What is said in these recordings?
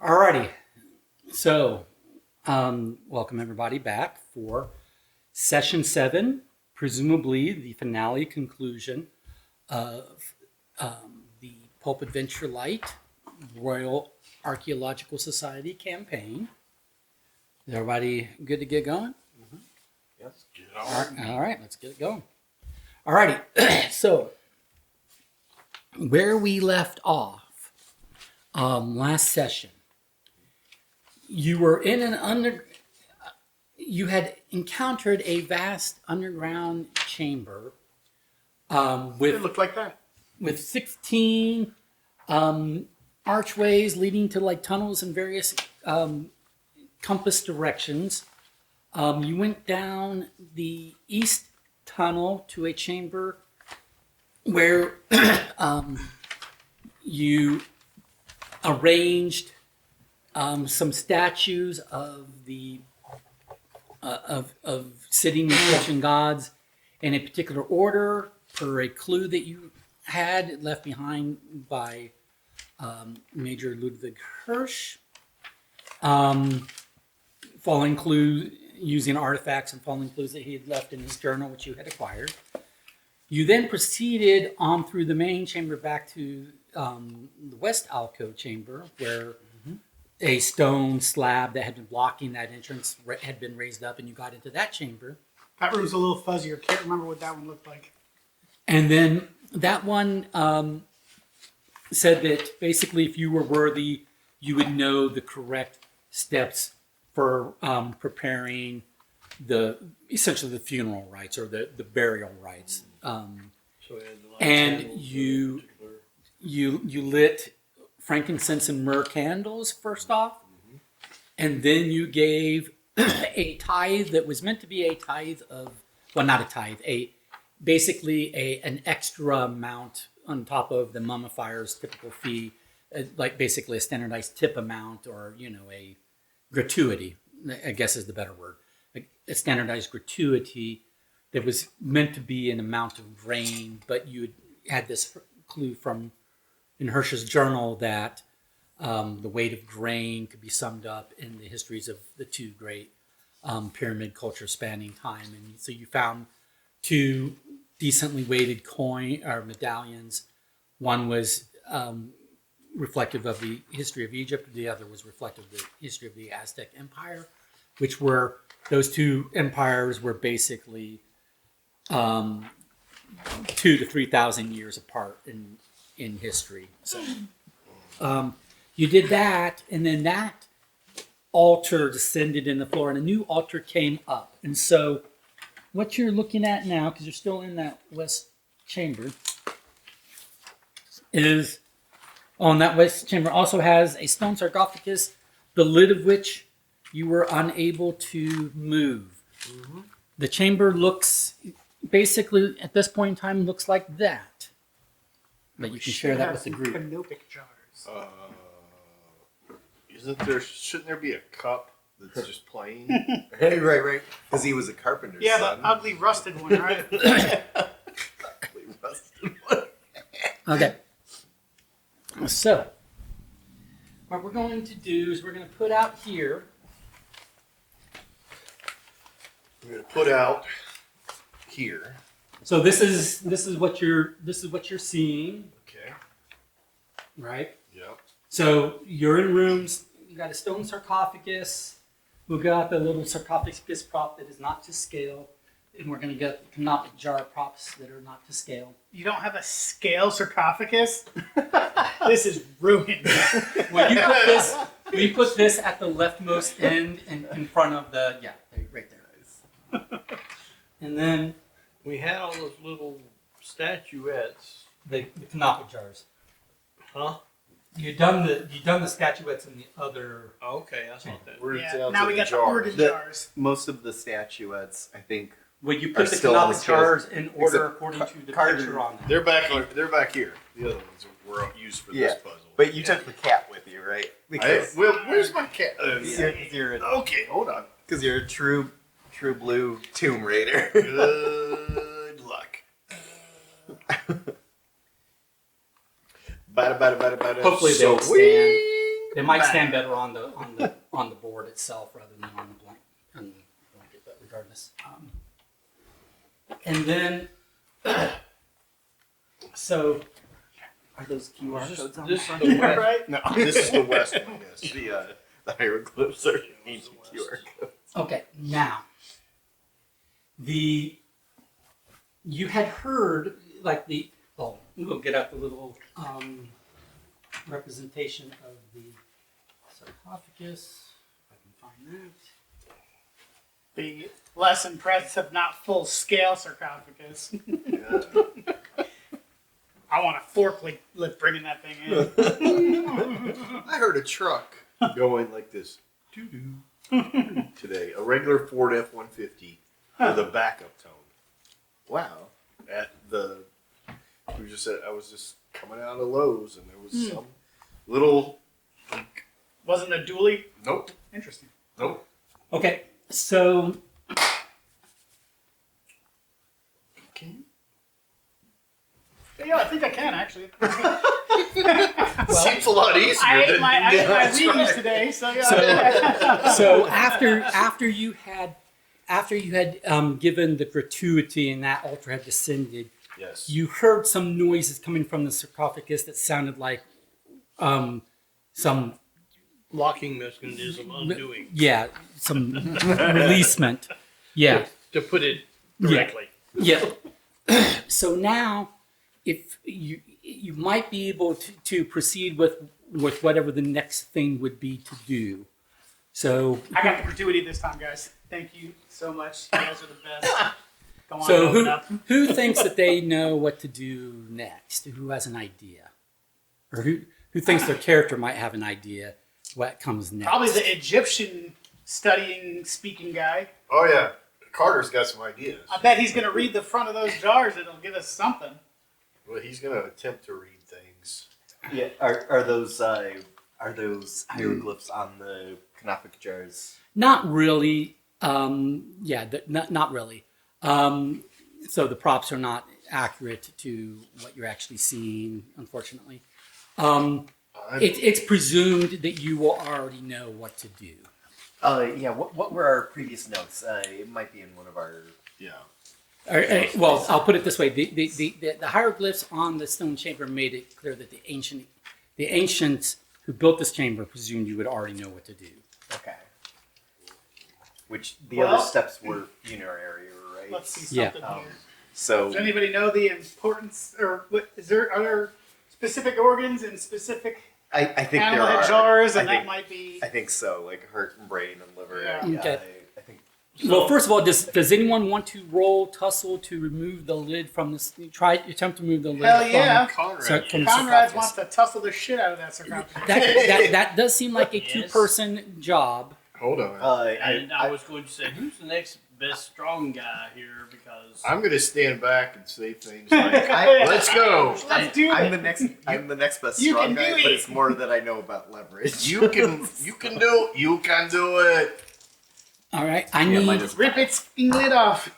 Alrighty, so welcome everybody back for session 7, presumably the finale conclusion of the Pulp Adventure Lite Royal Archaeological Society campaign. Is everybody good to get going? Yes. All right, let's get it going. Alrighty, so where we left off last session, you were in you had encountered a vast underground chamber It looked like that. with 16 archways leading to like tunnels in various compass directions. You went down the east tunnel to a chamber where you arranged some statues of the of sitting Egyptian gods in a particular order per a clue that you had left behind by Major Ludwig Hirsch. Following clues using artifacts and following clues that he had left in his journal, which you had acquired. You then proceeded on through the main chamber back to the West Alcove chamber, where a stone slab that had been blocking that entrance had been raised up, and you got into that chamber. That room's a little fuzzier. Can't remember what that one looked like. And then that one said that basically if you were worthy, you would know the correct steps for preparing essentially the funeral rites or the burial rites. And you lit frankincense and myrrh candles first off, and then you gave a tithe that was meant to be a tithe of, well, not a tithe, basically an extra amount on top of the mummifier's typical fee, like basically a standardized tip amount, or a gratuity, I guess is the better word, a standardized gratuity that was meant to be an amount of grain, but you had this clue from in Hirsch's journal that the weight of grain could be summed up in the histories of the two great pyramid cultures spanning time. And so you found two decently weighted coin or medallions. One was reflective of the history of Egypt. The other was reflective of the history of the Aztec Empire, which were, those two empires were basically 2,000 to 3,000 years apart in history. So you did that, and then that altar descended in the floor, and a new altar came up. And so what you're looking at now, because you're still in that west chamber, is on that west chamber also has a stone sarcophagus, the lid of which you were unable to move. Mm-hmm. The chamber looks, basically at this point in time, looks like that. But you can share that with the group. Canopic jars. Shouldn't there be a cup that's just plain? Hey, right. Because he was a carpenter's Yeah, son. the ugly rusted one, right? Okay. So, what we're going to do is we're going to put out here. I'm going to put out here. So this is what you're seeing, Okay. right? Yep. So you're in rooms. You got a stone sarcophagus. We've got the little sarcophagus prop that is not to scale, and we're going to get canopic jar props that are not to scale. You don't have a scale sarcophagus? This is ruined. When you put this at the leftmost end in front of the right there. And then We had all those little statuettes. the canopic jars. Huh? You done the statuettes in the other. Oh, okay, I saw that. We're Yeah, down now to we the got the jars. organ The- jars. Most of the statuettes, I think, Well, you Are put the still on the canopic scales. jars in order Except according to the card- picture on them. They're back here. They're back here. The other ones were used for Yeah, this puzzle. but you took the cat with you, right? Where's my cat? You're Hold on. a true blue tomb raider. Good luck. Bada, bada, bada, bada. Hopefully they'll stand. They might stand better on the board itself rather than on the blanket, but regardless. And then, so Are those QR codes on This the is the Yeah, west. right? No, this is the west one, yes. The hieroglyphs are ancient QR codes. okay, now you had heard we'll get out the little representation of the sarcophagus. If I can find that. The less impressive, not full scale sarcophagus. Yeah. I want a forklift bringing that thing in. I heard a truck going like this doo-doo today. A regular Ford F-150 with a backup tone. Wow. I was just coming out of Lowe's and there was some little. Wasn't a dually? Nope. Interesting. Nope. Okay, so Yeah, I think I can actually. Seems a lot easier. I ate than my that's Wheaties right. today, so yeah. so after you had given the gratuity and that altar had descended, Yes. you heard some noises coming from the sarcophagus that sounded like some Locking mechanism undoing. some releasement. Yeah. To put it directly. Yeah. So now, if you might be able to proceed with whatever the next thing would be to do. So I got the gratuity this time, guys. Thank you so much. You guys are the best. Go on, so open up. who thinks that they know what to do next? Who has an idea, or who thinks their character might have an idea what comes next? Probably the Egyptian speaking guy. Oh yeah. Carter's got some ideas. I bet he's going to read the front of those jars. It'll give us something. Well, he's going to attempt to read things. Yeah, are those hieroglyphs on the Canophic jars? Not really. Not really. So the props are not accurate to what you're actually seeing, unfortunately. It's presumed that you will already know what to do. Yeah. What were our previous notes? It might be in one of our. Yeah. Well, I'll put it this way: the hieroglyphs on the stone chamber made it clear that the ancients who built this chamber presumed you would already know what to do. Okay. Which the other steps were funerary, right? Let's see Yeah. something here. So Does anybody know the importance, or are there specific organs and specific I think there animal are jars, and I think, that might be. I think so, like heart and brain and liver. Yeah. Okay. I think. Well, first of all, does anyone want to roll tussle to remove the lid from this? Attempt to remove the lid. Hell yeah. Conrad. From the Conrad sarcophagus. wants to tussle the shit out of that sarcophagus. That does seem like a Yes. two-person job. Hold on. And I was going to say, who's the next best strong guy here? Because I'm going to stand back and say things like, I- let's go. Let's do I'm it. the next best You strong can guy, do but it. it's more that I know about leverage. You can do it. All right, I Yeah, mine need is- Rip its fucking lid off.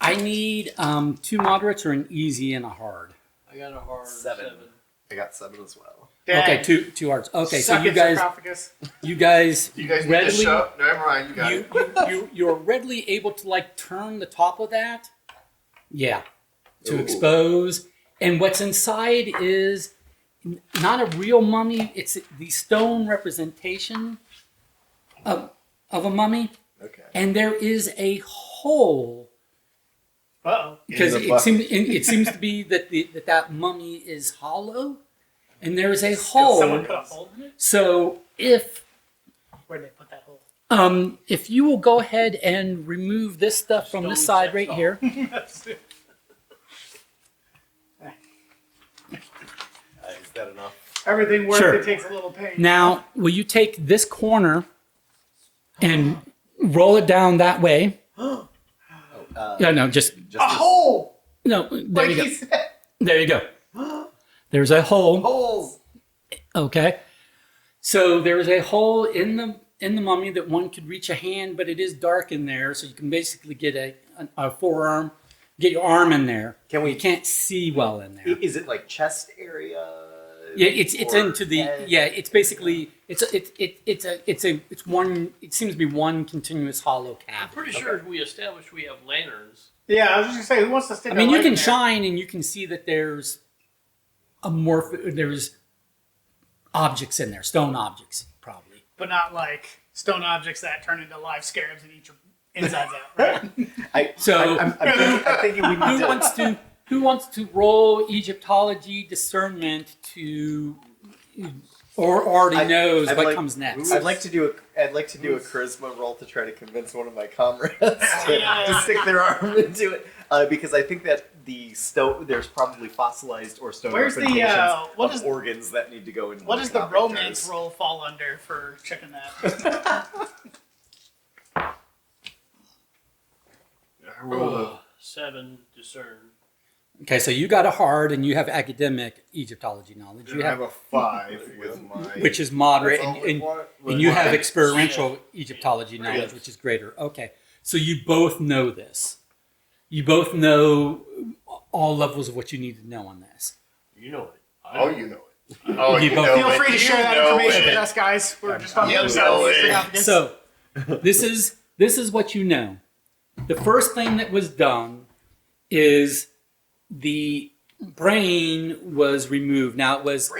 two moderates or an easy and a hard. I got a hard 7. 7. I got 7 as well. Dang. Okay, two hards. Okay, so Suck you it, guys sarcophagus. You guys need to readily shut. Never mind. You got it. you're readily able to like turn the top of that, to Ooh. expose, and what's inside is not a real mummy. It's the stone representation of a mummy, Okay. and there is a hole Uh-oh. because In the it seems to be that mummy is hollow, and there is a Someone hole. put a hole in it? So if Where'd they put that hole? if you will go ahead and remove this stuff from this Stone side right sets here. That's it. Is that enough? Everything worth Sure. it takes a little pain. Now, will you take this corner and roll it down that way? Oh, No, just A hole! no. There Like you go. he said. There you go. There's a hole. holes. Okay. So there is a hole in the mummy that one could reach a hand, but it is dark in there, so you can basically get a forearm, get your arm in there. Can we- You can't see well in there. Is it like chest area? Yeah, it's or into the head. It's basically it's one. It seems to be one continuous hollow I'm cavity. pretty sure we established we have lanterns. Yeah, I was just gonna say, who wants to stick? I mean, a you light can in there? shine and you can see that there's there's objects in there, stone objects probably. But not like stone objects that turn into live scarabs and eat your insides out, right? I'm thinking we need Who wants to roll Egyptology discernment to, or already knows what comes next? I'd like to do a charisma roll to try to convince one of my comrades to stick their arm into it, because I think that there's probably fossilized or stone Where's the, representations what of is- organs that need to go in. What does the Knopping romance jars. roll fall under for checking that? I rolled a 7 discern. Okay, so you got a hard and you have academic Egyptology knowledge. You I have have, a 5 with my. which is moderate, That's all and with you my- have experiential Egyptology knowledge, Yes. which is greater. Okay, so you both know this. You both know all levels of what you need to know on this. You know it. Oh, you know it. Oh, You you both- know Feel it. free to You share that know information it. with us, guys. We're just on the You other side know of it. this confidence. So this is what you know. The first thing that was done is the brain was removed. Now it was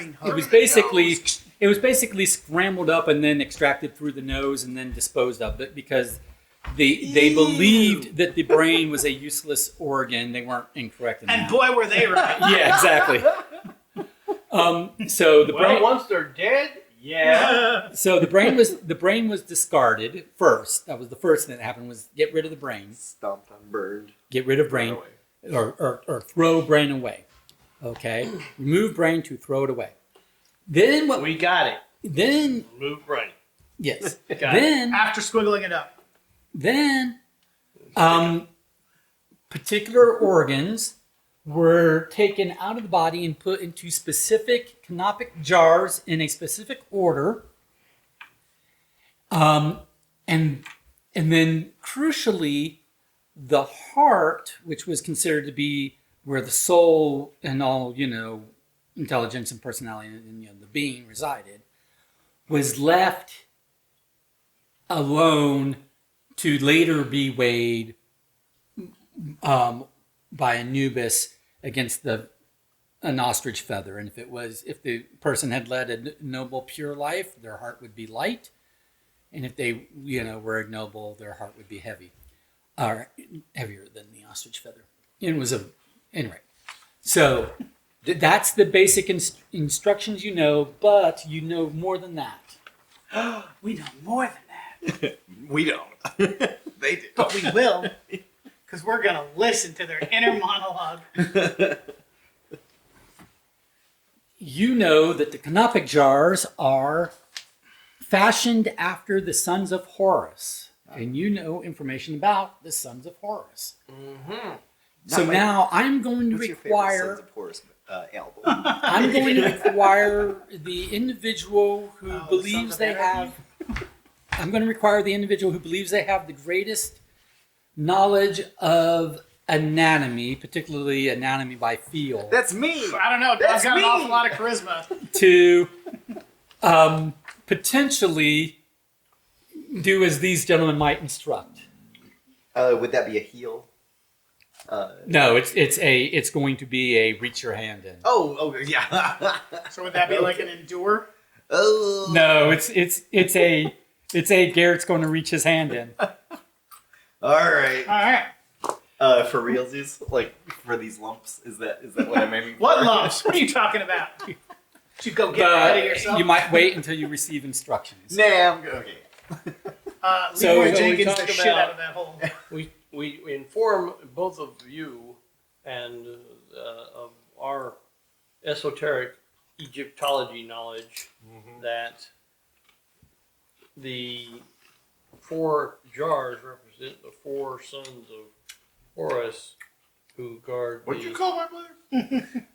basically scrambled up and then extracted through the nose and then disposed of it because they believed that the brain was a useless organ. They weren't incorrect in And that. boy, were they right. Yeah, exactly. So the brain. Well, once they're dead, yeah. So the brain was discarded first. That was the first thing that happened was get rid of the brain. Stomped on burned. Get rid of brain or throw brain away. Okay? Remove brain to throw it away. Then what We got it. then Move brain. yes. Got it. Then After squiggling it up. particular organs were taken out of the body and put into specific canopic jars in a specific order. And then crucially, the heart, which was considered to be where the soul and all, intelligence and personality and the being resided, was left alone to later be weighed by Anubis against an ostrich feather. And if the person had led a noble, pure life, their heart would be light. And if they, were ignoble, their heart would be heavy, or heavier than the ostrich feather. And it was anyway. So that's the basic instructions but you know more than that. We know more than that. We don't. They do. But we will. Because we're going to listen to their inner monologue. You know that the canopic jars are fashioned after the sons of Horus. And you know information about the sons of Horus. Mm-hmm. So now I'm going to What's your favorite Sons require... of Horus album? I'm going to require the individual who Sons believes of they Anarchy? have... I'm going to require the individual who believes they have the greatest knowledge of anatomy, particularly anatomy by feel, That's me. I don't know. I've That's got an me. awful lot of charisma. to potentially do as these gentlemen might instruct. Would that be a heel? No, it's going to be a reach your hand in. Oh, yeah. So would that be like an endure? Oh. No, it's a Garrett's going to reach his hand in. All right. All right. For realsies, like for these lumps, is that what I'm aiming for? What lumps? What are you talking about? You go get ahead of yourself. You might wait until you receive instructions. Nah, I'm good. Okay. So Leroy we Jenkins talk the shit about- out of that hole. We inform both of you and of our esoteric Egyptology knowledge that the 4 jars represent the 4 sons of Horus who guard What'd the... you call my brother?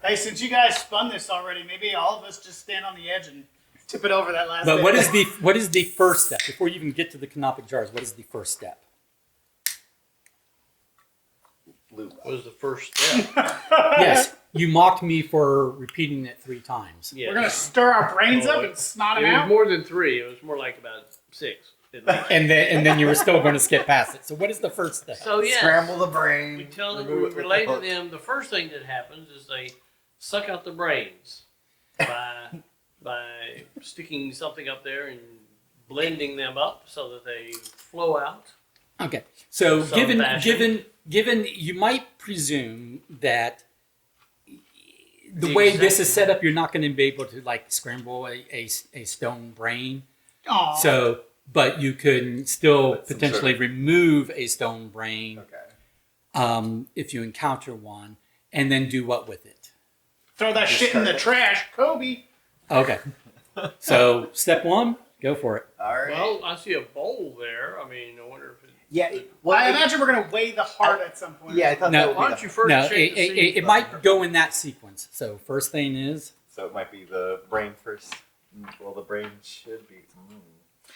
Hey, since you guys spun this already, maybe all of us just stand on the edge and tip it over that last But bit. what is the first step before you even get to the canopic jars? What is the first step? Lube. was the first step. Yes, You mocked me for repeating it 3 times. Yeah. We're gonna stir our brains up and snot It them was out. more than 3. It was more like about 6. At least. And then you were still going to skip past it. So what is the first step? So yeah, Scramble the brain. we tell them, remove we it with the relay to hook. them. The first thing that happens is they suck out the brains by sticking something up there and blending them up so that they flow out. Okay. So Some given you might presume that the way this is set up, you're not going to be able to like scramble a stone brain. Aw. So, but you can still Put some potentially sort remove a stone brain Okay. if you encounter one, and then do what with it? Throw that shit in the trash, Kobe. Okay. So step 1, go for it. All right. Well, I see a bowl there. I mean, I wonder if it. yeah. Well, I imagine we're gonna weigh the heart at some point. yeah, I thought No, that would Why be don't the, you first No, check to see? it might go in that sequence. So first thing is So it might be the brain first. Well, the brain should be.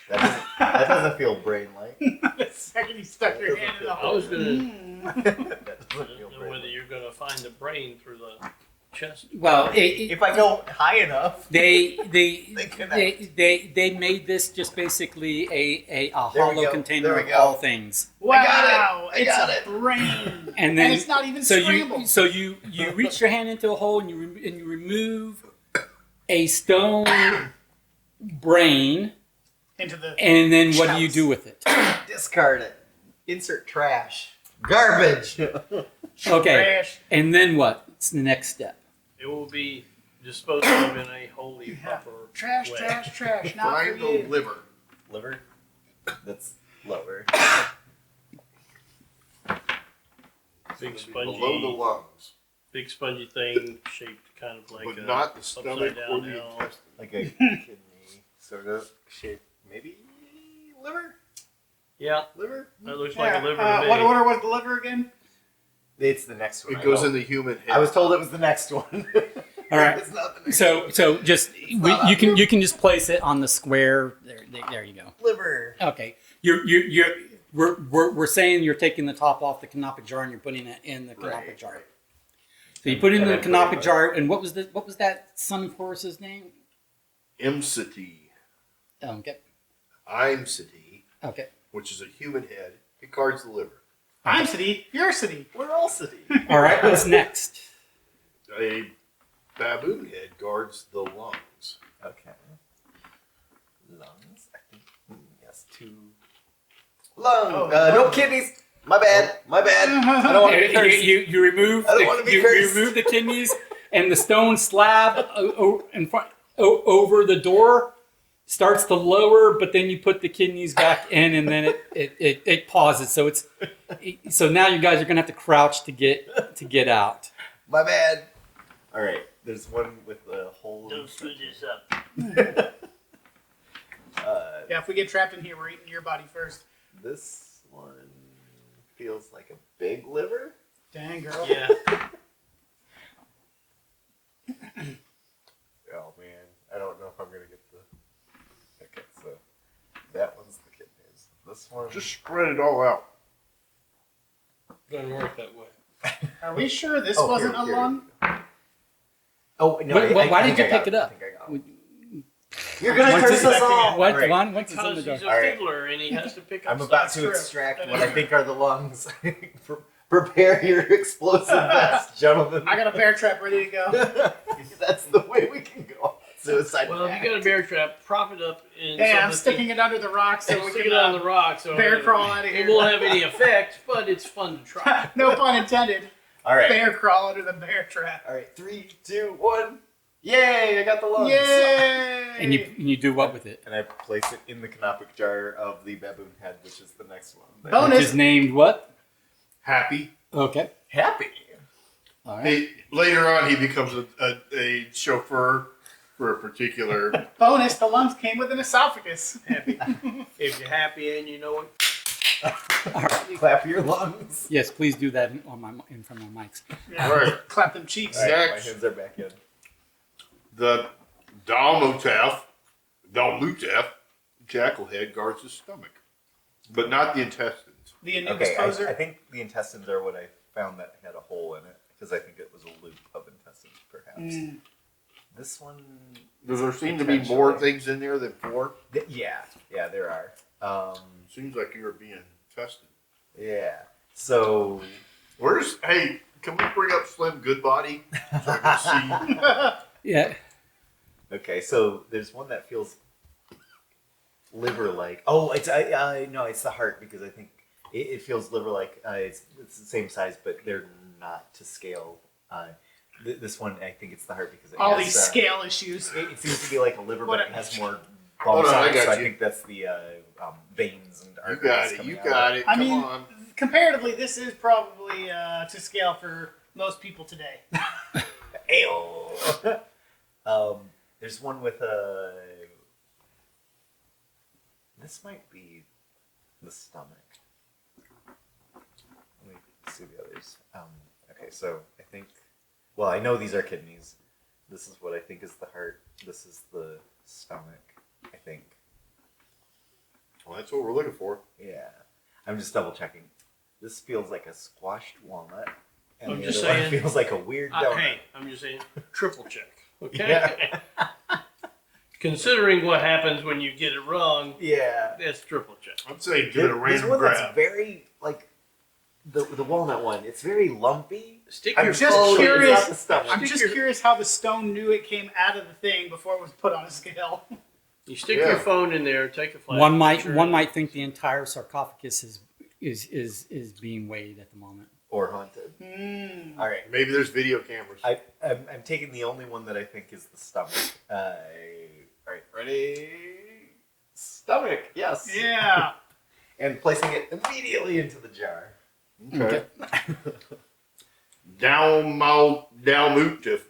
That doesn't feel brain-like. The second you stuck your hand in the I hole. was gonna. That I doesn't feel don't know whether brain-like. you're gonna find the brain through the chest. well, If I go high enough, they connect. they made this just basically a There we hollow go. container There we of go. all things. Wow, I got it's it. a brain, And then it's not even so scrambled. you reach your hand into a hole and you remove a stone brain, into the and then what do you Chalice. do with it? discard it. Insert trash. Garbage. Okay, trash. and then what? It's the next step. It will be disposed of in a holy Yeah. proper Trash, way. trash, trash. Not for Find the you. liver. Liver. That's lower. Big Below the spongy, lungs, big spongy thing shaped kind of like but a not the stomach upside or down the L. intestine. Like a kidney sort of shape. Maybe liver. Yeah, Liver. that looks like a liver to me. What order was the liver again? It's the next one. It I goes know. in the human head. I was told it was the next one. All right. It's not the next So just you can just place it on the square. There you go. liver. Okay. We're saying you're taking the top off the canopic jar and you're putting it in the canopic Right, jar. right. So you put it in And the then put canopic it- jar, and what was that son of Horus's name? Imsity. Okay. Imsity, Okay. which is a human head. It guards the liver. I'm city. You're city. We're all city. All right. What's next? A baboon head guards the lungs. Okay. Lungs. I think. Yes. 2. Lung. Oh, no lung. kidneys. My bad. My bad. I don't want to be You, cursed. you remove I don't wanna be you cursed. remove the kidneys and the stone slab over the door starts to lower, but then you put the kidneys back in, and then it pauses. So now you guys are gonna have to crouch to get out. My bad. All right. There's one with a hole. Don't screw this up. Yeah, if we get trapped in here, we're eating your body first. This one feels like a big liver. Dang, girl. Yeah. Oh man, I don't know if I'm gonna get the. Okay, so that one's the kidneys. This one. Just spread it all out. Doesn't work that way. Are we sure this Oh, wasn't here, a here. lung? Oh no! Why did think you I got pick it up? I think I got it. You're gonna Once curse it's- us all. What? Right. One? What's in Because the he's jar? a All right. fiddler and he has to pick up I'm about stuff. to true. extract That what is I think are the lungs. Prepare your explosive vest, gentlemen. I got a bear trap ready to go. That's the way we can go. Suicide. Well, if pact. you got a bear trap, prop it up in Hey, so I'm that sticking it under the rock so we stick can it on the rock so bear crawl out of it here. won't have any effect, but it's fun to try. no pun intended. All right. Bear crawl under the bear trap. All right. 3, 2, 1. Yay! I got the lungs. Yay! And you do what with it? And I place it in the canopic jar of the baboon head, which is the next one. Bonus. Which is named what? Happy. Okay. Happy. All right. Later on, he becomes a chauffeur for a particular. Bonus, the lungs came with an esophagus. Happy. If you're happy and you know it. Clap your lungs. Yes, please do that in front of my mics. Yeah. Right. Clap them cheeks. All right, Next. my hands are back in. The Dalmutef jackalhead guards the stomach, but not the intestines. The Anubis Okay, poser. I think the intestines are what I found that had a hole in it because I think it was a loop of intestines. This one. Does there seem to be more things in there than 4? Yeah, there are. Seems like you're being tested. Yeah. So Hey, can we bring up Slim Goodbody so I can Yeah. okay, so there's one that feels liver-like. Oh, it's no, it's the heart because I think it feels liver-like. It's the same size, but they're not to scale. This one, I think it's the heart because it All has, these scale issues. It seems to be like a liver, but it has more Hold bumps on, on I it. got So I you. think that's the veins and see? You arteries got it. coming You out. got it. I Come mean, on. comparatively, this is probably to scale for most people today. Ayo. There's one with a. This might be the stomach. Let me see the others. Okay, so I think. Well, I know these are kidneys. This is what I think is the heart. This is the stomach. I think. Well, that's what we're looking for. Yeah. I'm just double checking. This feels like a squashed walnut. And I'm the just other one saying- feels like a weird donut. Hey, I'm just saying, triple check. Okay. Yeah. Considering what happens when you get it wrong, Yeah. that's triple check. I'd say give it a This random one grab. that's very like the walnut one. It's very lumpy. Stick I'm your just phone- curious. It's not the stomach. I'm just curious how the stone knew it came out of the thing before it was put on a scale. You stick Yeah. your phone in there, take a flash. One picture, might think the entire sarcophagus is being weighed at the moment. Or haunted. Hmm. All right. Maybe there's video cameras. I'm taking the only one that I think is the stomach. All right, ready? Stomach, yes. Yeah. And placing it immediately into the jar. Okay. Dalmutif.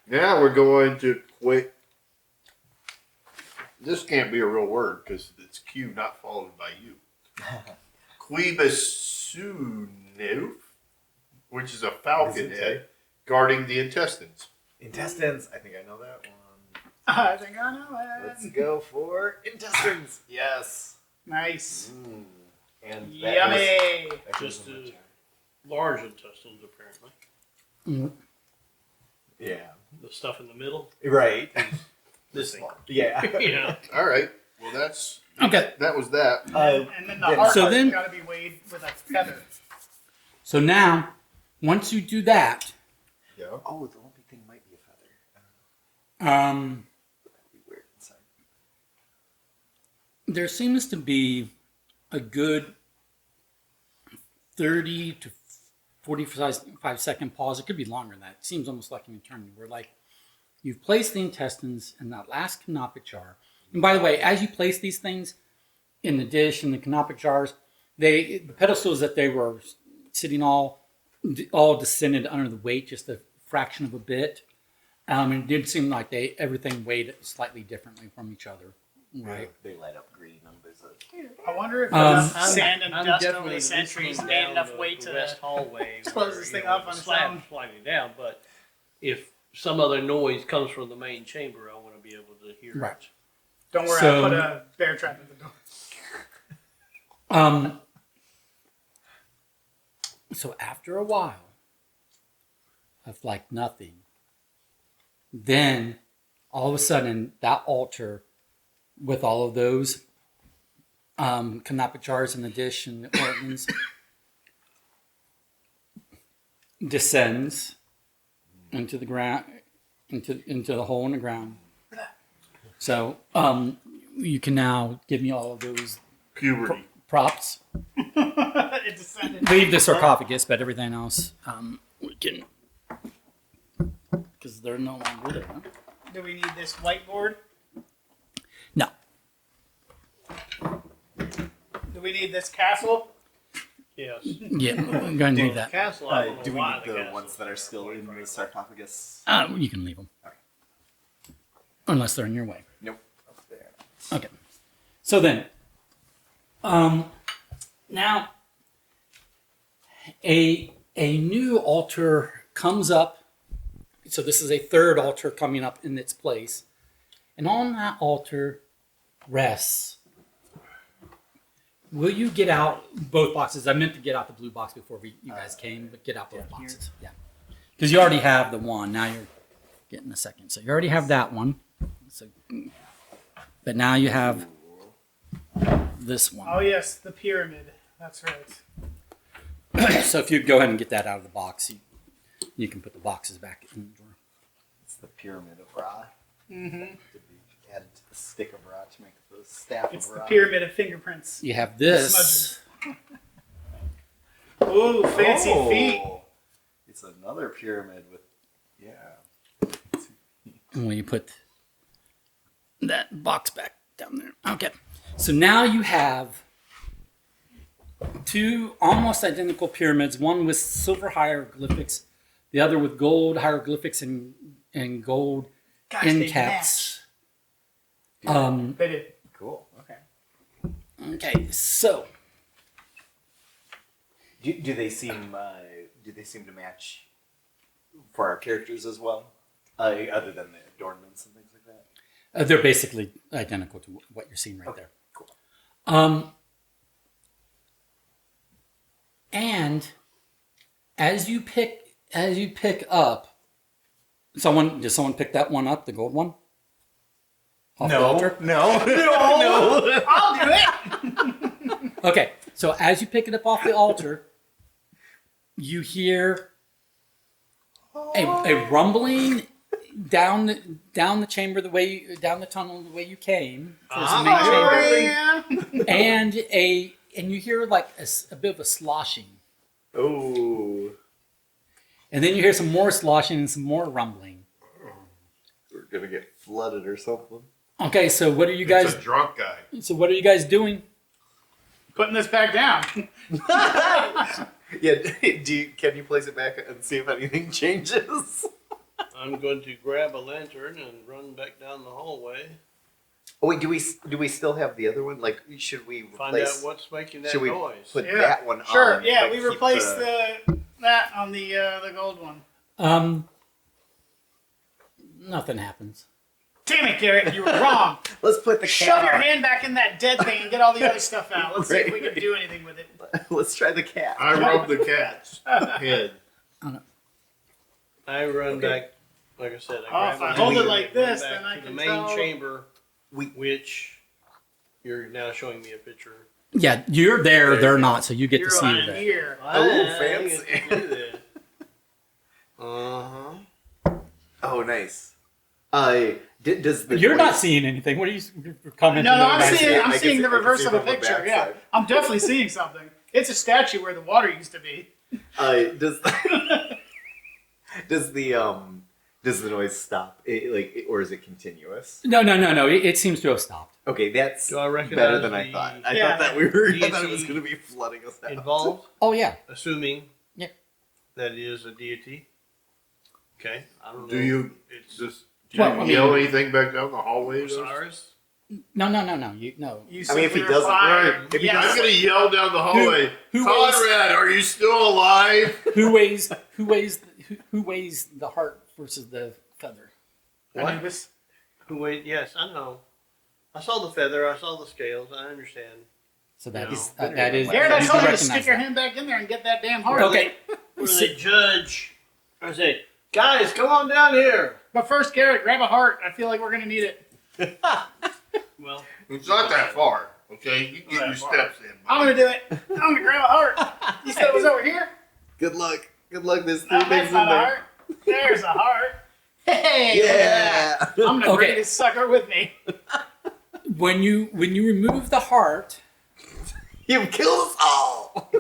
Now we're going to quit. This can't be a real word because it's Q not followed by U. Quibusunu, which is a falcon head guarding the intestines. Intestines. I think I know that one. I think I know Let's it. go for intestines. Yes. Nice. And that Yummy. goes Just in the jar. large intestines, apparently. Yeah. The stuff in the middle. Right. This thing. Yeah. Yeah. All right. Well, that's Okay. that was that. And then the then- heart so has then- got to be weighed with a feather. So now, once you do that, Yeah. Oh, the lumpy thing might be a feather. um, That'd be weird inside. there seems to be a good 30 to 45-second pause. It could be longer than that. It seems almost like an eternity. Where like you've placed the intestines in that last canopic jar. And by the way, as you place these things in the dish in the canopic jars, the pedestals that they were sitting all descended under the weight just a fraction of a bit. And it did seem like everything weighed slightly differently from each other. Right. They light up green on Blizzard. I wonder if Um, enough sand and dust over definitely the centuries listening made down enough the weight to. west hallway close where, this you thing know, up the on its slab own. sliding down. But if some other noise comes from the main chamber, I want to be able to hear Right. it. Don't worry, So- I put a bear trap at the door. So after a while of like nothing, then all of a sudden that altar with all of those canopic jars in the dish and the organs descends into the ground, into the hole in the ground. So you can now give me all of those Puberty. props. It descended. Leave the sarcophagus, but everything else we can, because they're no longer there. Do we need this whiteboard? No. Do we need this castle? Yes. Yeah, I'm going to do that. Castle. I don't know Do we why need the castle ones that are is still right in right the sarcophagus? You can leave them. Okay. Unless they're in your way. Nope. Up there. Okay. So then, now a new altar comes up. So this is a third altar coming up in its place, and on that altar rests. Will you get out both boxes? I meant to get out the blue box before you guys came, but get out both boxes. Yeah, because you already have the one. Now you're get in a second. So you already have that one. So, but now you have this Oh one. yes, the pyramid. That's right. So if you go ahead and get that out of the box, you can put the boxes back in the drawer. It's the pyramid of Ra. Mm-hmm. To be added to the stick of Ra to make the staff It's of the Ra. pyramid of fingerprints. You have this. Ooh, fancy feet. It's another pyramid with, yeah. And when you put that box back down there. Okay. So now you have two almost identical pyramids, one with silver hieroglyphics, the other with gold hieroglyphics and gold Gosh, end they caps. They did. Cool. Okay. Okay, so Do they seem to match for our characters as well? Other than the adornments and things like that? they're basically identical to what you're seeing right there. Cool. And as you pick up, does someone pick that one up, the gold one? Off the altar? No. No, I'll do it. Okay, so as you pick it up off the altar, you hear a rumbling down the chamber down the tunnel the way you came towards the main chamber, and you hear like a bit of a sloshing, Oh, and then you hear some more sloshing and some more rumbling. we're gonna get flooded or something. Okay, so what are you It's guys? a drunk guy. So what are you guys doing? Putting this back down. Yeah. Can you place it back and see if anything changes? I'm going to grab a lantern and run back down the hallway. Oh wait, do we still have the other one? Like, should we Find replace? out what's making that Should we noise. put Yeah. that one on? Sure. Yeah, but we keep replaced that on the gold one. Nothing happens. Damn it, Garrett, you were wrong. Let's put the Shove your cat. hand back in that dead thing and get all the other stuff out. Let's see if we can do anything with it. Let's try the cat. I rubbed the cat's head. I run back, like I said, Oh, I if grab I a hold it lantern, like run this, back then I to the can main tell. chamber, We- which you're now showing me a picture. Yeah, you're there. They're not. So you get You're to see on that. here. fancy. Uh-huh. Oh, nice. Does the You're not noise- seeing anything. What are you commenting? No, on? I'm seeing. I I'm can seeing see- the I can reverse see of a from the picture. Yeah, backside. I'm definitely seeing something. It's a statue where the water used to be. Does does the noise stop? Or is it continuous? No. It seems to have stopped. Okay, that's Do I recognize better than I the thought. I Yeah. thought that I thought it was deity going to be flooding us out. involved? Oh yeah. Assuming Yeah. that it is a deity. Okay. I don't know. Do you It's just Well, I mean- yell anything back down the hallway? Osiris. No. You You I mean, if he simply doesn't- reply, Right. If he yes. I'm gonna yell down the hallway. Who Conrad, are you still alive? who weighs the heart versus the feather? Anubis. Who wait? Yes, I know. I saw the feather. I saw the scales. I understand. So that No. is that is. Garrett, I you told do you to stick recognize your that. hand back in there and get that damn heart. Okay. Or they judge. I say, guys, come on down here. But first, Garrett, grab a heart. I feel like we're gonna need it. Well, It's not that far. Okay, you get your Right. steps in. I'm gonna do it. I'm gonna grab a heart. You said it was over here. Good luck. Good luck. There's three No, things that's in not a there. heart. There's a heart. Hey. Yeah. I'm gonna bring Okay. this sucker with me. When you remove the heart, You've killed us all.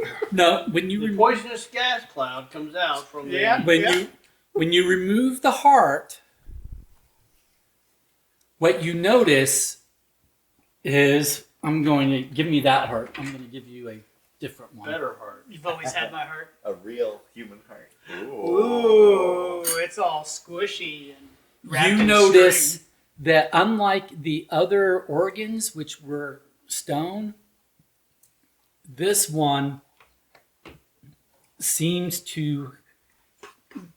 when you the remove poisonous gas cloud comes out from the. Yeah. when you remove the heart, what you notice is I'm going to give me that heart. I'm going to give you a different one. Better heart. You've always had my heart. A real human heart. Ooh, it's all squishy and wrapped You in notice string. that unlike the other organs, which were stone, this one seems to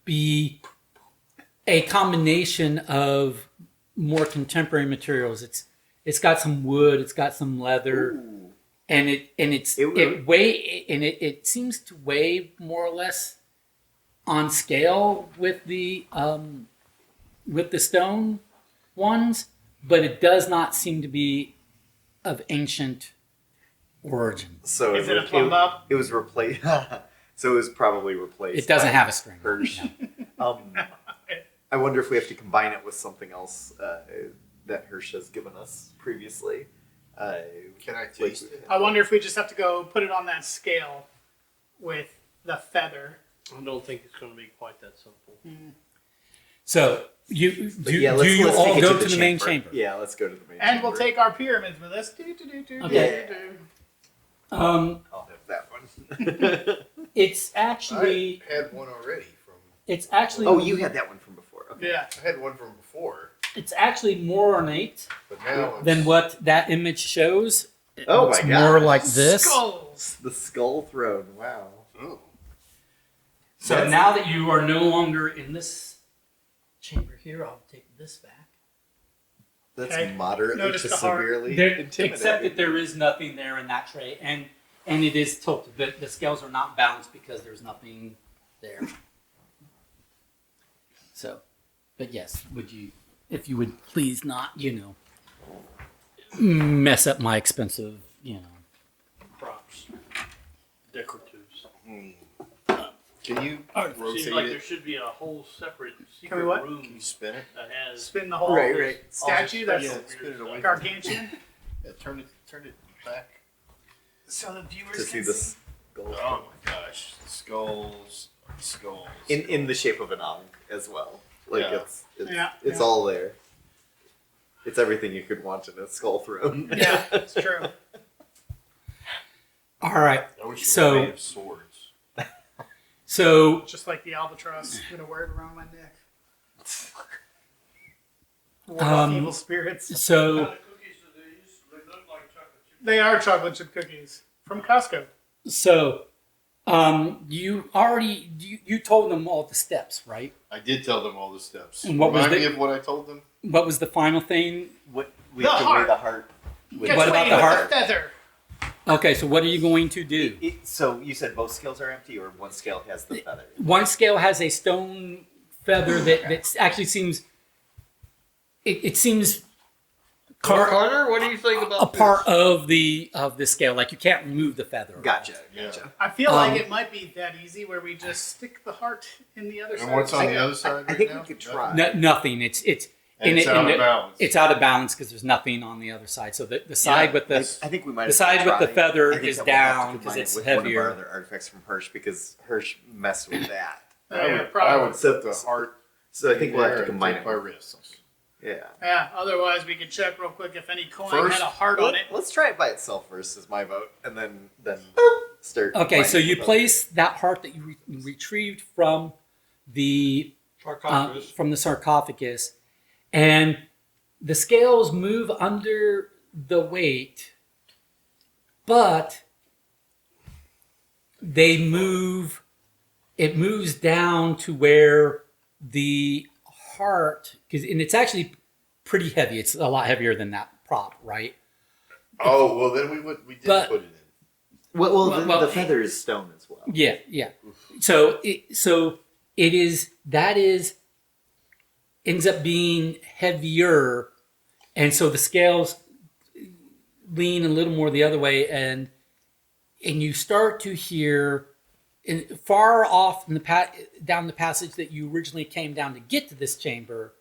be a combination of more contemporary materials. It's got some wood, it's got some leather, Ooh. and it It seems to weigh more or less on scale with the with the stone ones, but it does not seem to be of ancient origin. So Is it a plumb bob? It was replaced. So it was probably replaced. It doesn't by have a string. Hirsch. No. I wonder if we have to combine it with something else that Hirsch has given us previously. Can I taste it? I wonder if we just have to go put it on that scale with the feather. I don't think it's going to be quite that simple. So do But you let's all take it go to the main chamber. chamber? Yeah, let's go to the main And chamber. we'll take our pyramids with us. Okay. I'll have that one. It's actually I had one already from. it's actually Oh, you had that one from before. Okay. Yeah. I had one from before, it's actually more ornate but now it's, than what that image shows. It Oh looks my more gosh. like this. Skulls. The skull throne. Wow. Oh, So That's- now that you are no longer in this chamber here, I'll take this back. That's Okay. moderately Notice to the heart. severely There, intimidating. except that there is nothing there in that tray, and it is tilted. The scales are not balanced because there's nothing there. So, but yes, would you, if you would please not, mess up my expensive, Props. Decoratives. can you Seems rotate like it? there should be a whole separate Can we secret what? room Can you spin it? that has Spin the whole Right. statue. all That's this Yeah, special spin weird it away. stuff. gargantuan. Yeah, turn it back. So the viewers To see can the see. skull Oh my gosh, skulls. in the shape of an ankh as well. Like Yeah. it's all there. It's everything you could want in a skull throne. Yeah, it's true. All right. I wish you So- were made of swords. So Just like the albatross. I'm gonna wear it around my neck. Ward Um, off evil spirits. so What kind of cookies are these? They look like chocolate chip. They are chocolate chip cookies from Costco. So, you told them all the steps, right? I did tell them all the steps. And what was Remind the- me of what I told them. What was the final thing? What we The have to weigh heart. the heart. Gets What about weighed the with heart? feather. Okay, so what are you going to do? So you said both scales are empty, or one scale has the feather? One scale has a stone feather that actually seems. It seems Carter, what do you think about a part of the scale. Like you can't remove the feather. Gotcha. Yeah. Gotcha. I feel like Um, it might be that easy where we just stick the heart in the other And side. what's on the other side I right think now? we could try. Nothing. It's And it's out of balance. It's out of balance because there's nothing on the other side. So the side with I the think we might. the have side to with the try. feather I think is that we'll have to down 'cause combine it it's with one of heavier. our other artifacts from Hirsch because Hirsch messed with that. I probably. would set the heart. So I think we'll have to in there and combine take it. my wrists. Yeah. Yeah, otherwise we could check real quick if any coin First- had a heart on it. Let's try it by itself first, is my vote, and then start. Okay, so combining you with place that heart that you retrieved from the sarcophagus, and the scales move under the weight, but they move. It moves down to where the heart, and it's actually pretty heavy. It's a lot heavier than that prop, right? Oh well, then we did But- put it in. the feather is stone as well. Yeah. So it is that is ends up being heavier, and so the scales lean a little more the other way, and you start to hear far off in the down the passage that you originally came down to get to this chamber,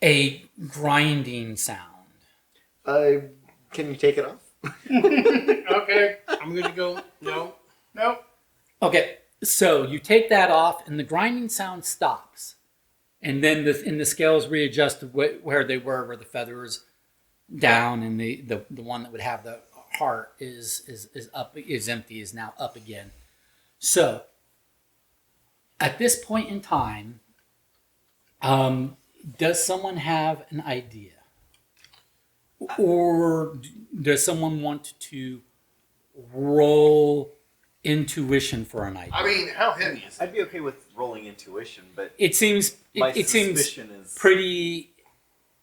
a grinding sound. Can you take it off? Okay. I'm going to go, no. Nope. Okay, so you take that off, and the grinding sound stops, and then the scales readjust to where they were, where the feather is down, and the one that would have the heart is up, is empty, is now up again. So at this point in time, does someone have an idea, or does someone want to roll intuition for an idea? I mean, how heavy is it? I'd be okay with rolling intuition, but It seems my it seems suspicion is pretty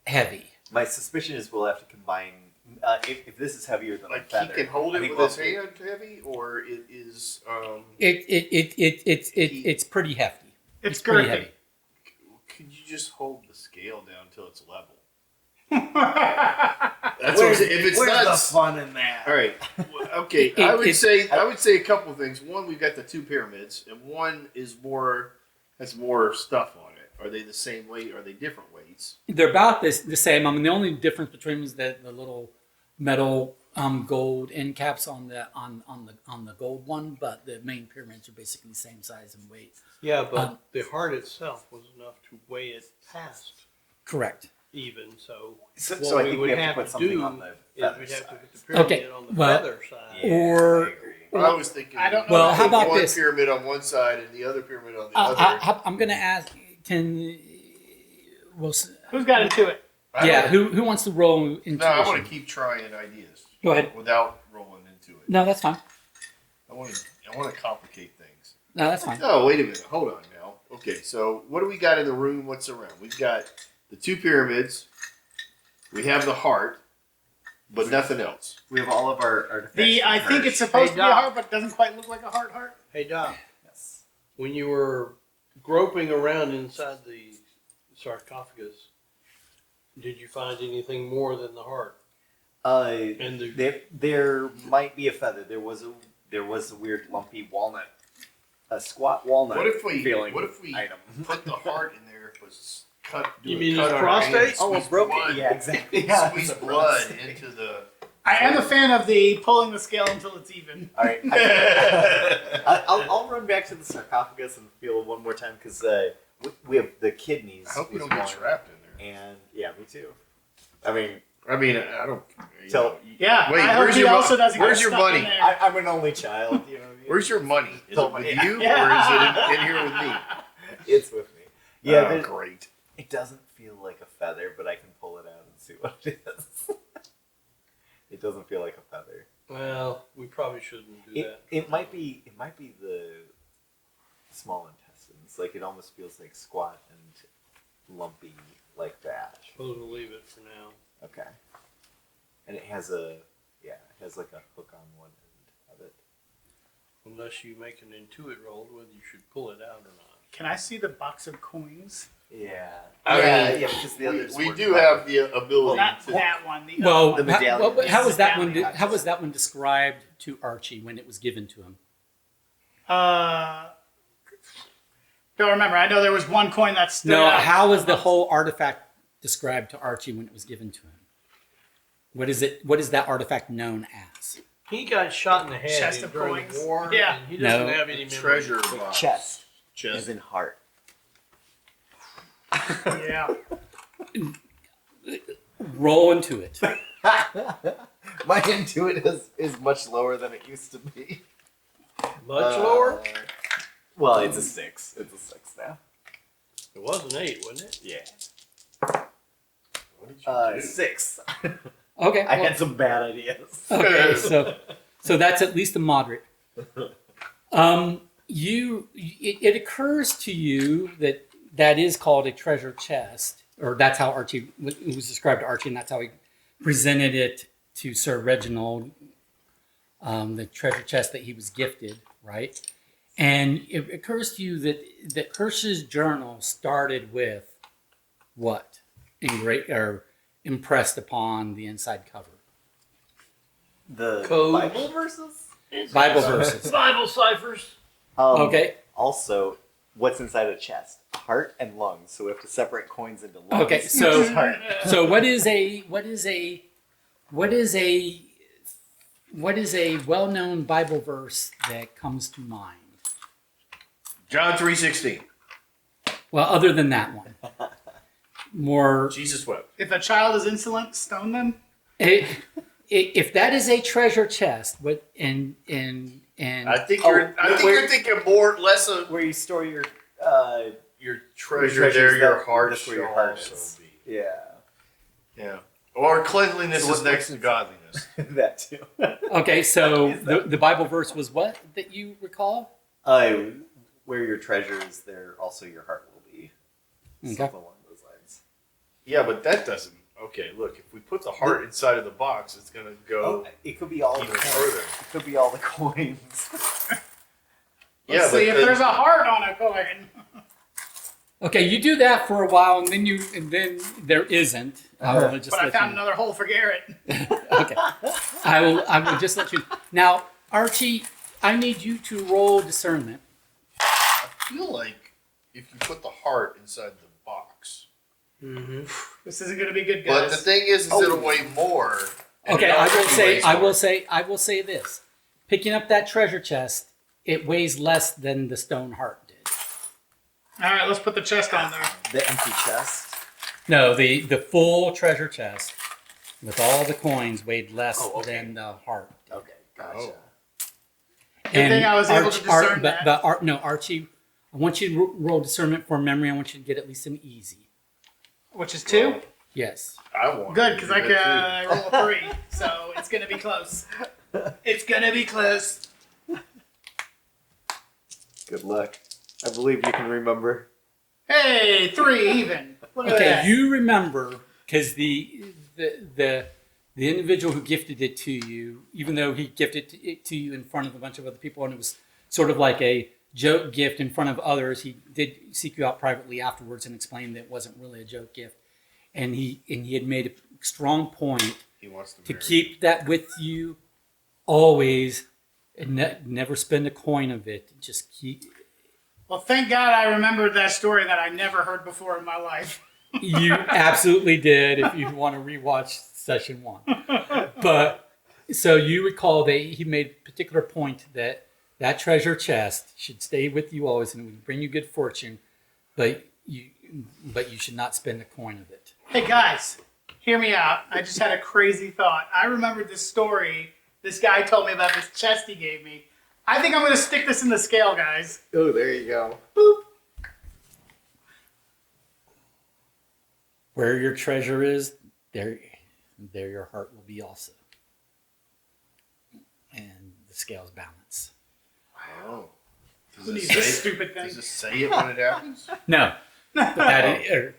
heavy. my suspicion is we'll have to combine. If this is heavier than Like a feather, he can hold I it think with we'll his have to- hand heavy, or it is. It's pretty hefty. It's pretty girthy. heavy. could you just hold the scale down until it's level? I That's what I'm saying. If it's Where's not the fun in that? all right. Okay, I would say a couple of things. One, we've got the two pyramids, and one is has more stuff on it. Are they the same weight? Are they different weights? They're about the same. I mean, the only difference between them is that the little metal gold end caps on the gold one, but the main pyramids are basically the same size and weight. Yeah, but the heart itself was enough to weigh it past Correct. even. So, So what I we think would we have have to put to something do on the is feather we'd have to side. put the pyramid Okay, on the well, feather side. Yeah, Or- I agree. I was thinking. don't know. Well, how about one this? pyramid on one side and the other pyramid on the other? I'm going to ask. Who's got into it? Who wants to roll intuition? No, I want to keep trying ideas. Go ahead. Without rolling into it. No, that's fine. I want to complicate things. No, that's fine. Oh, wait a minute. Hold on now. Okay, so what do we got in the room? What's around? We've got the two pyramids. We have the heart, but nothing else. We have all of our artifacts. I think it's supposed to be a heart, but it doesn't quite look like a heart. Hey, Doc, Yes. when you were groping around inside the sarcophagus, did you find anything more than the heart? And There might be a feather. There was a weird lumpy walnut, a squat walnut. What if we item? put the heart in there? Cut. You do a mean cut his on our prostate? hand, Oh, squeeze broken. blood- Yeah, exactly. Yeah, Squeeze it's a blood prostate. into the. I am a fan of the pulling the scale until it's even. All right. I'll run back to the sarcophagus and feel one more time because we have the kidneys. I hope we is don't get one, trapped in there. And yeah, me too. I mean, I don't. So- Yeah, Wait, I hope where's he your also doesn't where's get your stuck money? in there. I'm an only child. You know what I mean? Where's your money? Is it with Yeah. you Yeah. or is it in here with me? It's with me. Yeah, Oh, there's- great. it doesn't feel like a feather, but I can pull it out and see what it is. It doesn't feel like a feather. Well, we probably shouldn't do that. It might be the small intestines. Like it almost feels like squat and lumpy like that. Suppose we'll leave it for now. Okay. And it has like a hook on one end of it. Unless you make an intuit roll whether you should pull it out or not. Can I see the box of coins? Yeah. I mean, because the others we were do not. have the ability Not to. that one. The Well, other The one. medallion. how was that one? Medallion. How was that one described to Archie when it was given to him? Don't remember. I know there was one coin that stood No, out. how was the whole artifact described to Archie when it was given to him? What is it? What is that artifact known as? He got shot in the head Chest of during coins? the war, Yeah. and he doesn't No. have any memory. Treasure box. Chest. Chest. As in heart. Yeah. Roll into it. My intuit is much lower than it used to be. Much lower? Well, it's a 6. It's a 6 now. It was an 8, wasn't it? Yeah. What did you do? 6. Okay. I well- had some bad ideas. Okay, so that's at least a moderate. It occurs to you that is called a treasure chest, or that's how Archie it was described to Archie, and that's how he presented it to Sir Reginald. The treasure chest that he was gifted, right? And it occurs to you that Hirsch's journal started with what impressed upon the inside cover. The Codes. Bible verses? Bible verses. Bible ciphers. Okay. Also, what's inside a chest? Heart and lungs. So we have to separate coins into lungs. Okay, which so- is heart. So what is a well-known Bible verse that comes to mind? John 3:16. Well, other than that one, more. Jesus wept. If a child is insolent, stone them. If that is a treasure chest, and I think you're thinking less of Where you store your treasure treasures there. Your that- heart that's shall where your heart also is. be. Yeah. Yeah. Or cleanliness So is next to godliness. That too. okay, so the Bible verse was what that you recall? Where your treasure is, there also your heart will be. Okay. Something along those lines. Yeah, but that doesn't. Okay, look. If we put the heart inside of the box, it's gonna go It could be all the even coins. further. It could be all the coins. Yeah, Let's see but if then- there's a heart on a coin. Okay, you do that for a while, and then there isn't. I will just But I let found you. another hole for Garrett. Okay, I will just let you. Now, Archie, I need you to roll discernment. I feel like if you put the heart inside the box. Mm-hmm. This isn't gonna be good, But guys. the thing is it'll weigh more. and Okay, it I already weighs more. I will say this: picking up that treasure chest, it weighs less than the stone heart did. All right, let's put the chest on there. The empty chest. No, the full treasure chest with all the coins weighed less than the heart. Okay, gotcha. Oh. Good thing I was able to discern that. Archie, I want you to roll discernment for memory. I want you to get at least an easy. Which is 2. Yes. I want Good, to because do I that can roll a 3, so it's gonna be close. It's gonna be close. Good luck. I believe you can remember. Hey, 3 even. Look at Okay, that. you remember because the individual who gifted it to you, even though he gifted it to you in front of a bunch of other people, and it was sort of like a joke gift in front of others, he did seek you out privately afterwards and explained that it wasn't really a joke gift, and he had made a strong point He wants to marry keep that with you always and never spend a coin of it. Just keep. Well, thank God I remembered that story that I never heard before in my life. You absolutely did if you want to rewatch session 1. But so you recall that he made a particular point that that treasure chest should stay with you always and it would bring you good fortune, but you should not spend a coin of it. Hey guys, hear me out. I just had a crazy thought. I remembered this story this guy told me about this chest he gave me. I think I'm going to stick this in the scale, guys. Oh, there you go. Boop. Where your treasure is, there your heart will be also. And the scales balance. Oh. Does Who it needs say- this stupid thing? Does it say it when it happens? No. But that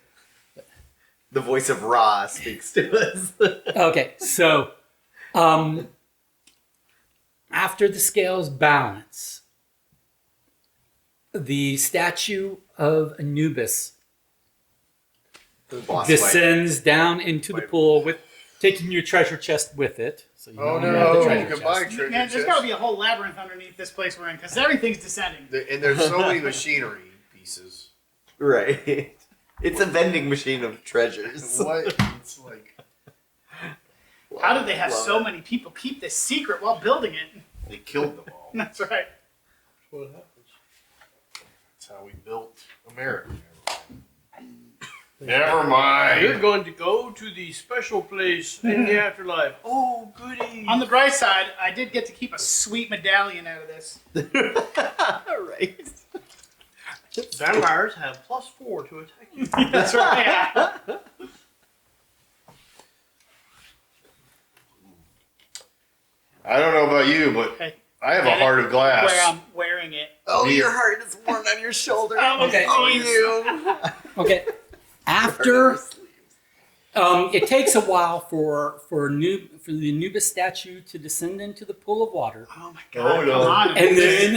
The voice of Ra speaks to us. okay, so after the scales balance, the statue of Anubis The boss fight. descends down into the pool with taking your treasure chest with it. So you Oh no longer have the no! treasure Goodbye, chest. treasure Man, there's chest. got to be a whole labyrinth underneath this place we're in because everything's descending. And there's so many machinery pieces. Right. It's a vending machine of treasures. What? It's like How did they have Love so it. many people keep this secret while building it? they killed them all. That's right. What happens? That's how we built America. Never You're mind. going to go to the special place in the afterlife. Oh, goody. On the bright side, I did get to keep a sweet medallion out of this. Right. Vampires have +4 to attack you. That's right. I don't know about you, but Hey, I have a get it? heart of glass. Where I'm wearing it. Oh, Me- your heart is worn on your shoulder. Oh, Okay. Oh, you. Okay. After it takes a while for the Anubis statue to descend into the pool of water, Oh my God! Oh, no. Come on. and then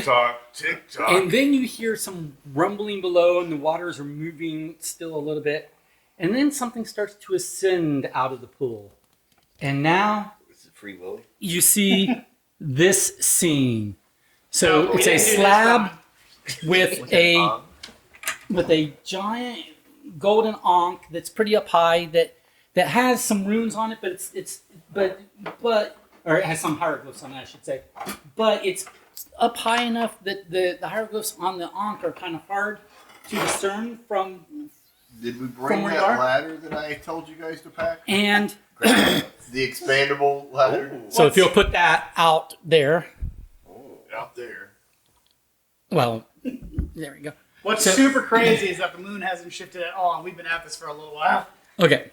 Tick tock. and then you hear some rumbling below, and the waters are moving still a little bit, and then something starts to ascend out of the pool, and now Is it Free Willy? you see this scene. So No, we it's a didn't do this slab time. with a giant golden ankh that's pretty up high that has some runes on it, but or it has some hieroglyphs on it, I should say. But it's up high enough that the hieroglyphs on the ankh are kind of hard to discern from. Did we From bring where that you are? ladder that I told you guys to pack? And The expandable ladder? so if you'll put that out there, Out there. well, there we go. What's So- super crazy is that the moon hasn't shifted at all, and we've been at this for a little while. Okay.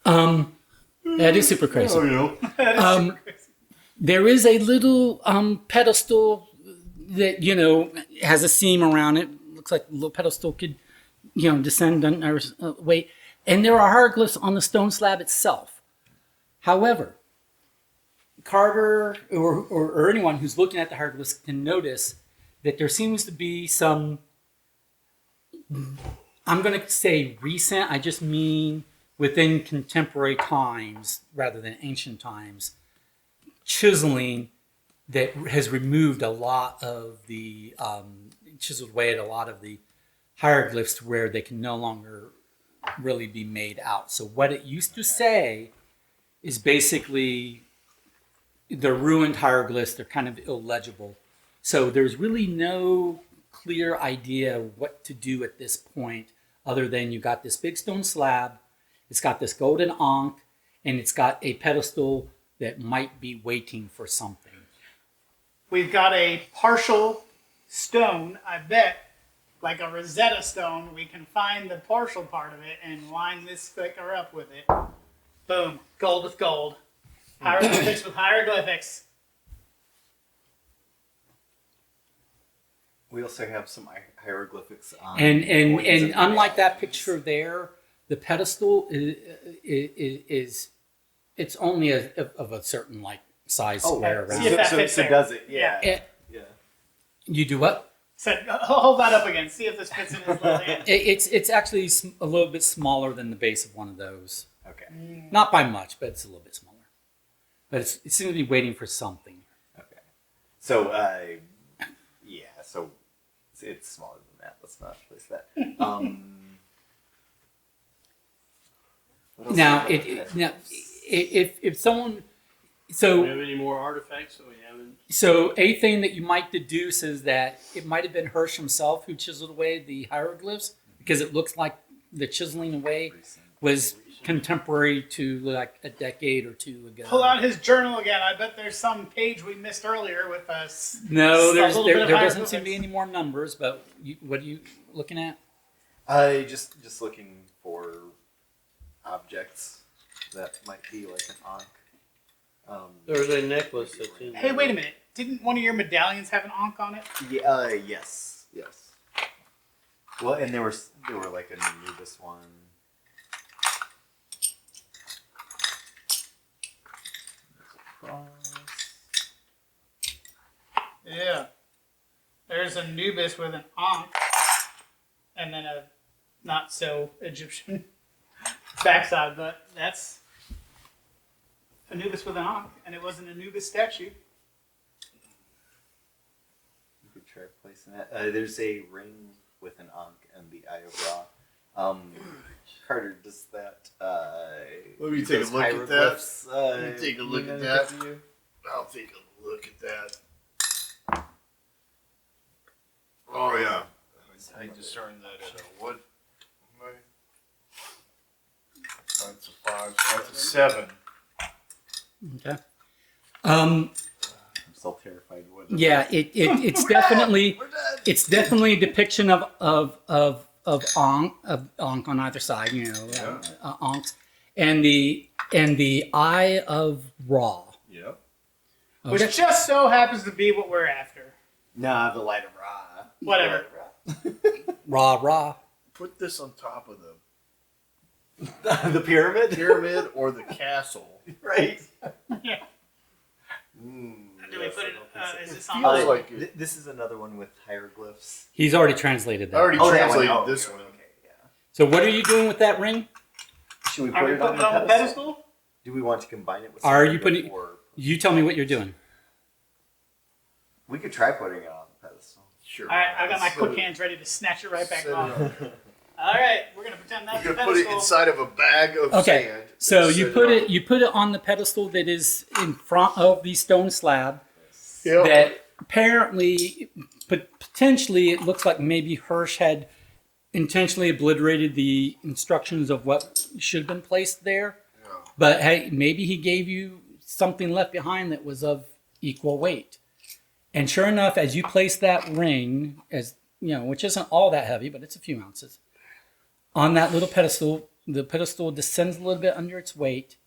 That is super crazy. Oh, you know. That is Um, super crazy. There is a little pedestal that has a seam around it. Looks like a little pedestal could descend or wait. And there are hieroglyphs on the stone slab itself. However, Carter or anyone who's looking at the hieroglyphs can notice that there seems to be some I'm going to say recent. I just mean within contemporary times rather than ancient times. Chiseling that has removed a lot of the chiseled away at a lot of the hieroglyphs to where they can no longer really be made out. So what it used to say is basically the ruined hieroglyphs. They're kind of illegible. So there's really no clear idea what to do at this point other than you got this big stone slab, it's got this golden ankh, and it's got a pedestal that might be waiting for something. We've got a partial stone. I bet, like a Rosetta Stone, we can find the partial part of it and line this sticker up with it. Boom. Gold with gold. Hieroglyphics with hieroglyphics. We also have some hieroglyphics on. And unlike that picture there, the pedestal is it's only of a certain like size square See around. if that So fits there. does it? Yeah. Yeah. You do what? So hold that up again. See if this fits in his little hand. It's actually a little bit smaller than the base of one of those. Okay. Not by much, but it's a little bit smaller. But it seems to be waiting for something. Okay. So, yeah. So it's smaller than that. Let's not place that. What else Now, do we have? now, if someone, Do we so have any more artifacts that we haven't? so a thing that you might deduce is that it might have been Hirsch himself who chiseled away the hieroglyphs because it looks like the chiseling away was contemporary to like a decade or two ago. Pull out his journal again. I bet there's some page we missed earlier with us. No, A there little bit of doesn't seem to be hieroglyphics. any more numbers. But what are you looking at? I just looking for objects that might be like an ankh. There's a necklace that's in Hey, there. wait a minute. Didn't one of your medallions have an ankh on it? Yeah. Yes. Yes. Well, and there were like a Anubis one. Yeah. There's Anubis with an ankh, and then a not so Egyptian backside, but that's Anubis with an ankh, and it was an Anubis statue. You could try placing that. There's a ring with an ankh and the Eye of Ra. Carter, does that? Let me take a those look at hieroglyphs, Let me take a look mean at anything that. to you? I'll take a look at that. Oh yeah. I discern that as a what? That's a 5. That's a 7. Okay. I'm still terrified. What Yeah, it's definitely a depiction of Ankh on either side, you know, Ankhs, and the Eye of Ra. Yep. Okay. Which just so happens to be what we're after. Nah, the Light of Ra. Whatever. Ra. Put this on top of the The pyramid? pyramid or the castle. Right. Yeah. Mm, Do we put it? Is this on? Feels like it. This is another one with hieroglyphs. He's already translated I that. already that one. translated Oh, this okay, one. Okay, yeah. So what are you doing with that ring? Should we Are put we it on putting it on the pedestal? Do we want to combine it with Are something you putting- before- You tell me what you're doing. We could try putting it on the pedestal. Sure. All right, I got my Set quick it- hands ready to snatch it right back set it off. up. All right, we're gonna pretend that's You're the gonna put it pedestal. inside of a bag of Okay, sand. so and you set put on. it on the pedestal that is in front of the stone slab. Yep. That apparently, but potentially, it looks like maybe Hirsch had intentionally obliterated the instructions of what should have been placed there. Yeah. But hey, maybe he gave you something left behind that was of equal weight. And sure enough, as you place that ring, as you know, which isn't all that heavy, but it's a few ounces, on that little pedestal, the pedestal descends a little bit under its weight,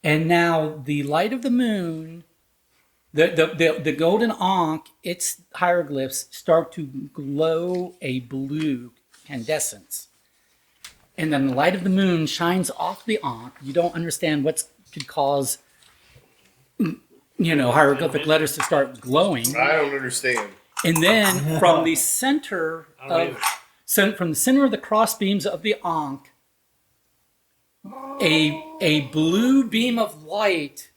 and now the light of the moon, the golden ankh, its hieroglyphs start to glow a blue incandescence. And then the light of the moon shines off the ankh. You don't understand what could cause, you know, hieroglyphic letters to start glowing. I don't understand. And then from the center I don't of, from the center of the cross beams of the Ankh, a blue beam of light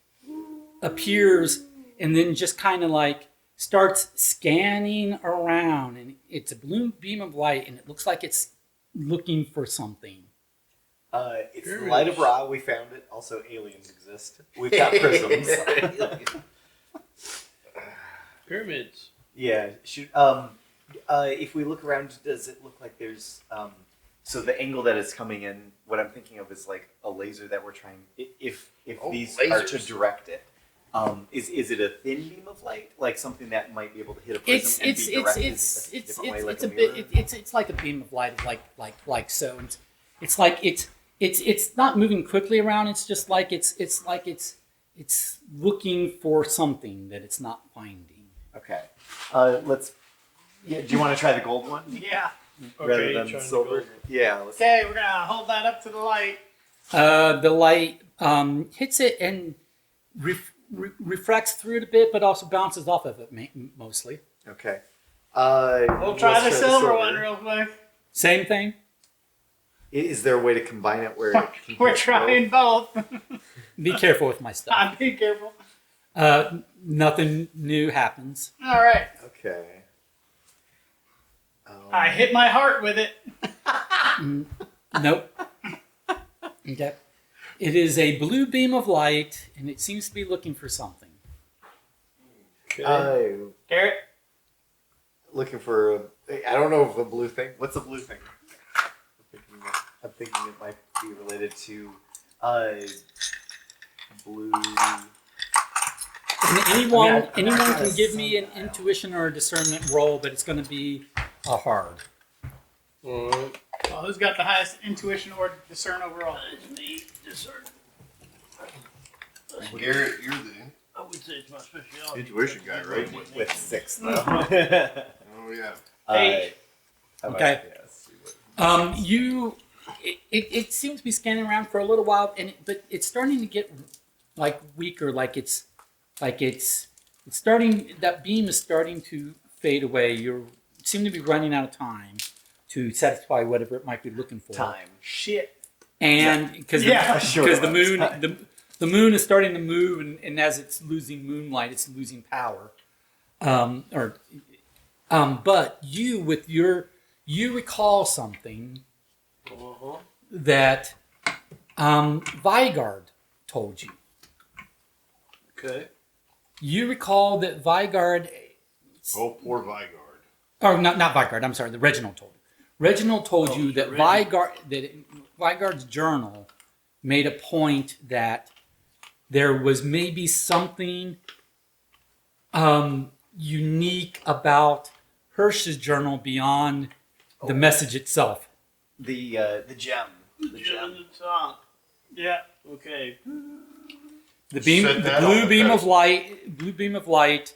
appears and then just kind of like starts scanning around. And it's a blue beam of light, and it looks like it's looking for something. It's the light of Ra. We found it. Also, aliens exist. We've got prisms. Pyramids. Yeah. If we look around, does it look like there's so the angle that it's coming in? What I'm thinking of is like a laser that we're trying. If these are to lasers. direct it, is it a thin beam of light, like something that might be able to hit a prism and be directed a different way, like a mirror? It's like a beam of light, like so. It's like it's not moving quickly around. It's just like it's looking for something that it's not finding. Okay. Let's. Yeah. Do you want to try the gold one Yeah. rather Okay, than trying the to silver? go. Yeah. Let's. Okay, we're gonna hold that up to the light. The light hits it and refracts through it a bit, but also bounces off of it mostly. Okay. We'll try the silver one real quick. Same thing. Is there a way to combine it where it can We're hit trying both. Be careful with my stuff. Be careful. Nothing new happens. All right. both? Okay. I hit my heart with it. Nope. Okay. It is a blue beam of light, and it seems to be looking for something. Garrett. Looking for. I don't know if the blue thing. What's the blue thing? I'm thinking it might be related to blue. And anyone can give me an intuition or a discernment roll, but it's going to be a hard. Alright. Well, who's got the highest intuition or discern overall? It's me, discern. Garrett, you're the I would say it's my specialty. intuition guy, right? With 6 though. Oh yeah. Hey. Okay. It seems to be scanning around for a little while, but it's starting to get like weaker, like it's starting. That beam is starting to fade away. You seem to be running out of time to satisfy whatever it might be looking for. Time. Shit. And because Sure the moon time. the moon is starting to move, and as it's losing moonlight, it's losing power. But you recall something Uh-huh. that Vigard told you. Okay. You recall that Vigard, Oh, poor Vigard. or not Vigard. I'm sorry, the Reginald told you. Reginald told you that Vigard's journal made a point that there was maybe something unique about Hirsch's journal beyond the message itself. The gem. The gem in the top. Yeah. Okay. The Set that blue on beam the of light,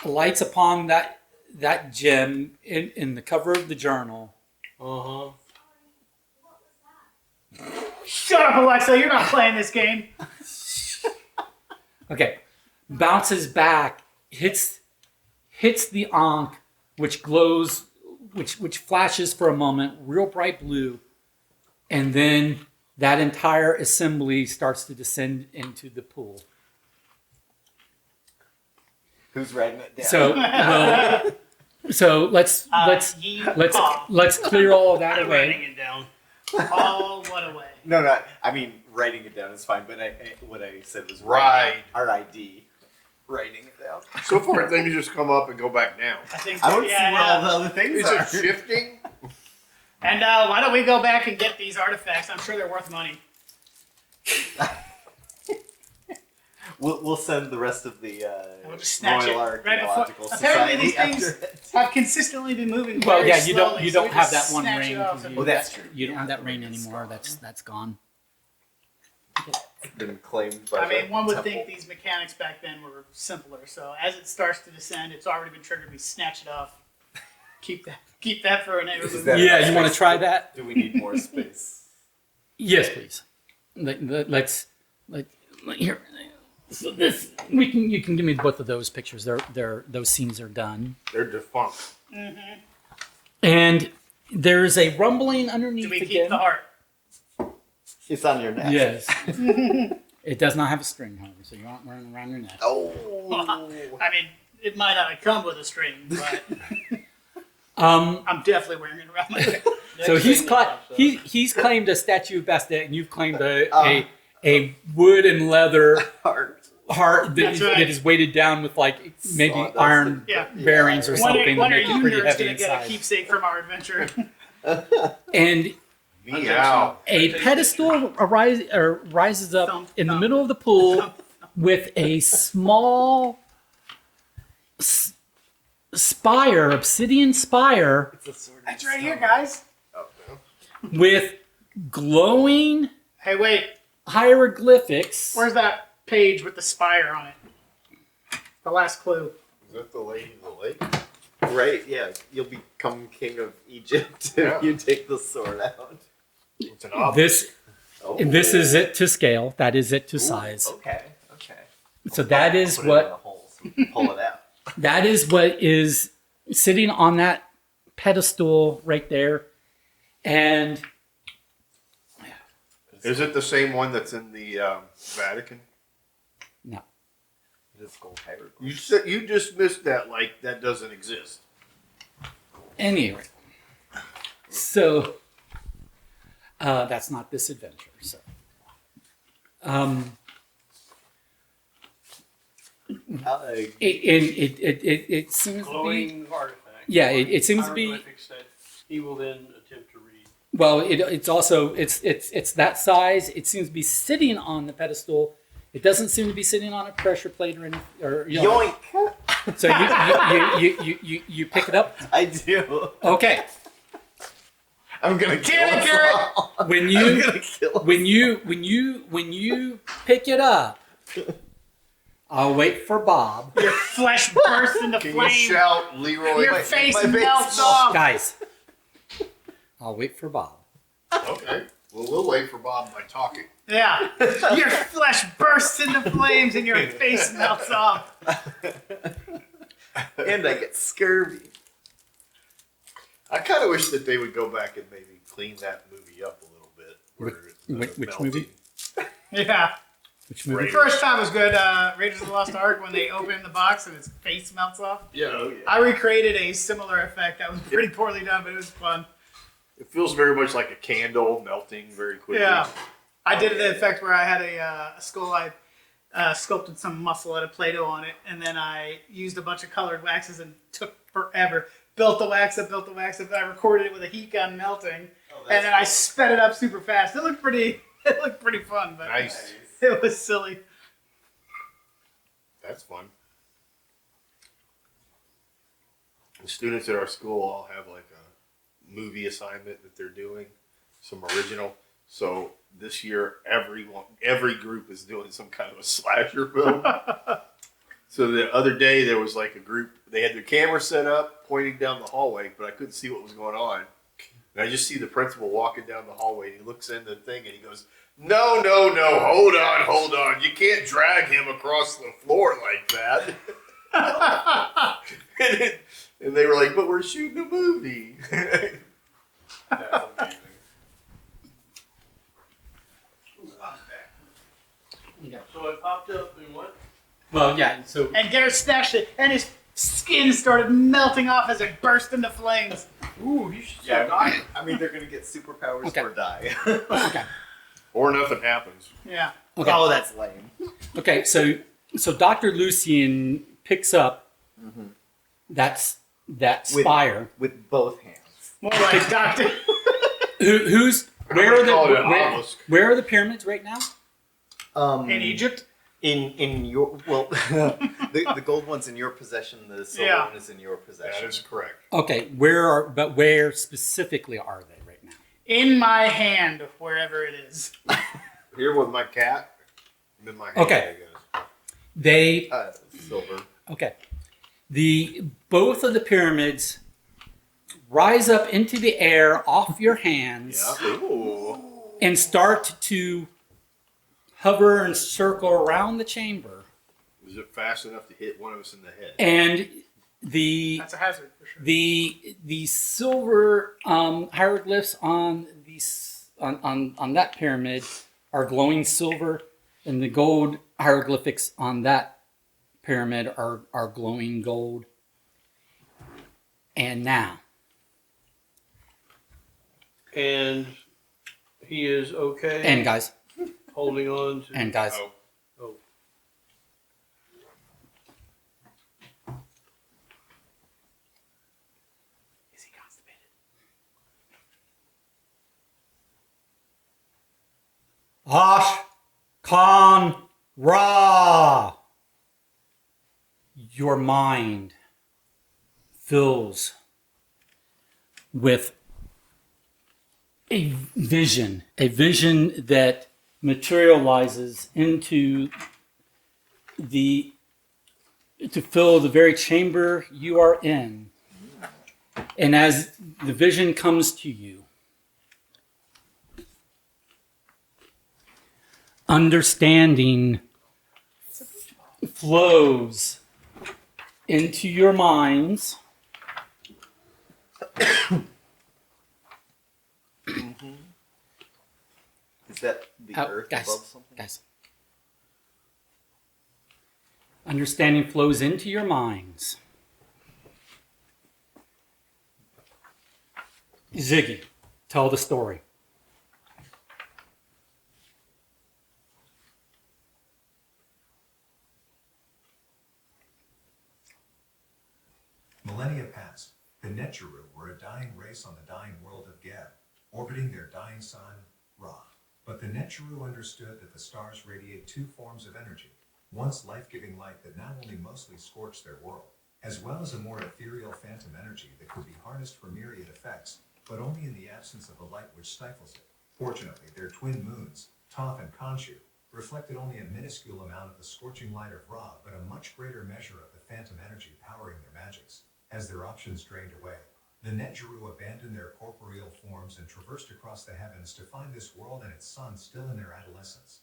lights upon that gem in the cover of the journal. Uh-huh. Shut up, Alexa. You're not playing this game. Okay, bounces back, hits the Ankh, which glows, which flashes for a moment, real bright blue, and then that entire assembly starts to descend into the pool. Who's writing it down? So let's clear all of that I'm away. writing it down. Oh, what a way. No. I mean, writing it down is fine, but what I said was Right. RID. Writing it down. So far, things just come up and go back down. I think. I want to see yeah, what all yeah. the other things Is are. it shifting? And why don't we go back and get these artifacts? I'm sure they're worth money. We'll send the rest of the We'll just snatch Royal it right before. Archaeological Apparently, Society these after things it. have consistently been moving. Well, very yeah, you don't slowly, you so don't we have just that one snatch ring. it off 'cause and- you- Oh, that's true. You don't Yeah, have that the ring ring is anymore. gone. That's gone. Been claimed by I mean, one would temple. think these mechanics back then were simpler. So as it starts to descend, it's already been triggered. We snatch it off. Keep that for an Is heirloom. that- Yeah, you want to try that? Do we need more space? Yes, please. Let's here. So this you can give me both of those pictures. Those scenes are done. They're defunct. And there's a rumbling underneath Do we again. keep the heart? It's on your neck. Yes. It does not have a string, however, so you aren't wearing it around your neck. Oh. I mean, it might not have come with a string, but Um, I'm definitely wearing it around my neck. so Next thing that pops up. he's claimed a statue of Bastet, and you've claimed a wood and leather Heart. heart that, That's right. that is weighted down with like maybe Sawdust. iron Yeah. bearings or When something are to make it you pretty nerds heavy gonna get a inside. keepsake from our adventure? And Meow. a pedestal rises up Thump, in the thump. middle of the pool with a small spire, obsidian spire, It's a sword. It's right here, guys. with glowing Hey, wait. hieroglyphics. Where's that page with the spire on it? The last clue. Is that the lady of the lake? Right, yeah. You'll become king of Egypt if Yeah. you take the sword out. It's an obelisk. This is it to scale. That is it to size. Okay. So that is Put it in what a hole so we can pull it out. that is what is sitting on that pedestal right there. And Is it the same one that's in the Vatican? no. It is gold hieroglyph. You said you just missed that. Like that doesn't exist. Anyway, so that's not this adventure. So, it seems to be Glowing artifact. yeah. It seems to be Hieroglyphics that he will then attempt to read. well. It's also it's that size. It seems to be sitting on the pedestal. It doesn't seem to be sitting on a pressure plate or anything. Or you know, Yoink! so you pick it up. I do. Okay. I'm gonna kill it, us Garrett! all. When I'm you gonna kill us. when you pick it up, I'll wait for Bob. Your flesh bursts into Can you flame. shout, Leroy? Your Wait, face my face melts melts. off. Guys, I'll wait for Bob. Okay. Well, we'll wait for Bob by talking. Yeah. Your flesh bursts into flames and your face melts off. And I get scurvy. I kind of wish that they would go back and maybe clean that movie up a little bit. Which movie? Yeah. Which movie? Raiders. First time was good. Raiders of the Lost Ark when they open the box and his face melts off. Yeah. Oh, yeah. I recreated a similar effect that was pretty poorly done, but it was fun. It feels very much like a candle melting very quickly. Yeah. I did the effect where I had a skull. I sculpted some muscle out of Play-Doh on it, and then I used a bunch of colored waxes and took forever. Built the wax up. I recorded it with a heat gun melting, and then I sped it up super fast. It looked pretty fun, but Nice. it was silly. That's fun. The students at our school all have like a movie assignment that they're doing, some original. So this year, every group is doing some kind of a slasher film. So the other day there was like a group. They had their camera set up, pointing down the hallway, but I couldn't see what was going on. And I just see the principal walking down the hallway, and he looks in the thing, and he goes, "No, hold on! You can't drag him across the floor like that." And they were like, "But we're shooting a movie." That's amazing. So it popped up in what? Well, yeah. So And Garrett snatched it, and his skin started melting off as it burst into flames. Ooh, you should Yeah, die. I mean, they're gonna get superpowers Okay. or die. okay. Or nothing happens. Yeah. Okay. Oh, that's lame. Okay. So Dr. Lucian picks up that spire. With both hands. More like Doctor. Who's where are Call it an the obelisk. where are the pyramids right now? In Egypt. In your the gold one's in your possession. The silver Yeah. one is in your possession. That is correct. Okay. Where specifically are they right now? In my hand, wherever it is. Here with my cat. And in my hand, Okay. I guess. They Silver. okay. Both of the pyramids rise up into the air off your hands Yeah. Ooh. and start to hover and circle around the chamber. Was it fast enough to hit one of us in the head? And That's a hazard for sure. the silver hieroglyphs on on that pyramid are glowing silver, and the gold hieroglyphics on that pyramid are glowing gold. And now, And he is okay. and guys, holding on to. and guys, Oh, Oh, is he constipated? Ash Khan Ra. Your mind fills with a vision that materializes into to fill the very chamber you are in. And as the vision comes to you, understanding flows into your minds. Is that the earth Guys, above something? guys. Understanding flows into your minds. Ziggy, tell the story. Millennia passed. The Netgeru were a dying race on the dying world of Geb, orbiting their dying sun, Ra. But the Netgeru understood that the stars radiate two forms of energy. Once life-giving light that now only mostly scorched their world, as well as a more ethereal phantom energy that could be harnessed for myriad effects, but only in the absence of the light which stifles it. Fortunately, their twin moons, Toph and Khonshu, reflected only a minuscule amount of the scorching light of Ra, but a much greater measure of the phantom energy powering their magics. As their options drained away, the Netgeru abandoned their corporeal forms and traversed across the heavens to find this world and its sun still in their adolescence.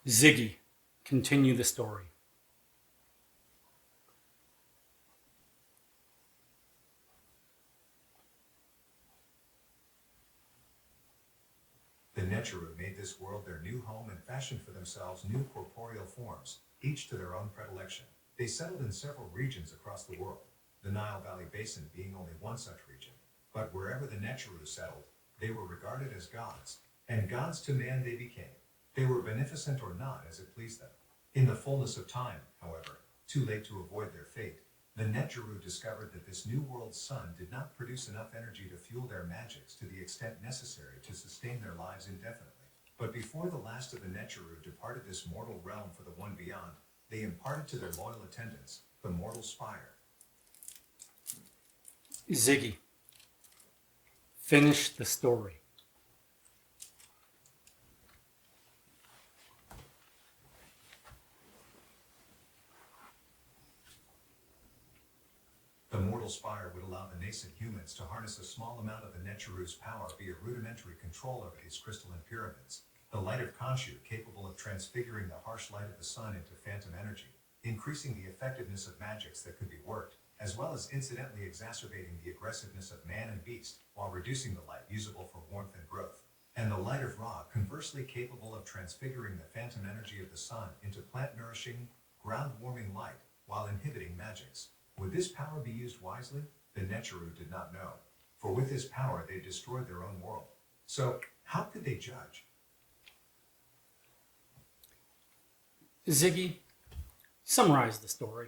Ziggy, continue the story. The Netgeru made this world their new home and fashioned for themselves new corporeal forms, each to their own predilection. They settled in several regions across the world, the Nile Valley Basin being only one such region. But wherever the Netgeru settled, they were regarded as gods, and gods to man they became. They were beneficent or not as it pleased them. In the fullness of time, however, too late to avoid their fate, the Netgeru discovered that this new world's sun did not produce enough energy to fuel their magics to the extent necessary to sustain their lives indefinitely. But before the last of the Netgeru departed this mortal realm for the one beyond, they imparted to their loyal attendants the mortal spire. Ziggy, finish the story. The mortal spire would allow the nascent humans to harness a small amount of the Netgeru's power via rudimentary control over these crystalline pyramids. The light of Khonshu, capable of transfiguring the harsh light of the sun into phantom energy, increasing the effectiveness of magics that could be worked, as well as incidentally exacerbating the aggressiveness of man and beast, while reducing the light usable for warmth and growth. And the light of Ra, conversely capable of transfiguring the phantom energy of the sun into plant-nourishing, ground-warming light, while inhibiting magics. Would this power be used wisely? The Netgeru did not know, for with this power they destroyed their own world. So, how could they judge? Ziggy, summarize the story.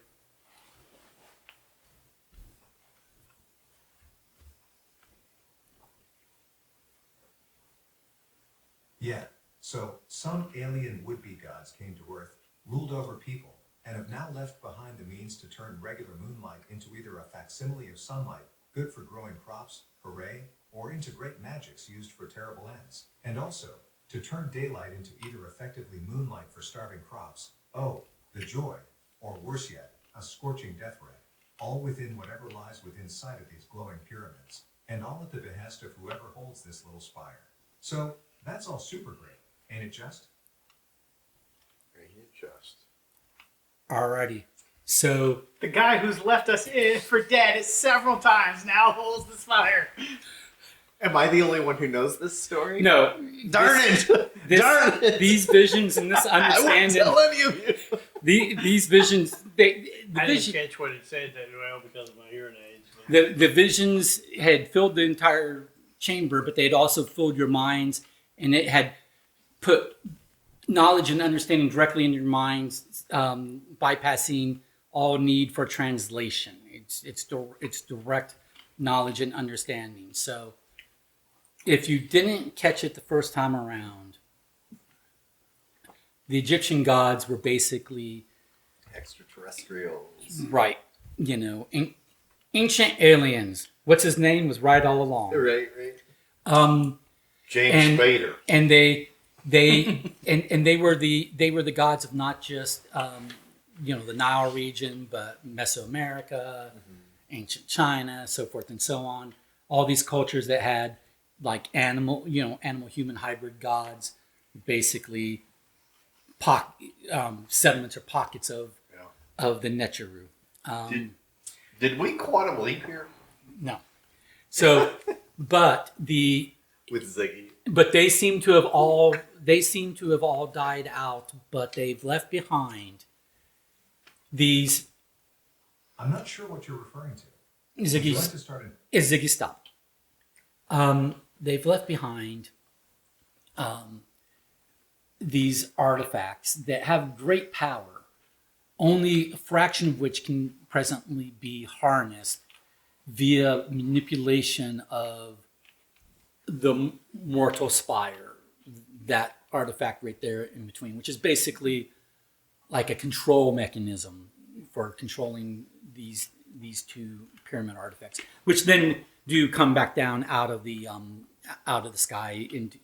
Yeah, so some alien would-be gods came to Earth, ruled over people, and have now left behind the means to turn regular moonlight into either a facsimile of sunlight, good for growing crops, hooray, or into great magics used for terrible ends. And also, to turn daylight into either effectively moonlight for starving crops, oh, the joy, or worse yet, a scorching death ray, all within whatever lies within sight of these glowing pyramids, and all at the behest of whoever holds this little spire. So, that's all super great, ain't it just? ain't it just? Alrighty. So The guy who's left us for dead several times now holds this fire. Am I the only one who knows this story? no, Darn it! Darn it! these visions and this I won't understanding, tell any of you. these visions, the I didn't vision, catch what it said that well because of my hearing aids. But the visions had filled the entire chamber, but they had also filled your minds, and it had put knowledge and understanding directly in your minds, bypassing all need for translation. It's direct knowledge and understanding. So if you didn't catch it the first time around, the Egyptian gods were basically Extraterrestrials. right, ancient aliens. What's his name was right all along. Right, right. James Spader. And they were the gods of not just the Nile region, but Mesoamerica, ancient China, so forth and so on. All these cultures that had like animal human hybrid gods, basically sediments or pockets of the Neteru. Did we quantum leap here? No. So, but With Ziggy. but they seem to have all died out, but they've left behind these I'm not sure what you're referring to. Would you like to Ziggy. start in? Is Ziggy stop? They've left behind these artifacts that have great power, only a fraction of which can presently be harnessed via manipulation of the mortal spire, that artifact right there in between, which is basically like a control mechanism for controlling these two pyramid artifacts, which then do come back down out of the sky into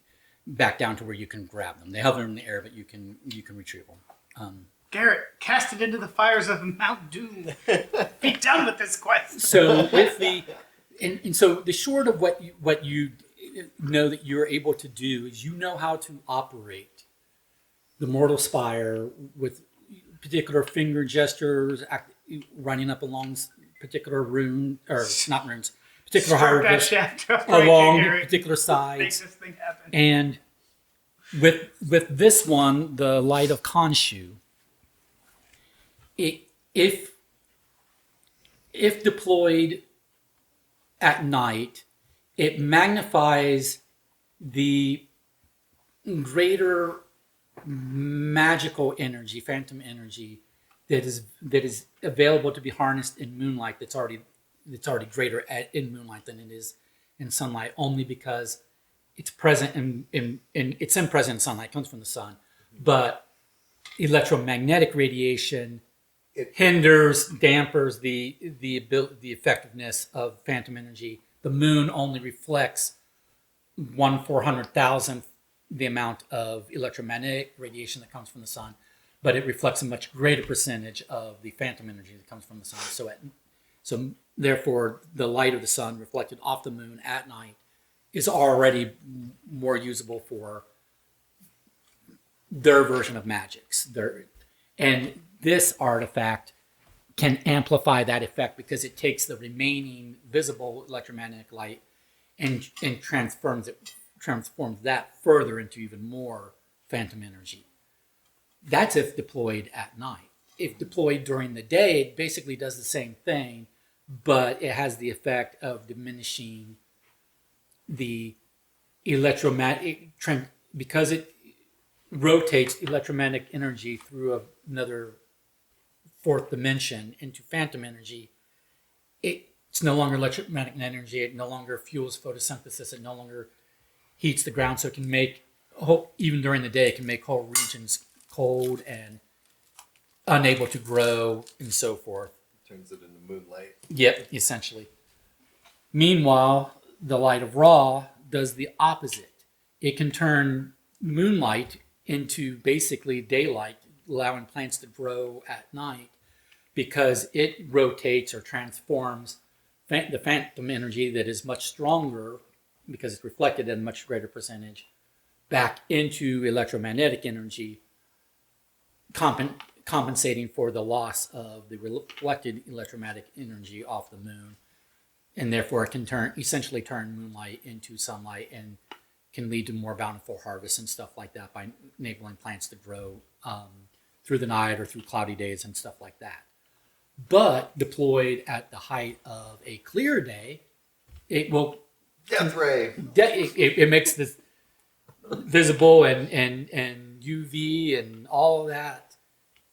back down to where you can grab them. They hover in the air, but you can retrieve them. Garrett, cast it into the fires of Mount Doom. Be done with this quest. So with and so the short of what you know that you're able to do is how to operate the mortal spire with particular finger gestures, running up along particular rune or not runes, particular Stroke that hieroglyphs shaft up right along there, Garrett. particular Make sides. this thing happen. And with this one, the light of Khonshu, if deployed at night, it magnifies the greater magical energy, phantom energy that is available to be harnessed in moonlight. That's already greater in moonlight than it is in sunlight, only because it's present in sunlight. It comes from the sun, but electromagnetic radiation hinders, dampers the effectiveness of phantom energy. The moon only reflects 1/400,000th the amount of electromagnetic radiation that comes from the sun, but it reflects a much greater percentage of the phantom energy that comes from the sun. So therefore, the light of the sun reflected off the moon at night is already more usable for their version of magics. And this artifact can amplify that effect because it takes the remaining visible electromagnetic light and transforms that further into even more phantom energy. That's if deployed at night. If deployed during the day, it basically does the same thing, but it has the effect of diminishing the electromagnetic because it rotates electromagnetic energy through another fourth dimension into phantom energy. It's no longer electromagnetic energy. It no longer fuels photosynthesis. It no longer heats the ground, so it can make even during the day, it can make whole regions cold and unable to grow and so forth. Turns it into moonlight. Yep, essentially. Meanwhile, the light of Ra does the opposite. It can turn moonlight into basically daylight, allowing plants to grow at night because it rotates or transforms the phantom energy that is much stronger because it's reflected in a much greater percentage back into electromagnetic energy, compensating for the loss of the reflected electromagnetic energy off the moon, and therefore it can essentially turn moonlight into sunlight and can lead to more bountiful harvests and stuff like that by enabling plants to grow through the night or through cloudy days and stuff like that. But deployed at the height of a clear day, it will Death ray. it makes this visible and UV and all of that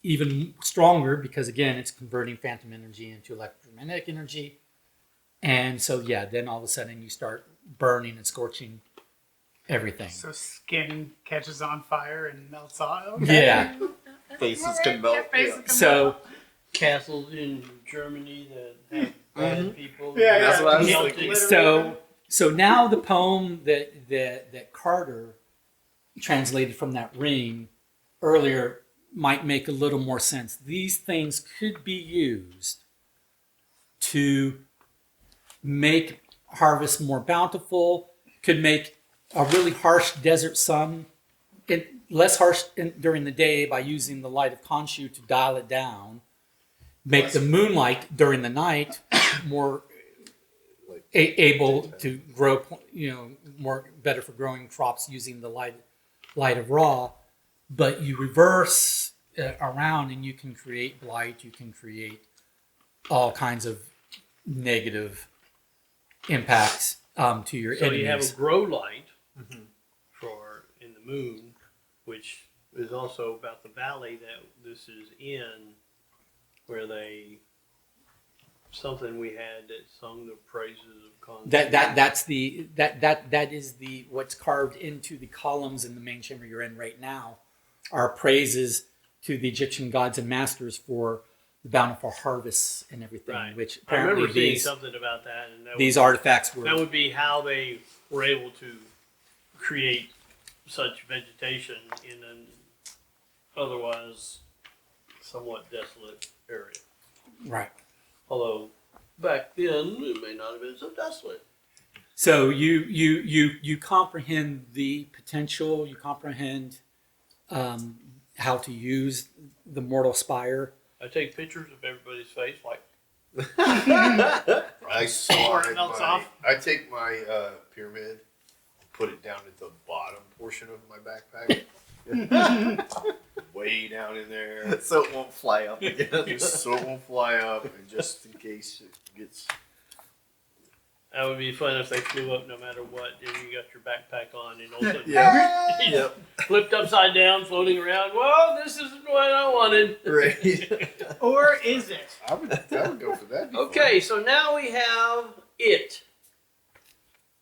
even stronger, because again it's converting phantom energy into electromagnetic energy. And so then all of a sudden you start burning and scorching everything. So skin catches on fire and melts off. Okay. Yeah. Faces can melt. Faces Yeah. can So melt. Castles in Germany that have bad people. Yeah, That's what I was Melted. thinking. so now the poem that Carter translated from that ring earlier might make a little more sense. These things could be used to make harvest more bountiful, could make a really harsh desert sun less harsh during the day by using the light of Khonshu to dial it down, make the moonlight during the night more able to grow, more better for growing crops using the light of Ra. But you reverse around and you can create blight, you can create all kinds of negative impacts to your So enemies. you have a grow light for in the moon, which is also about the valley that this is in, where something we had that sung the praises of Khonshu. That is the what's carved into the columns in the main chamber you're in right now are praises to the Egyptian gods and masters for the bountiful harvests and everything. Right. Which I remember apparently seeing these something about that, and these artifacts were that would be how they were able to create such vegetation in an otherwise somewhat desolate area. right. Although back then it may not have been so desolate. So you comprehend the potential. You comprehend how to use the mortal spire. I take pictures of everybody's face, like I Before it melts off. I take my pyramid, put it down at the bottom portion of my backpack, way down in there, So it won't fly up again. just so it won't fly up, and just in case it gets. that would be fun if they flew up no matter what, and you got your backpack on, and all of a sudden Yep. flipped upside down, floating around. Well, this isn't what I wanted. Right. Or is it? I would go for that. Okay, so now we have it.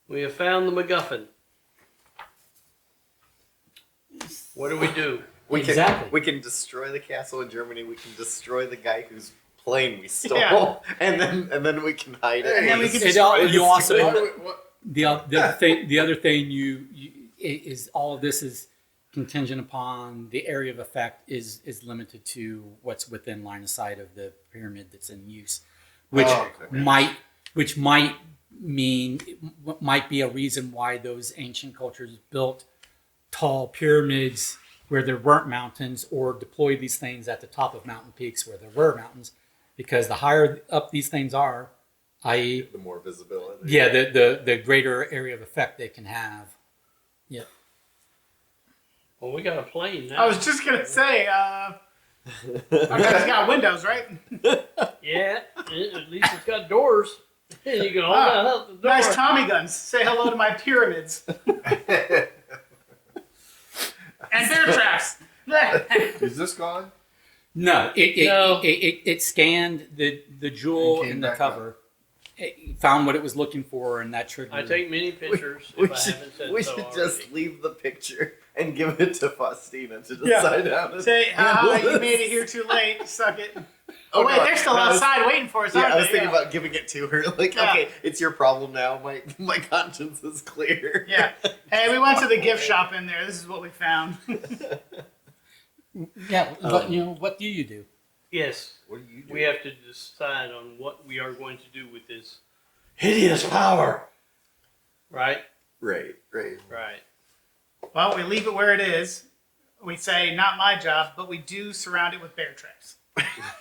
We have found the MacGuffin. What do we do? Exactly. We can destroy the castle in Germany. We can destroy the guy whose plane we stole, Yeah. and then we can hide it. And then we can It all- destroy you also What? the other thing you is all of this is contingent upon the area of effect is limited to what's within line of sight of the pyramid that's in use, which might be a reason why those ancient cultures built tall pyramids where there weren't mountains, or deployed these things at the top of mountain peaks where there were mountains, because the higher up these things are, i.e., The more visibility. yeah, the greater area of effect they can have. Yeah. Well, we got a plane now. I was just gonna say, it's got windows, right? Yeah, at least it's got doors. And you can hold Ah, out the door. Nice Tommy guns. Say hello to my pyramids. And bear traps. Is this gone? No, No. It scanned the jewel And came in the back cover, it found what it was looking for, and that triggered. I take many pictures We if I should, haven't said we so should already. just leave the picture and give it to Faustina to decide how to Say, handle you made this. it here too late. Suck it. Oh, wait, no, they're still no, I was- outside waiting for us, Yeah, aren't I was they? thinking about giving it to her. Like, Yeah. okay, it's your problem now. My conscience is clear. Yeah. Hey, we went to the gift shop in there. This is what we found. Yeah, but what do you do? Yes, What do you do? we have to decide on what we are going to do with this hideous power. Right? Right. Right. Well, we leave it where it is, we say, not my job, but we do surround it with bear traps.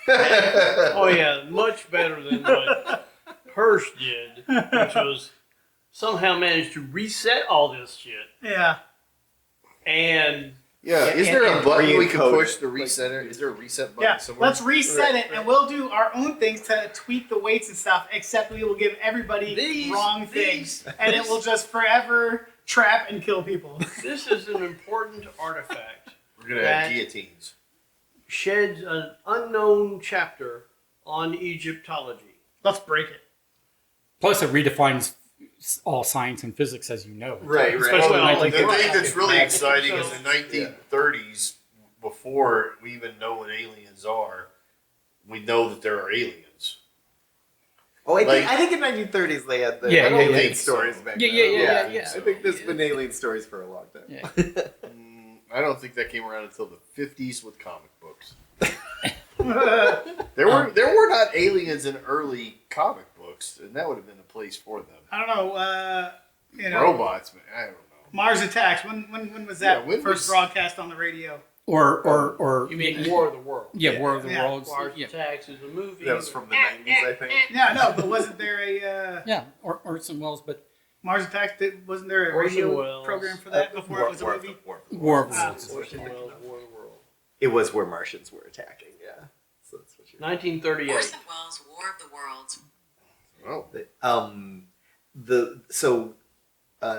Oh yeah, much better than what Hirsch did, which was somehow managed to reset all this shit. Yeah. And Yeah, Yeah, is there a and button we can re-encode push it. to reset it? Is there a reset button Yeah, somewhere? let's reset it, and we'll do our own things to tweak the weights and stuff, except we will give everybody wrong things, and it will just forever trap and kill people. this is an important artifact. We're gonna have guillotines. Sheds an unknown chapter on Egyptology. Let's break it. Plus, it redefines all science and physics as you know it. Right, right. Especially Well, in The thing 1930s. that's really Magic. exciting So- is the 1930s, before we even know what aliens are, we know that there are aliens. Oh, I Like- think in 1930s they had the Yeah, I don't alien think stories so. back Yeah, then. yeah, yeah. I think there's been alien stories for a long time. Yeah. I don't think that came around until the 50s with comic books. There were not aliens in early comic books, and that would have been a place for them. I don't know. You know, Robots, man, I don't know. Mars Attacks. When was that Yeah, when first was- broadcast on the radio? Or You mean War of the Worlds? yeah, War of the Yeah. Worlds. Mars Yeah, Attacks is a movie. That was from the 90s, I think. Yeah, no, but wasn't there a yeah, or Orson Welles, but Mars Attacks? Wasn't there a Orson radio Welles. program for that before it was a movie? War of the Ah. Worlds. Orson Welles, War of the World. It was where Martians were attacking, yeah. So that's what you're 1938. Orson Welles' War of the Worlds. Oh, So,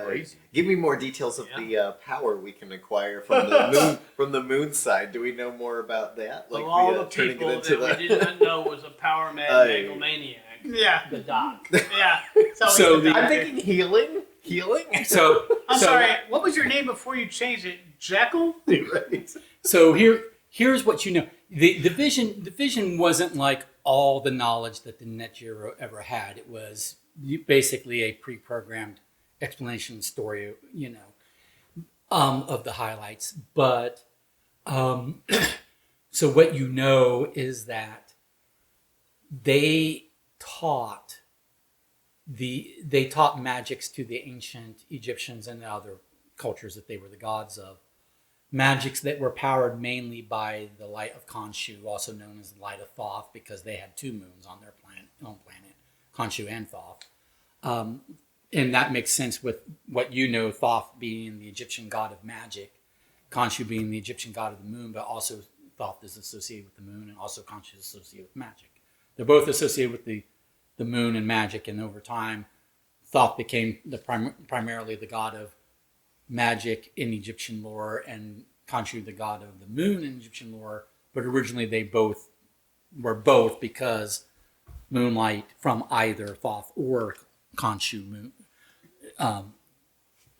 crazy. give me more details of Yeah. the power we can acquire from the moon. From the moon side, do we know more about that? Of all the turning people it into that we did not know was a power mad megalomaniac, Yeah, the Doc. yeah. So the- I'm thinking healing. So I'm so, sorry. What was your name before you changed it? Jekyll? Right. So here's what you know. The vision wasn't like all the knowledge that the Net Zero ever had. It was basically a pre-programmed explanation story, of the highlights. But so what you know is that they taught magics to the ancient Egyptians and the other cultures that they were the gods of. Magics that were powered mainly by the light of Khonshu, also known as the light of Thoth, because they had two moons on their planet, Khonshu and Thoth. And that makes sense with what you know, Thoth being the Egyptian god of magic, Khonshu being the Egyptian god of the moon, but also Thoth is associated with the moon, and also Khonshu is associated with magic. They're both associated with the moon and magic, and over time, Thoth became primarily the god of magic in Egyptian lore, and Khonshu the god of the moon in Egyptian lore. But originally, they both were both because moonlight from either Thoth or Khonshu moon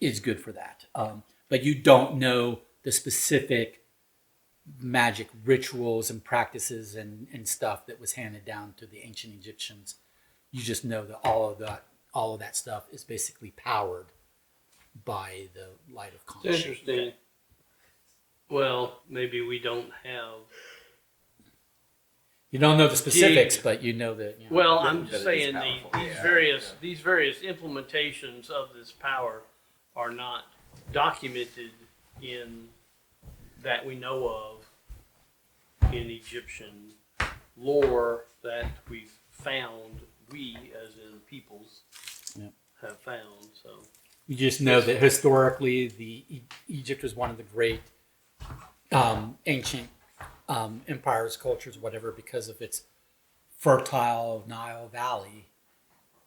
is good for that. But you don't know the specific magic rituals and practices and stuff that was handed down to the ancient Egyptians. You just know that all of that stuff is basically powered by the light of Khonshu. It's interesting. Well, maybe we don't have. You don't know the specifics, but you know that. Well, I'm that just it is saying powerful, these various implementations of this power are not documented in that we know of in Egyptian lore that we've found. We, as in peoples, Yep. have found. So you just know that historically, Egypt was one of the great ancient empires, cultures, whatever, because of its fertile Nile Valley,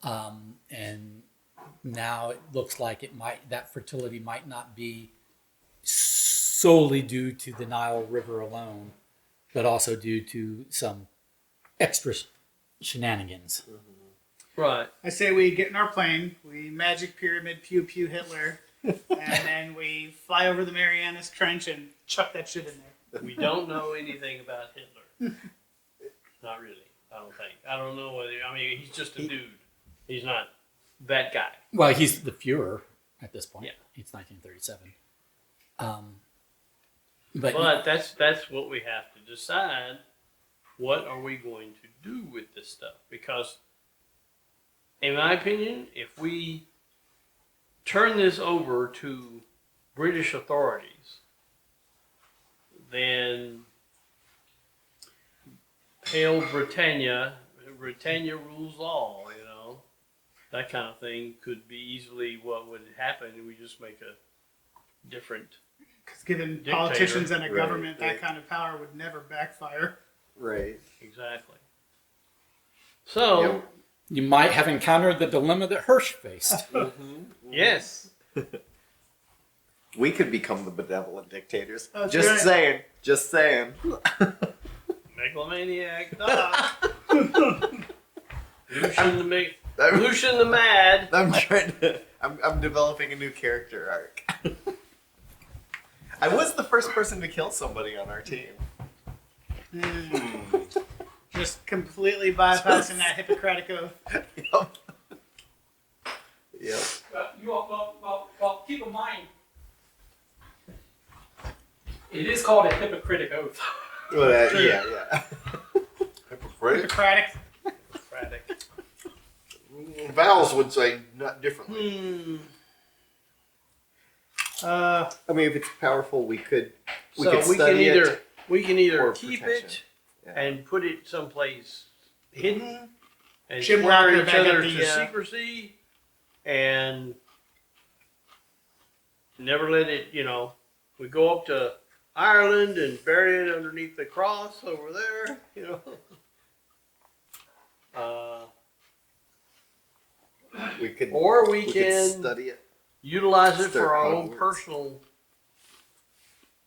and now it looks like that fertility might not be solely due to the Nile River alone, but also due to some extra shenanigans. right. I say we get in our plane, we magic pyramid pew pew Hitler, and then we fly over the Marianas Trench and chuck that shit in there. We don't know anything about Hitler. Not really. I don't think. I don't know whether. I mean, he's just a dude. He's not that guy. Well, he's the Fuhrer at this point. Yeah. It's 1937. But that's what we have to decide. What are we going to do with this stuff? Because, in my opinion, if we turn this over to British authorities, then Hail Britannia, Britannia rules all, you know. That kind of thing could be easily what would happen if we just make a different. Because given Dictator. politicians and a Right, government, that right. kind of power would never backfire. Right. Exactly. So, Yep. You might have encountered the dilemma that Hirsch faced. yes. We could become the benevolent dictators. That's Just right. saying. Just saying. Megalomaniac. Ah, Lucian the Mad. I'm trying to. I'm developing a new character arc. I was the first person to kill somebody on our team. just completely bypassing that Hippocratic oath. Yep. Yep. Well, keep in mind, it is called a hypocritic oath. Well, yeah. Hypocritic. Hippocratic. Hippocratic. Vowels would say not differently. Uh, I mean, if it's powerful, we could So we can study either it. either or keep protection. it Yeah. and put it someplace hidden and Jim swear Walker each back at other the, to secrecy and never let it, you know, we go up to Ireland and bury it underneath the cross over there, you know. We could, Or we could can study it. utilize it for Start our own Hogwarts. personal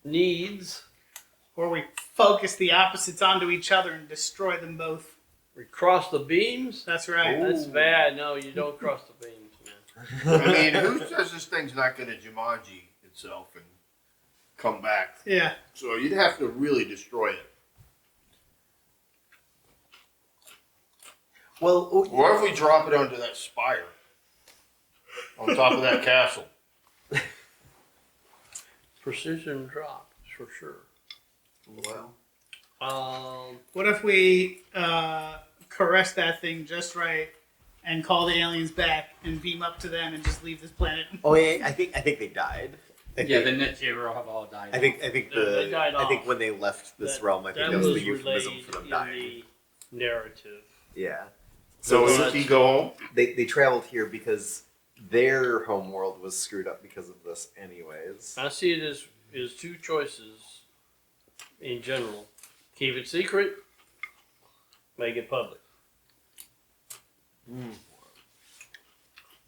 needs. or we focus the opposites onto each other and destroy them both. We cross the beams. That's right. That's bad. No, you don't cross the beams, man. I mean, who says this thing's not going to Jumanji itself and come back? Yeah. So you'd have to really destroy it. Well, Or if we drop it onto that spire on top of that castle. Precision drop, for sure. Well, What if we caress that thing just right and call the aliens back and beam up to them and just leave this planet? oh yeah, I think they died. I Yeah, think, the net zero have all died. I think They died I think off. when they left this realm, I think that was the euphemism for them in dying. the narrative. Yeah. so So if he go home? they traveled here because their home world was screwed up because of this, anyways. I see it as two choices in general. Keep it secret, make it public.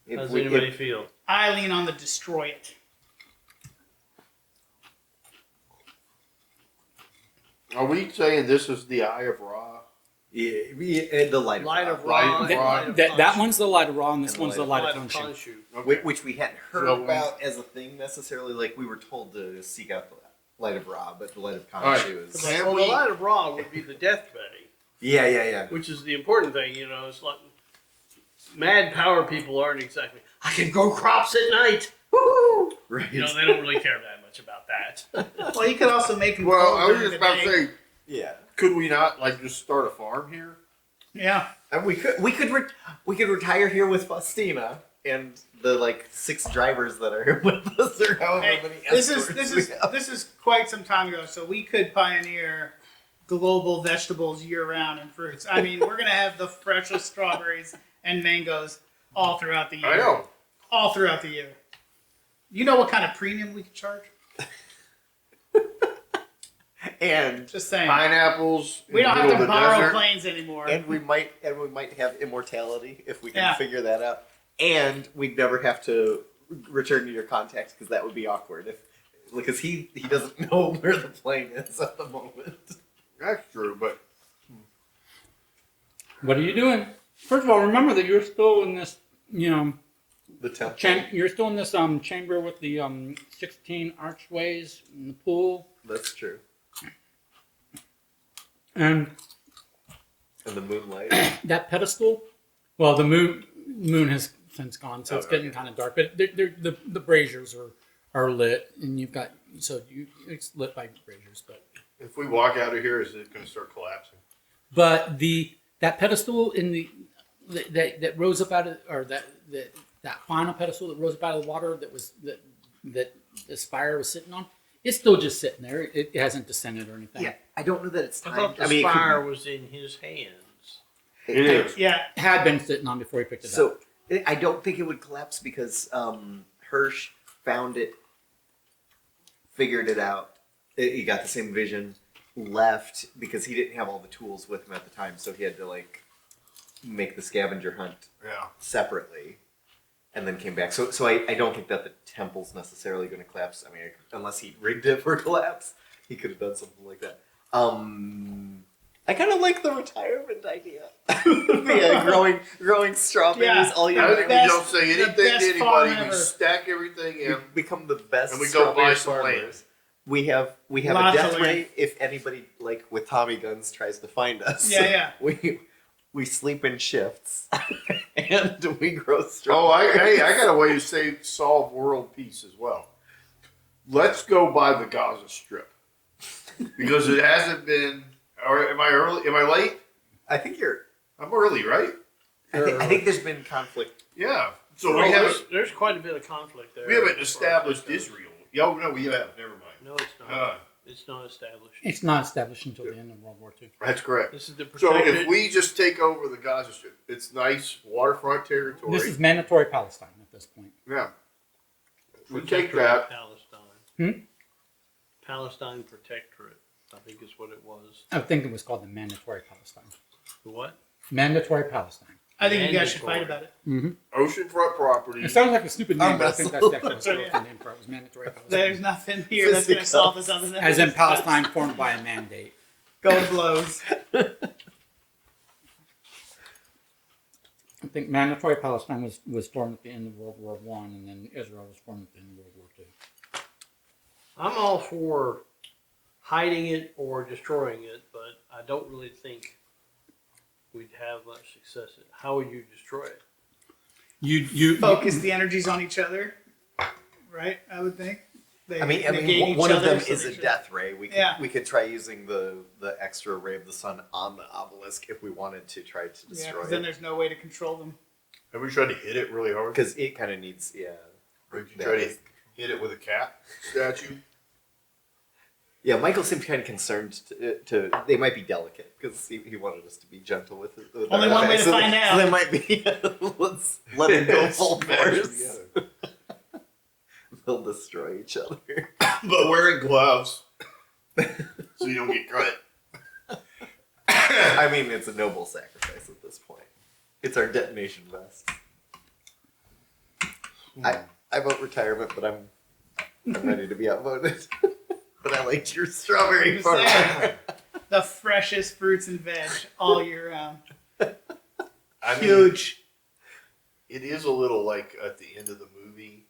How does anybody feel? I lean on the destroy it. Are we saying this is the Eye of Ra? and the light, Light of Light Ra. of and Ra. Light of That Khonshu. one's the light of Ra, and this And one's the light light Light of of Khonshu. Khonshu. which we hadn't heard So- about as a thing necessarily. Like we were told to seek out the light of Ra, but the light of All right. Khonshu is. Can Well, we- the Light of Ra would be the death buddy, Yeah. which is the important thing. You know, it's like mad power people aren't exactly. I can grow crops at night. Woo! Right. You know, they don't really care that much about that. Well, you could also make them Well, cold I was during just the about to day. say, Yeah. could we not like just start a farm here? Yeah. And we could retire here with Faustina and the like 6 drivers that are here with us, or however Hey, many. this escorts we have. is quite some time ago, so we could pioneer global vegetables year round and fruits. I mean, we're gonna have the freshest strawberries and mangoes all throughout the year. I know. All throughout the year. You know what kind of premium we could charge? and Just saying. Pineapples. We don't in the have to middle of the borrow desert. planes anymore. and we might have immortality if we can Yeah. figure that out. And we'd never have to return to your contact because that would be awkward because he doesn't know where the plane is at the moment. That's true, but What are you doing? First of all, remember that you're still in this, The temple. you're still in this chamber with the 16 archways and the pool, That's true. and And the moonlight. that pedestal. Well, the moon has since gone, so it's Okay. getting kind of dark. But the braziers are lit, and you've got it's lit by braziers. if we walk out of here, is it going to start collapsing? But that pedestal that rose up out of, or that final pedestal that rose up out of the water that the spire was sitting on, It's still just sitting there. It hasn't descended or anything. Yeah, I don't know that it's I time. thought the it could spire be- was in his hands. It is. Yeah. It had been sitting on before he picked it up. So I don't think it would collapse because Hirsch found it, figured it out. He got the same vision, left because he didn't have all the tools with him at the time, so he had to like make the scavenger hunt Yeah. separately, and then came back. So I don't think that the temple's necessarily going to collapse. I mean, unless he rigged it for collapse, he could have done something like that. I kind of like the retirement idea. growing strawberries Yeah. all year. I think we best- don't say the anything to best farm anybody. We ever. stack everything We in. become the best. And we go buy strawberry some farmers. land. We have a Lots death of land. ray if anybody like with Tommy guns tries to find us. Yeah. We sleep in shifts and we grow Oh, strawberries. I got a way to solve world peace as well. Let's go buy the Gaza Strip because it hasn't been. Or am I early? Am I late? I think you're. I'm early, right? I think there's been conflict. Yeah. So Well, we haven't there's quite a bit of conflict there. established Israel. No, we have. Never mind. No, it's not. Uh, It's not established. It's not established until the end of World War II. That's correct. This is the So protected. if we just take over the Gaza Strip, it's nice waterfront territory. This is mandatory Palestine at this point. Yeah. We take Protectorate that. Palestine. Palestine Protectorate, I think is what it was. I think it was called the mandatory Palestine. The what? Mandatory Palestine. I think you guys should Mandatory. fight about it. Oceanfront property. It sounds like a stupid name, but I think that's Arm actually wrestle. what the name for it was mandatory Palestine. There's nothing here that's going to solve this other than As in Palestine formed by a mandate. go to blows. I think mandatory Palestine was formed at the end of World War One, and then Israel was formed at the end of World War Two. I'm all for hiding it or destroying it, but I don't really think we'd have much success at it. How would you destroy it? You Focus the energies on each other, right? I would think. They negate one each of them other, so is they a should- death ray. Yeah. We could try using the extra ray of the sun on the obelisk if we wanted to try to Yeah, destroy because then it. there's no way to control them. Have we tried to hit it really hard? Because it kind of needs, Or did you try to hit it with a cat statue? Yeah, Michael seemed kind of concerned to they might be delicate because he wanted us to be gentle with it. with Only our one way attacks. to find out. So they might be. Let's let them go full Smash them force. together. They'll destroy each other. But wearing gloves so you don't get cut. I mean, it's a noble sacrifice at this point. It's our detonation vest. I vote retirement, but I'm ready to be outvoted. But I liked your strawberry Just farm. saying. The freshest fruits and veg all year round. I mean, Huge. it is a little like at the end of the movie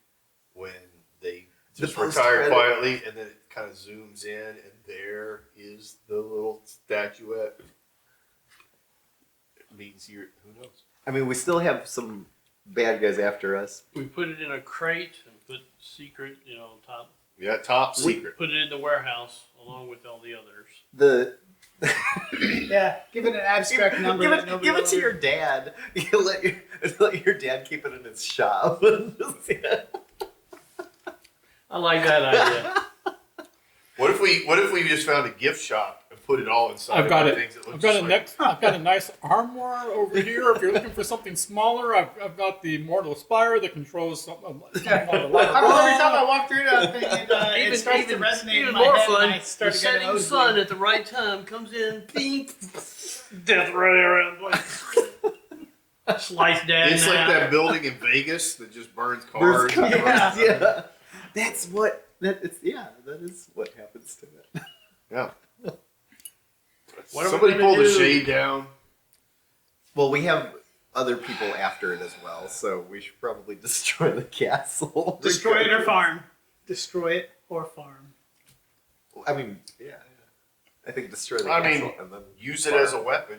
when they The just retire post-credit. quietly and then it kind of zooms in and there is the little statuette. It means you're, who knows? I mean, we still have some bad guys after us. We put it in a crate and put secret, on top. Yeah, top secret. Put it in the warehouse along with all the others. The Yeah, give it an abstract number. give that it, nobody give it will to your hear. dad. You let your dad keep it in his shop. I like that idea. What if we just found a gift shop and put it all inside? I've got of it. Things that look I've got just a like- I've got a nice armoire over here. If you're looking for something smaller, I've got the mortal spire that controls some of the I don't know, every time I walk through that thing, it starts to resonate even in my more head, fun. and I The start to get an setting nosebleed. sun at the right time comes in, ping, death ray around, like, slice dad. It's in like half. that building in Vegas that just burns cars. Yeah. That's what that is what happens to it. Yeah. What are we Somebody gonna pull the do? shade down. Well, we have other people after it as well, so we should probably destroy the castle. Destroy it or farm. Destroy it or farm. I mean, yeah. I think destroy the I castle mean, and then Use it as a weapon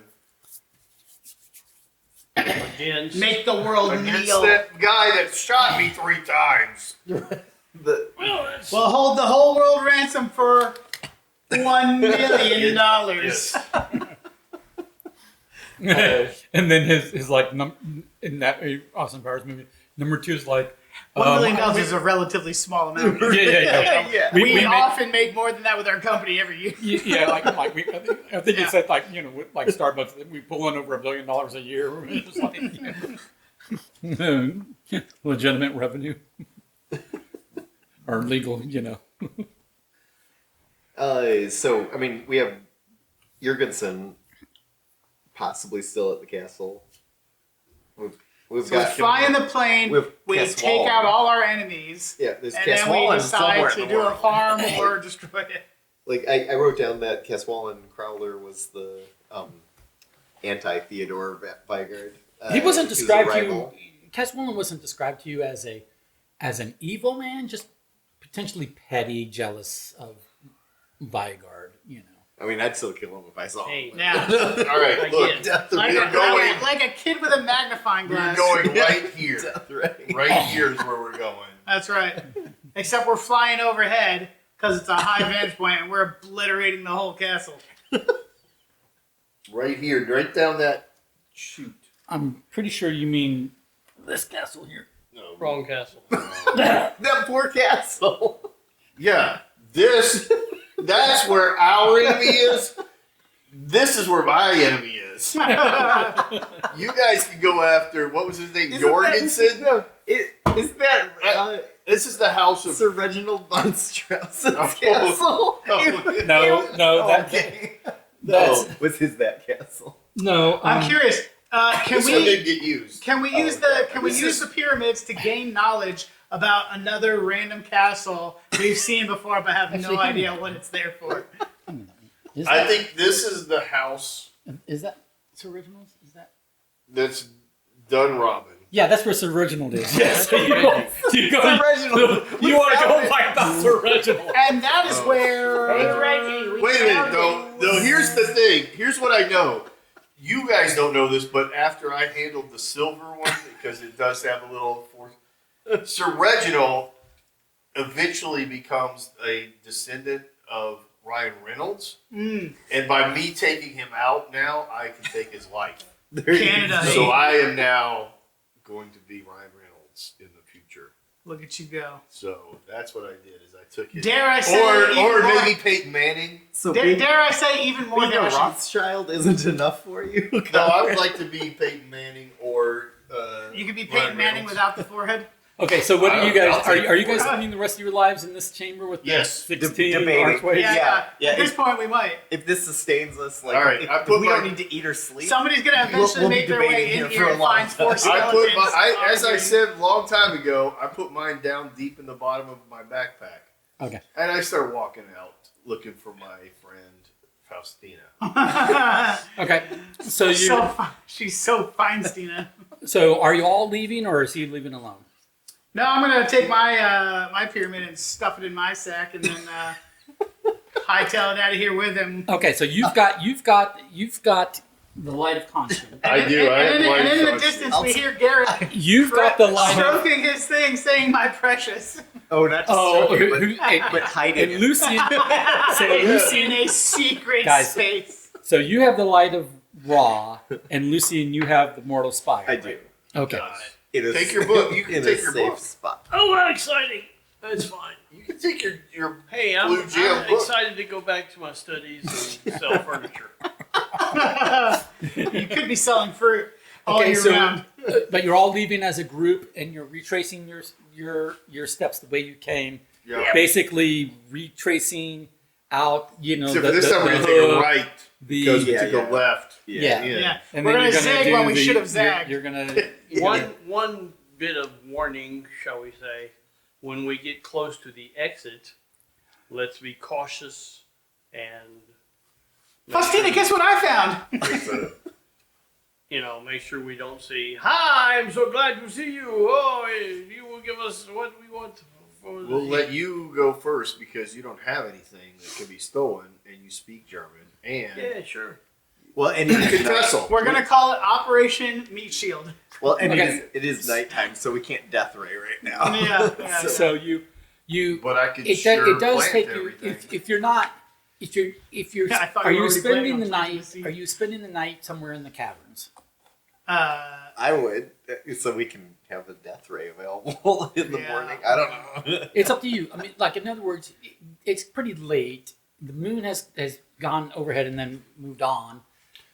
Against, Make the world against kneel. that guy that shot me 3 times. the well, it's, We'll hold the whole world ransom for $1 million. Yes. and then his like in that Austin Powers movie, Number two is like $1 million is a relatively small amount. yeah. Yeah. We, make- often make more than that with our company every year. yeah, like we, I think you Yeah. said like with, like Starbucks, we pull in over $1 billion a year. It's like, legitimate revenue or legal, So I mean, we have Jurgensen possibly still at the castle. We've So we got fly in the plane, with we Cass take Wallen. out all our enemies, Yeah, there's and Cass then we Wallen decide somewhere to in the do a world. farm or destroy it. Like I wrote down that Caswallen Crowler was the anti-Theodore Vigard. he wasn't was a described to you. rival. Caswallen wasn't described to you as an evil man, just potentially petty, jealous of Vigard. I mean, I'd still kill him if I saw Hey. him. Yeah. All right, I look, get it. Death Like We're a, going- like a kid with a magnifying we're glass. going right here. Death Ray. Right here is where we're going. That's right. Except we're flying overhead because it's a high vantage point and we're obliterating the whole castle. Right here, right down that chute. I'm pretty sure you mean this castle here. No, Wrong castle. That poor castle. Yeah, that's where our enemy is. This is where my enemy is. You guys can go after, what was his name? Jorgensen? Is that This is the house of... Sir Reginald von Strauss's Oh. castle? No, Okay. that's was that castle? no. I'm curious. Can This one we didn't get used. can we use the pyramids to gain knowledge about another random castle we've seen before but have Actually, no idea what it's there for? Is I that, think this is the house is that Sir Reginald's? Is that? that's done robbing. Yeah, that's where Sir Reginald is. Yes, you want to go find out Sir Reginald? And that is where. Wait a minute, though. No, here's the thing. Here's what I know. You guys don't know this, but after I handled the silver one, because it does have a little force, Sir Reginald eventually becomes a descendant of Ryan Reynolds. Mm, And by me taking him out now, I can take his life. Canada. So I am now going to be Ryan Reynolds in the future. Look at you go. So that's what I did. Is I took it. Dare I say or even more- maybe Peyton Manning. So Dare I say even more being a dashing? Rothschild isn't enough for you? No, I would like to be Peyton Manning or. You could be Ryan Peyton Manning Reynolds. without the forehead. Okay, so what are you guys? I'll take Are you guys it. spending the rest of your lives in this chamber with Yes. the 16 Debating. archways? Yeah, At this point, we might. If this sustains us, like, All right, if, I if put we my- don't need to eat or sleep, Somebody's gonna eventually We'll be make their way debating in here here for a and long find time. four I skeletons. put as I arguing. said a long time ago, I put mine down deep in the bottom of my backpack. Okay. And I started walking out looking for my friend Faustina. Okay. So She's so fine, Stina. So are you all leaving, or is he leaving alone? No, I'm gonna take my my pyramid and stuff it in my sack, and then hightail it out of here with him. Okay. So you've got the light of conscience. I do. I have And in light the conscience. distance, we hear Garrett You've got the light of. stroking his thing, saying, "My precious." oh, not just Oh, joking, and but hiding. and Lucian. So in Lucian. a secret Guys. space. So you have the light of Ra, and Lucian, you have the mortal spire. I do. Okay. It is Take your book. You can in take a your safe book. spot. Oh, how exciting! That's fine. You can take your Hey, Blue I'm Jam book. excited to go back to my studies and sell furniture. You could be selling fruit all Okay, year so round. but you're all leaving as a group, and you're retracing your steps the way you came. yeah. Basically, retracing out. Except for this time we're gonna take a right because we The took yeah. a left. yeah. Yeah, And we're then gonna you're zig do when we the- should have zagged. You're gonna One bit of warning, shall we say, when we get close to the exit, let's be cautious and Faustina, guess what I found? make sure we don't see. Hi, I'm so glad to see you. Oh, you will give us what we want. For We'll let you go first because you don't have anything that can be stolen, and you speak German, and Yeah, sure. Well, and you can tussle. We're gonna call it Operation Meat Shield. well, and Okay. it is nighttime, so we can't death ray right now. Yeah. so you. But I can It, sure it does plant take you everything. if you're not if you're Yeah, I thought are you were you already spending planning the on night planting the seed. are you spending the night somewhere in the caverns? I would, so we can have a death ray available in the Yeah. morning. I don't know. It's up to you. I mean, like in other words, it's pretty late. The moon has gone overhead and then moved on.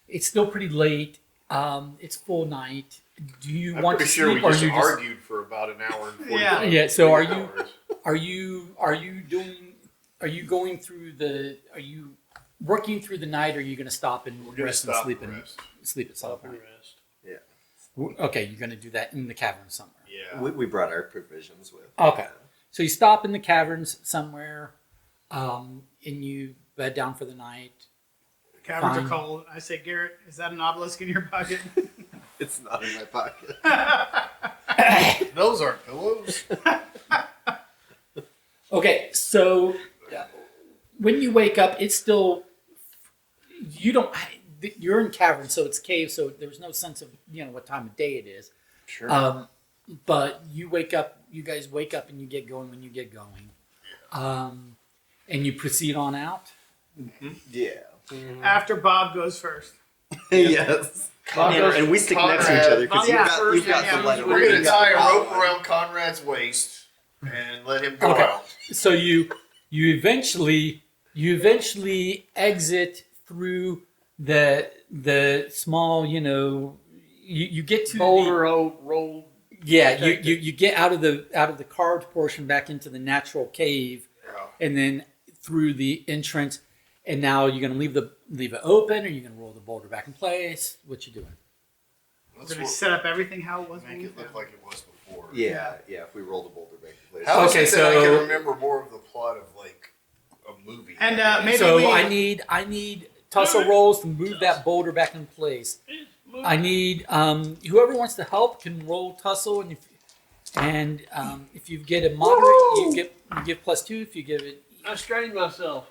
It's still pretty late. It's full night. Do you I'm want pretty to sure sleep, we or just you just argued for about an hour and 45 Yeah. Yeah, so are you- hours. are you going through the are you working through the night, or are you going to stop and We're gonna rest and stop sleep and and rest. sleep at some Stop and point? rest. Okay, you're going to do that in the cavern somewhere. Yeah. We brought our provisions with. Okay. So you stop in the caverns somewhere, and you bed down for the night. Caverns Fine. are cold. I say, Garrett, is that an obelisk in your pocket? It's not in my pocket. Those aren't pillows. Okay, so when you wake up, it's still you're in cavern, so it's cave, so there's no sense of what time of day it is. Sure. But you guys wake up and you get going when you get going, and you proceed on out. Yeah. After Bob goes first. Yes. And we stick next to each other because Conrad- you've got yeah, the light. We're gonna You tie got a the rope light. around Conrad's waist and let him go Okay. out. So you eventually exit through the small you get to Boulder roll. you get out of the carved portion back into the natural cave, and then through the entrance. And now you're gonna leave it open, or you're gonna roll the boulder back in place. What you doing? Let's Did we set up everything how it was? make it look like it was before. Yeah. If we roll the boulder back in place. How is Okay, it that I so- can remember more of the plot of like a movie? And maybe So we, I need tussle rolls to move that boulder back in place. I need whoever wants to help can roll tussle, and if you get a moderate, you give +2. If you give it, I strained myself.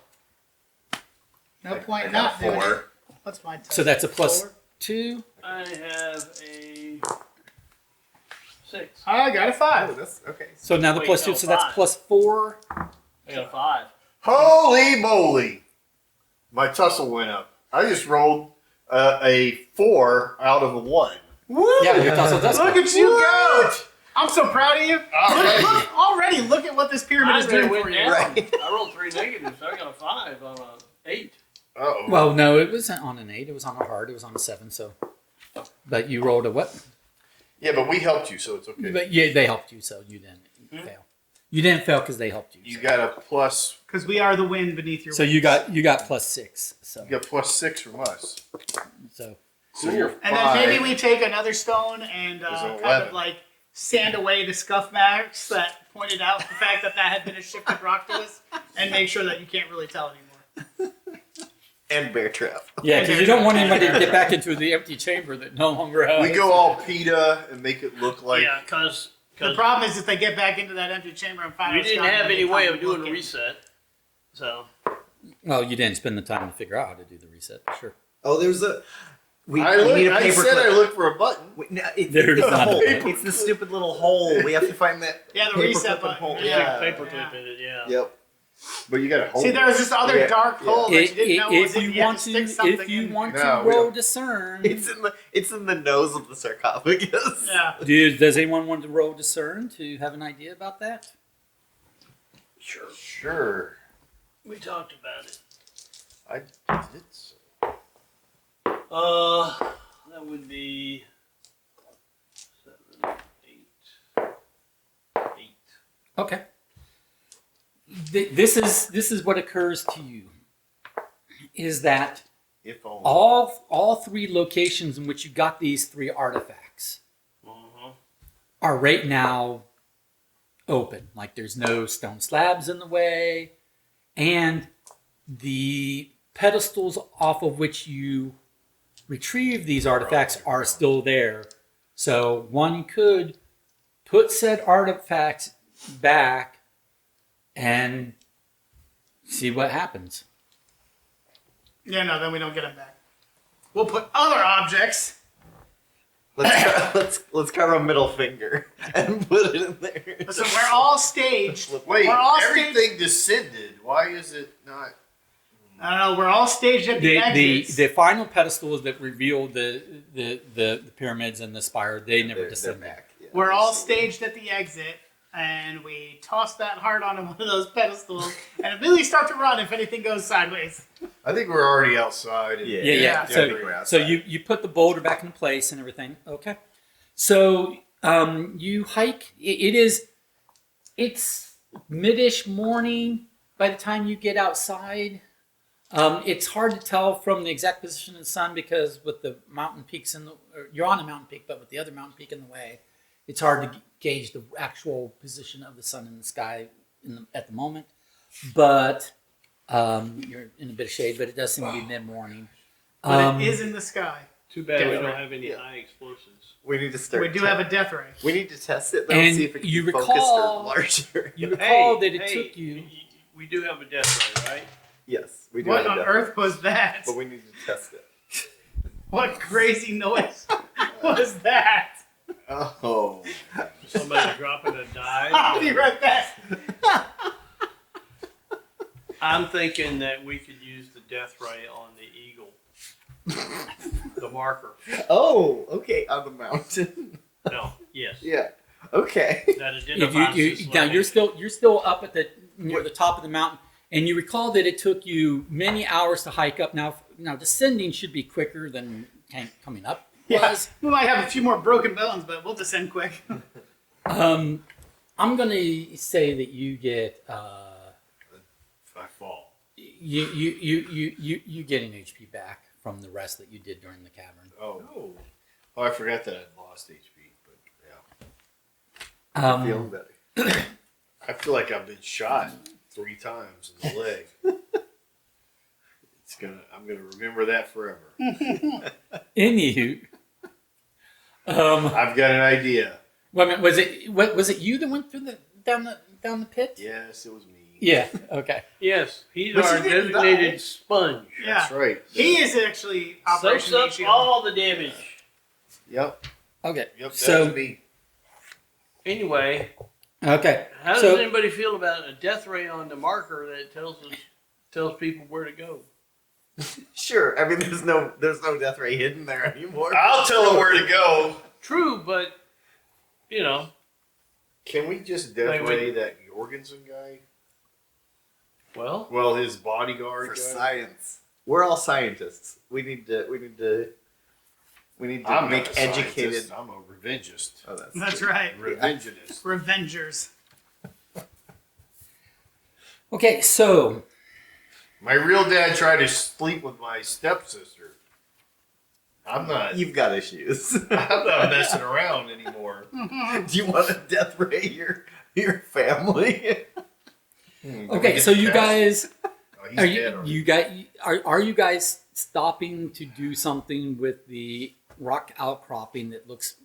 no point I not got doing it. 4. What's my test? so that's a Four? +2. I have a 6. I got a 5. Oh, that's okay. So now the Wait, +2, no, so that's 5. +4. I got a 5. Holy moly! My tussle went up. I just rolled a 4 out of a 1. Woo! Yeah, your tussle does. Look at you go! I'm so proud of you. Alrighty. Look at what this pyramid is I doing went for you. down. Right. I rolled 3 negatives, so I got a 5 on a 8. Uh-oh. Well, no, it wasn't on an 8. It was on a hard. It was on a 7. So, but you rolled a what? Yeah, but we helped you, so it's okay. But yeah, they helped you, so you didn't fail. You didn't fail because they helped you. You so. got a plus. Because we are the wind beneath your So wings. you got +6. So You got +6 from us. so So you're And 5. then maybe we take another stone and There's kind 11. of like sand away the scuff marks that pointed out the fact that had been a shifted rock to us, and make sure that you can't really tell anymore. And bear trap. yeah, because you don't want anybody to get back into the empty chamber that no longer has. We go all PETA and make it look like. Yeah, because The problem is if they get back into that empty chamber and find we out didn't Scott, have they any way come of doing a looking. reset. So Well, you didn't spend the time to figure out how to do the reset. Sure. Oh, there's a. We I need a said paperclip. I looked for a button. Wait, no, There's it's the not a hole. paper. It's the stupid little hole. We have to find that. Yeah, the paperclip reset and button. hole. Yeah. paperclip in it, yeah. Yep. But you got to hold See, it. there was this other Yeah, dark yeah. hole that you didn't know was If in. you You had want to to, stick something if you in. want No, to we roll don't. discern, It's in the nose of the sarcophagus. Yeah. does anyone want to roll discern to have an idea about that? Sure. We talked about it. I did so. That would be 7, 8, 8. Okay. This is what occurs to you. Is that If only. all 3 locations in which you got these 3 artifacts are right now open. Like there's no stone slabs in the way, and the pedestals off of which you retrieve these artifacts are still there. So one could put said artifacts back and see what happens. Yeah, no, then we don't get them back. We'll put other objects. Let's carve a middle finger and put it in there. Listen, we're all staged. Wait, we're all everything descended. Why is it not? I don't know. We're all staged at the exits. The final pedestals that reveal the pyramids and the spire, they never They're descended. back. Yeah. We're all staged at the exit, and we toss that heart onto one of those pedestals, and immediately start to run if anything goes sideways. I think we're already outside. And Yeah. Yeah. I think we're So outside. you put the boulder back in place and everything. Okay. So you hike. It's mid-ish morning by the time you get outside. It's hard to tell from the exact position of the sun because with the mountain peaks you're on a mountain peak, but with the other mountain peak in the way, it's hard to gauge the actual position of the sun in the sky at the moment. But you're in a bit of shade, but it does seem to be mid-morning. But it is in the sky. Too bad we Death don't ray. have any Yeah. high explosives. We need to start. We do have a death ray. We need to test it though, And see if it can you be focused recall- or larger. You recall that it Hey, took you. We do have a death ray, right? Yes, we do. What have on a death earth was that? But we need to test it. What crazy noise was that? Oh. Somebody dropping a die. I'll be right back. I'm thinking that we could use the death ray on the eagle, the marker. Oh, okay, on the mountain. No, yes, Yeah. Okay. that If identifies this now location. you're still up at near the top of the mountain, and you recall that it took you many hours to hike up. Now descending should be quicker than coming up Yeah, was. we might have a few more broken bones, but we'll descend quick. I'm gonna say that you get I fall. you get an HP back from the rest that you did during the cavern. Oh, I forgot that I'd lost HP, but yeah. Feeling better. I feel like I've been shot 3 times in the leg. I'm gonna remember that forever. Anywho, I've got an idea. wait a minute, was it you that went through down the pit? Yes, it was me. Yeah. Okay. Yes, he's But our you didn't designated die. sponge. Yeah. That's right. He is actually Soaks Operation up Meat Shield. all the damage. Yep. Okay. Yep. That So was me. Anyway, okay. how does So anybody feel about a death ray on the marker that tells people where to go? Sure. I mean, there's no death ray hidden there anymore. I'll tell him where to go. True, but you know, Can we just death Wait. ray that Jorgensen guy? well, Well, his bodyguard For guy. science, we're all scientists. We need to I'm make not a educated. scientist, I'm a revengist. Oh, that's That's true. right. Revengeist. Revengers. okay. So My real dad tried to sleep with my stepsister. I'm not. You've got issues. I'm not messing around anymore. Do you want to death ray your family? okay. So you guys. Oh, he's Are dead you already. are you guys stopping to do something with the rock outcropping that looks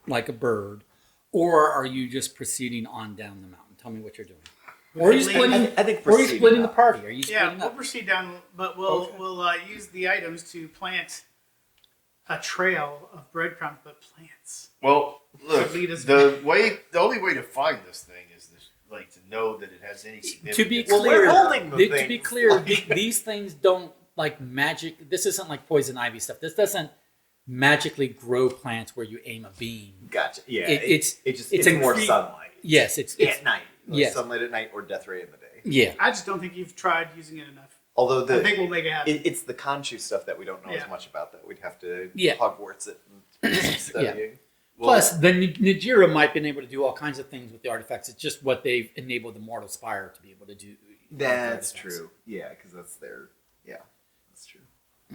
like a bird, or are you just proceeding on down the mountain? Tell me what you're doing. Or are you splitting? I think Or are you proceeding splitting the up. party? Are you Yeah, splitting we'll up? proceed down, but we'll Okay. we'll use the items to plant a trail of breadcrumbs, but plants. Well, look, To lead us the only way to find this thing is like to know that it has any significance. To be Well, clear, we're holding the to be things. clear, these things don't like magic. This isn't like poison ivy stuff. This doesn't magically grow plants where you aim a beam. Gotcha. Yeah. It's it's more incre- sunlight. Yes, it's At night. Like yes. Sunlight at night or death ray in the day. yeah. I just don't think you've tried using it enough. Although I think we'll make it happen. it's the Khonshu stuff that we don't know Yeah. as much about that we'd have to Yeah. Hogwarts it and do some studying. Plus, the Najira might have been able to do all kinds of things with the artifacts. It's just what they've enabled the Mortal Spire to be able to do. with the That's artifacts. true. Yeah, because that's their. Yeah, that's true.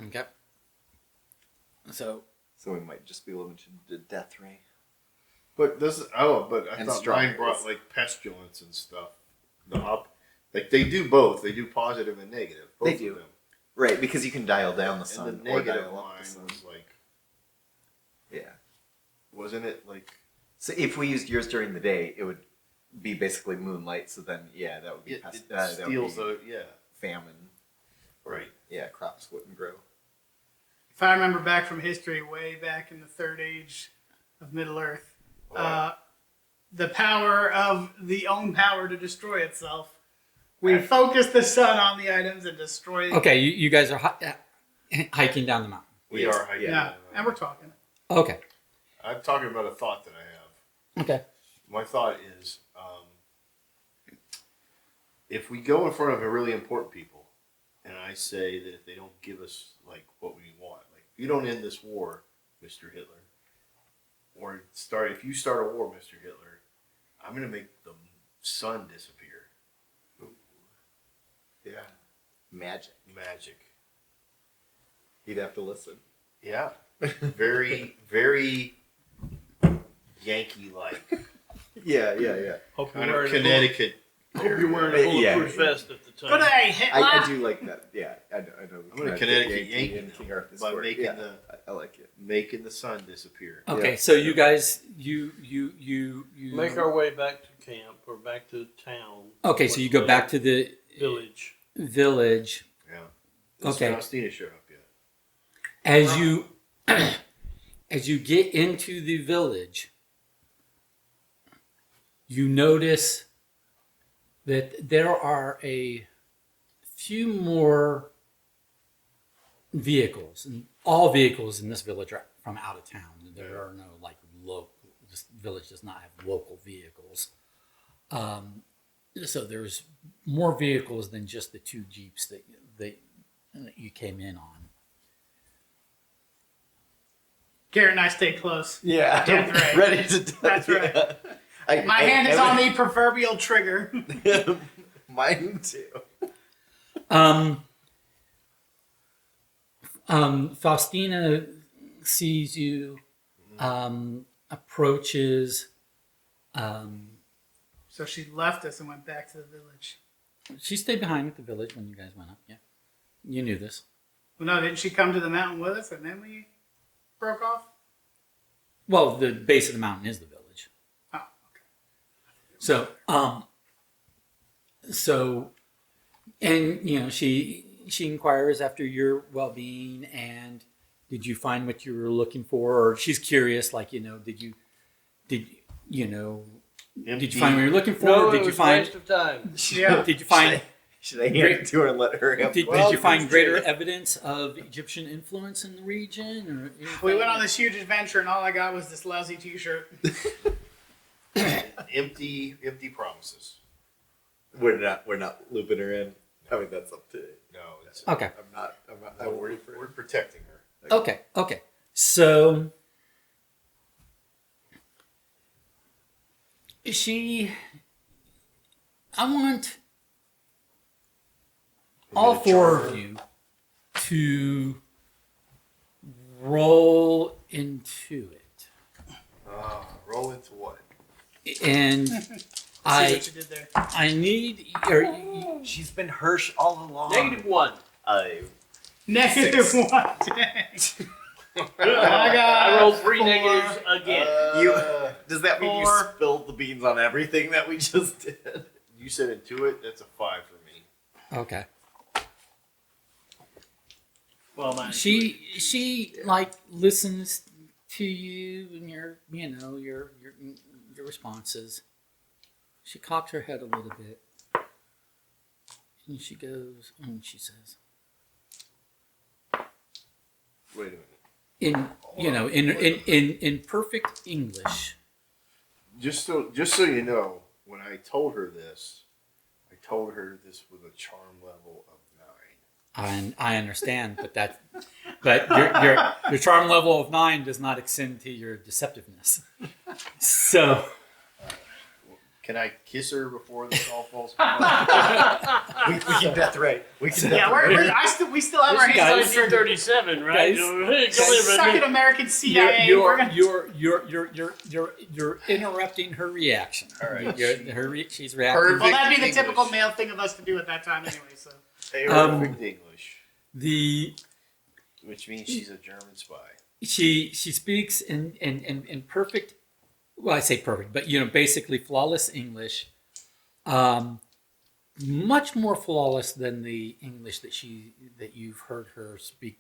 Okay. So So we might just be limited to death ray. But I And thought strong mine brought rays. like pestilence and stuff. Like they do both. They do positive and negative. Both They of do. them. Right, because you can dial down the And sun the or negative dial up line the sun. was like, Yeah. wasn't it like? So if we used yours during the day, it would be basically moonlight. So then, yeah, that would be It that would steals be the famine. right. Yeah, crops wouldn't grow. If I remember back from history, way back in the Third Age of Middle Earth, the power of the own power to destroy itself. We focus the sun on the items and destroy. okay, you guys are hiking down the mountain. We Yes. are. Yeah, and we're talking. Okay. I'm talking about a thought that I have. Okay. My thought is, if we go in front of a really important people, and I say that if they don't give us like what we want, like if you don't end this war, Mr. Hitler, or if you start a war, Mr. Hitler, I'm gonna make the sun disappear. Yeah. Magic. Magic. He'd have to listen. Yeah. Very, very Yankee-like. Yeah. Hope Kind you're of wearing Connecticut. Hope you're wearing a Yeah. bulletproof vest at the time. But hey, Hitler. I do like that. Yeah, I know. I'm gonna Connecticut Yankee and King Arthur's by Court. making Yeah, I like it. making the sun disappear. Okay. Yeah. So you guys, you Make our way back to camp or back to town. Okay, so you go back to the village. village. Yeah. Does Okay. Faustina show up yet? As you as you get into the village, you notice that there are a few more vehicles, and all vehicles in this village are from out of town. There are no like local. This village does not have local vehicles. So there's more vehicles than just the two Jeeps that you came in on. Garrett and I stay close. Yeah, That's right. ready to. That's right. My hand is on the proverbial trigger. Mine too. Faustina sees you, approaches. So she left us and went back to the village. She stayed behind at the village when you guys went up. Yeah, you knew this. Well, no, didn't she come to the mountain with us and then we broke off? Well, the base of the mountain is the village. Oh, okay. So, and you know, she inquires after your well-being and did you find what you were looking for, or she's curious, like, you know, did you find what you were looking for? No, Did it you was a find? waste of time. Yeah. Did you find? Should I hand it to her and let her have? Did you find greater evidence of Egyptian influence in the region? Or anything? We went on this huge adventure and all I got was this lousy t-shirt. Empty promises. We're not looping her in. I mean, that's up to. No, it's Okay. I'm worried for we're her. protecting her. Okay. So I want all four of you to roll into it. Roll into what? And See I what you did there. need She's been Hirsch all along. -1. -1. I rolled 3 4. negatives again. Does that mean you 4. spilled the beans on everything that we just did? You said Intuit. That's a 5 for me. okay. Well, She like listens to you and your responses. She cocks her head a little bit, and she goes and she says, Wait a minute. in perfect English. Just so you know, when I told her this with a charm level of 9. I understand, but your charm level of 9 does not extend to your deceptiveness. So. Can I kiss her before this all falls we can death right. We can Yeah, we still have our this hands on is the trigger. 1937, right? Guys, Suck it, American CIA. We're gonna... You're interrupting her reaction. All right. She's reacting. Well, that'd be the English. typical male thing of us to do at that time anyway, so. Perfect English, The which means she's a German spy. she speaks in perfect. Well, I say perfect, but basically flawless English. Much more flawless than the English that you've heard her speak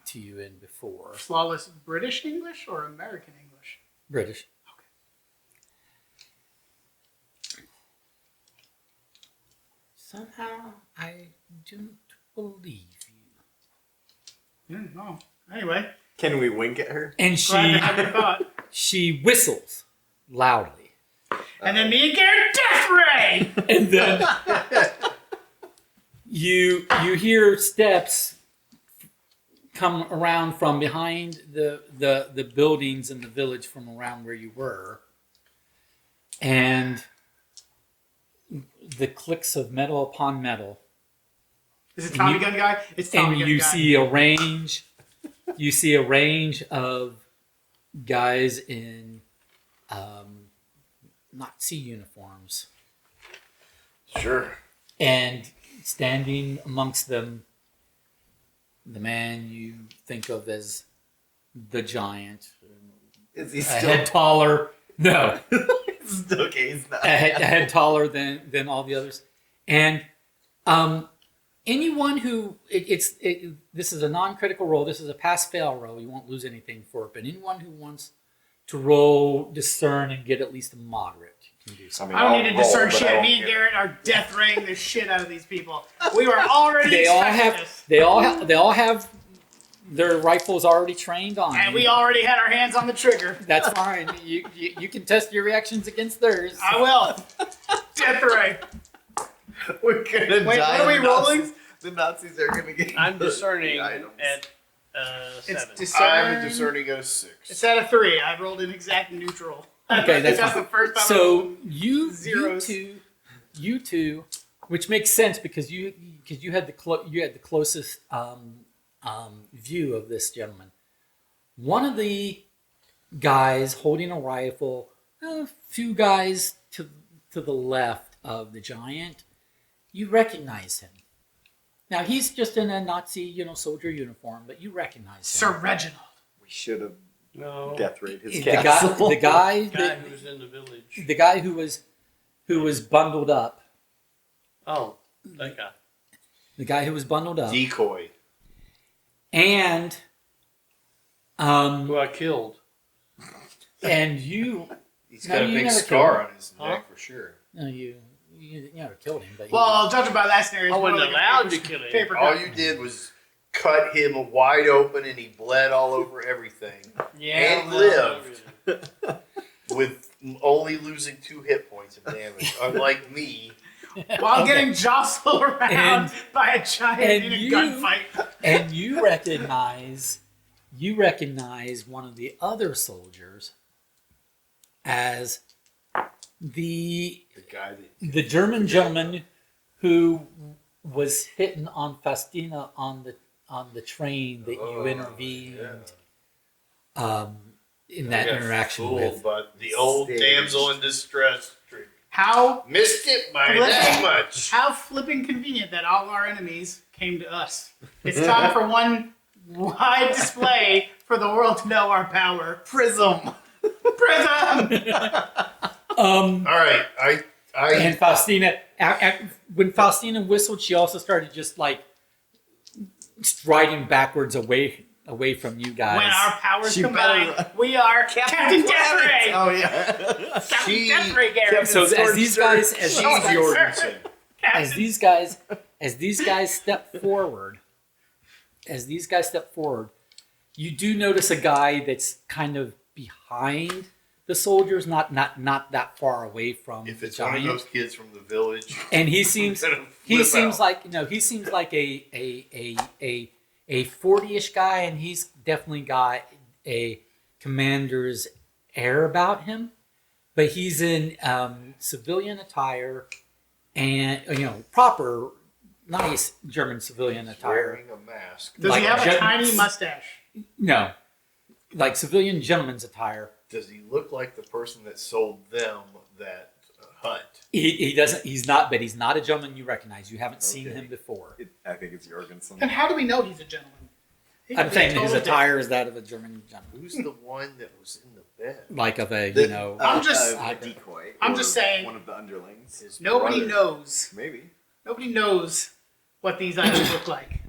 to you in before. Flawless British English or American English? British. Somehow I don't believe you. No. Anyway, Can we wink at her? And glad to have your thought. she whistles. loudly. And then me and Garrett, death ray! And then you hear steps come around from behind the buildings in the village from around where you were. And the clicks of metal upon metal. Is it Tommy Gun Guy? It's Tommy And Gun you Guy. see a range of guys in Nazi uniforms. Sure. And standing amongst them, the man you think of as the giant. Is he A still? head taller. No. Okay, he's not. a head taller than all the others. And anyone who this is a non-critical roll. This is a pass-fail roll. You won't lose anything for it. But anyone who wants to roll discern and get at least a moderate can do so. I don't need to discern shit. Me and Garrett are death raying the shit out of these people. We were already expecting this. They all have their rifles already trained on. And you. we already had our hands on the trigger. That's fine. You can test your reactions against theirs. I will. Death ray. We're gonna Wait, die. what are we The rolling? Nazis- The Nazis are gonna get. I'm the discerning items. at It's 7. discern. I'm discerning at a 6. It's at a 3. I rolled an exact neutral. Okay, that's the fine. first time. So you Zeros. you two, which makes sense because you had the closest view of this gentleman. One of the guys holding a rifle, a few guys to the left of the giant, you recognize him. Now he's just in a Nazi, soldier uniform, but you recognize him. Sir Reginald. We should have No. death rate his The castle. guy Guy who's in the village. the guy who was bundled up. Oh, that guy. The guy who was bundled up. Decoy. And Who I killed. and you He's No, got a you big never scar killed on his Huh? neck for sure. no you never killed him, but Well, judging by that scenario, I it's more wasn't like a allowed paper- to kill him. Paper All cut. you did was cut him wide open and he bled all over everything. Yeah. And lived with only losing 2 hit points of damage. Unlike me. While Okay. getting jostled around And- by a giant and in a you- gunfight. and you recognize one of the other soldiers as the The guy that the German gentleman who was hitting on Faustina on the train that you intervened in that got interaction fooled with. by the old Staged. damsel in distress trick. How Missed it by that much. how flipping convenient that all our enemies came to us. It's time for one wide display for the world to know our power. Prism. Prism! All right, I And Faustina, when Faustina whistled, she also started just like striding backwards away from you guys. When our powers She combine, better- we are Captain Death Ray! Oh yeah. Captain She- Death Ray, Garrett! So as these guys, she's Jorgensen. as these guys step forward, you do notice a guy that's kind of behind the soldiers, not that far away from If the it's one of giant. those kids from the village, And he seems gonna he flip seems out. like he seems like a 40-ish guy, and he's definitely got a commander's air about him, but he's in civilian attire and proper nice German civilian attire. wearing a mask. Does like he have a Jen- tiny mustache? No, like civilian gentleman's attire. Does he look like the person that sold them that hunt? He doesn't. He's not. But he's not a gentleman you recognize. You haven't seen Okay. him before. I think it's Jorgensen. And how do we know he's a gentleman? He could I'm be saying a his total dick. attire is that of a German gentleman, Who's the one that was in the bed? like of a I'm just- a decoy. I'm or just saying- one of the underlings. His Nobody brother. knows. Maybe. Nobody knows what these items look like.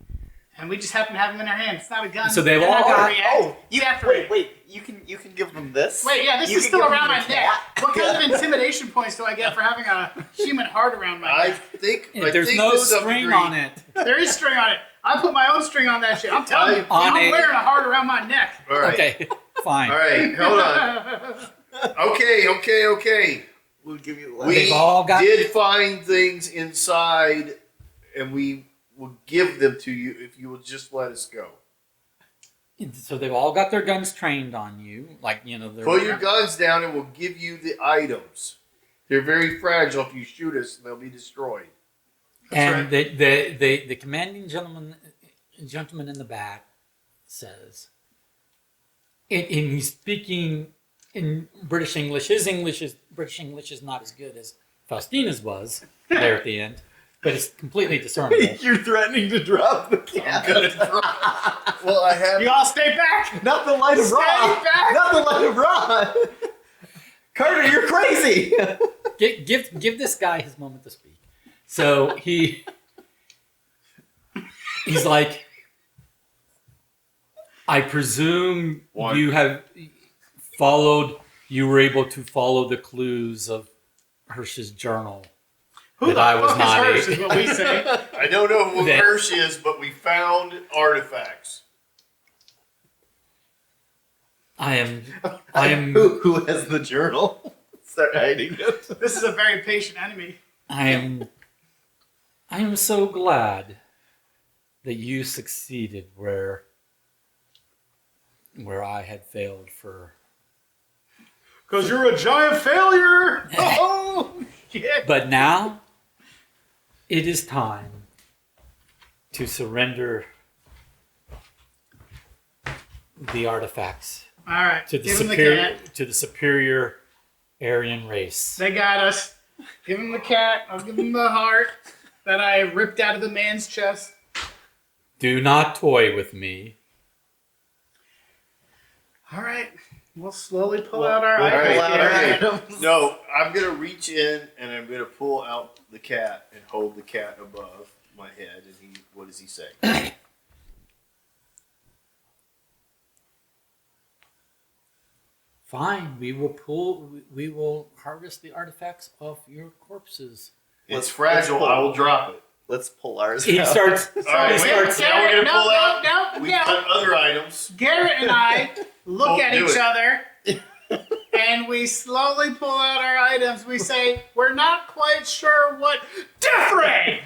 And we just happen to have them in our hands. It's not a gun. So they've They're all not gonna got- react. You have to react. Wait. You can give them this. Wait, yeah, this You is can still give around them my the neck. cat. What kind of intimidation points do I get for having a human heart around my I neck? think There's think no to some string degree- on it. There is string on it. I put my own string on that shit. I'm telling you, On I'm a- wearing a heart around my neck. All right, Okay, fine. all right, hold on. Okay. We'll give you. We They've all got- did find things inside, and we will give them to you if you will just let us go. So they've all got their guns trained on you, like they're Put your guns down, and we'll give you the items. They're very fragile. If you shoot us, they'll be destroyed. and the commanding gentleman in the back says, and he's speaking in British English. British English is not as good as Faustina's was there at the end, but it's completely discernible. You're threatening to drop the cat. Well, I have. You all stay back. Not the light of Stay Ra. back. Not the light of Ra. Carter, you're crazy. Give this guy his moment to speak. So he's like, I presume you were able to follow the clues of Hirsch's journal. Who That the I was fuck not is Hirsch, is what we say. I don't know who That- Hirsch is, but we found artifacts. I am Who has the journal? Start hiding it. This is a very patient enemy. I am so glad that you succeeded where I had failed for. Because you're a giant failure. Oh, shit. But now it is time to surrender the artifacts All right. to the Give him the superior cat. to the superior Aryan race. They got us. Give him the cat. I'll give him the heart that I ripped out of the man's chest. Do not toy with me. All right. We'll slowly pull out our All right, items. okay. No, I'm gonna reach in and I'm gonna pull out the cat and hold the cat above my head. And what does he say? Fine, we will harvest the artifacts off your corpses. It's fragile. I will drop it. Let's pull ours He out. starts. All right, he wait, starts. now we're gonna pull out. No, We've got other items. Garrett and I look Don't at do each it. other and we slowly pull out our items. We say, we're not quite sure what. Death Ray!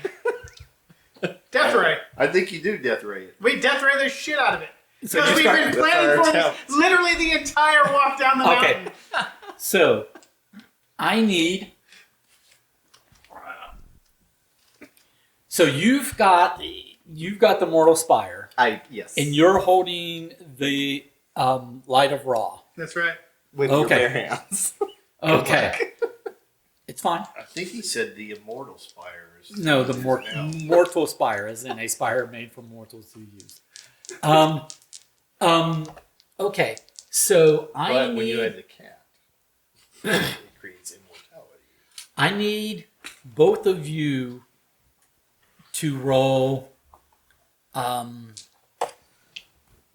Death Ray. I think you do death ray it. We death ray the shit out of it. So Because you we've start- been planning our for this attempt. literally the entire walk down the Okay. mountain. So, I need. So you've got the mortal spire, Yes. and you're holding the light of Ra. That's right. with your Okay. bare hands. Okay, it's fine. I think he said the immortal spire. No, the mortal spire, as in a spire made for mortals to use. Okay, so I But when you need. had the cat, it creates immortality. I need both of you to roll.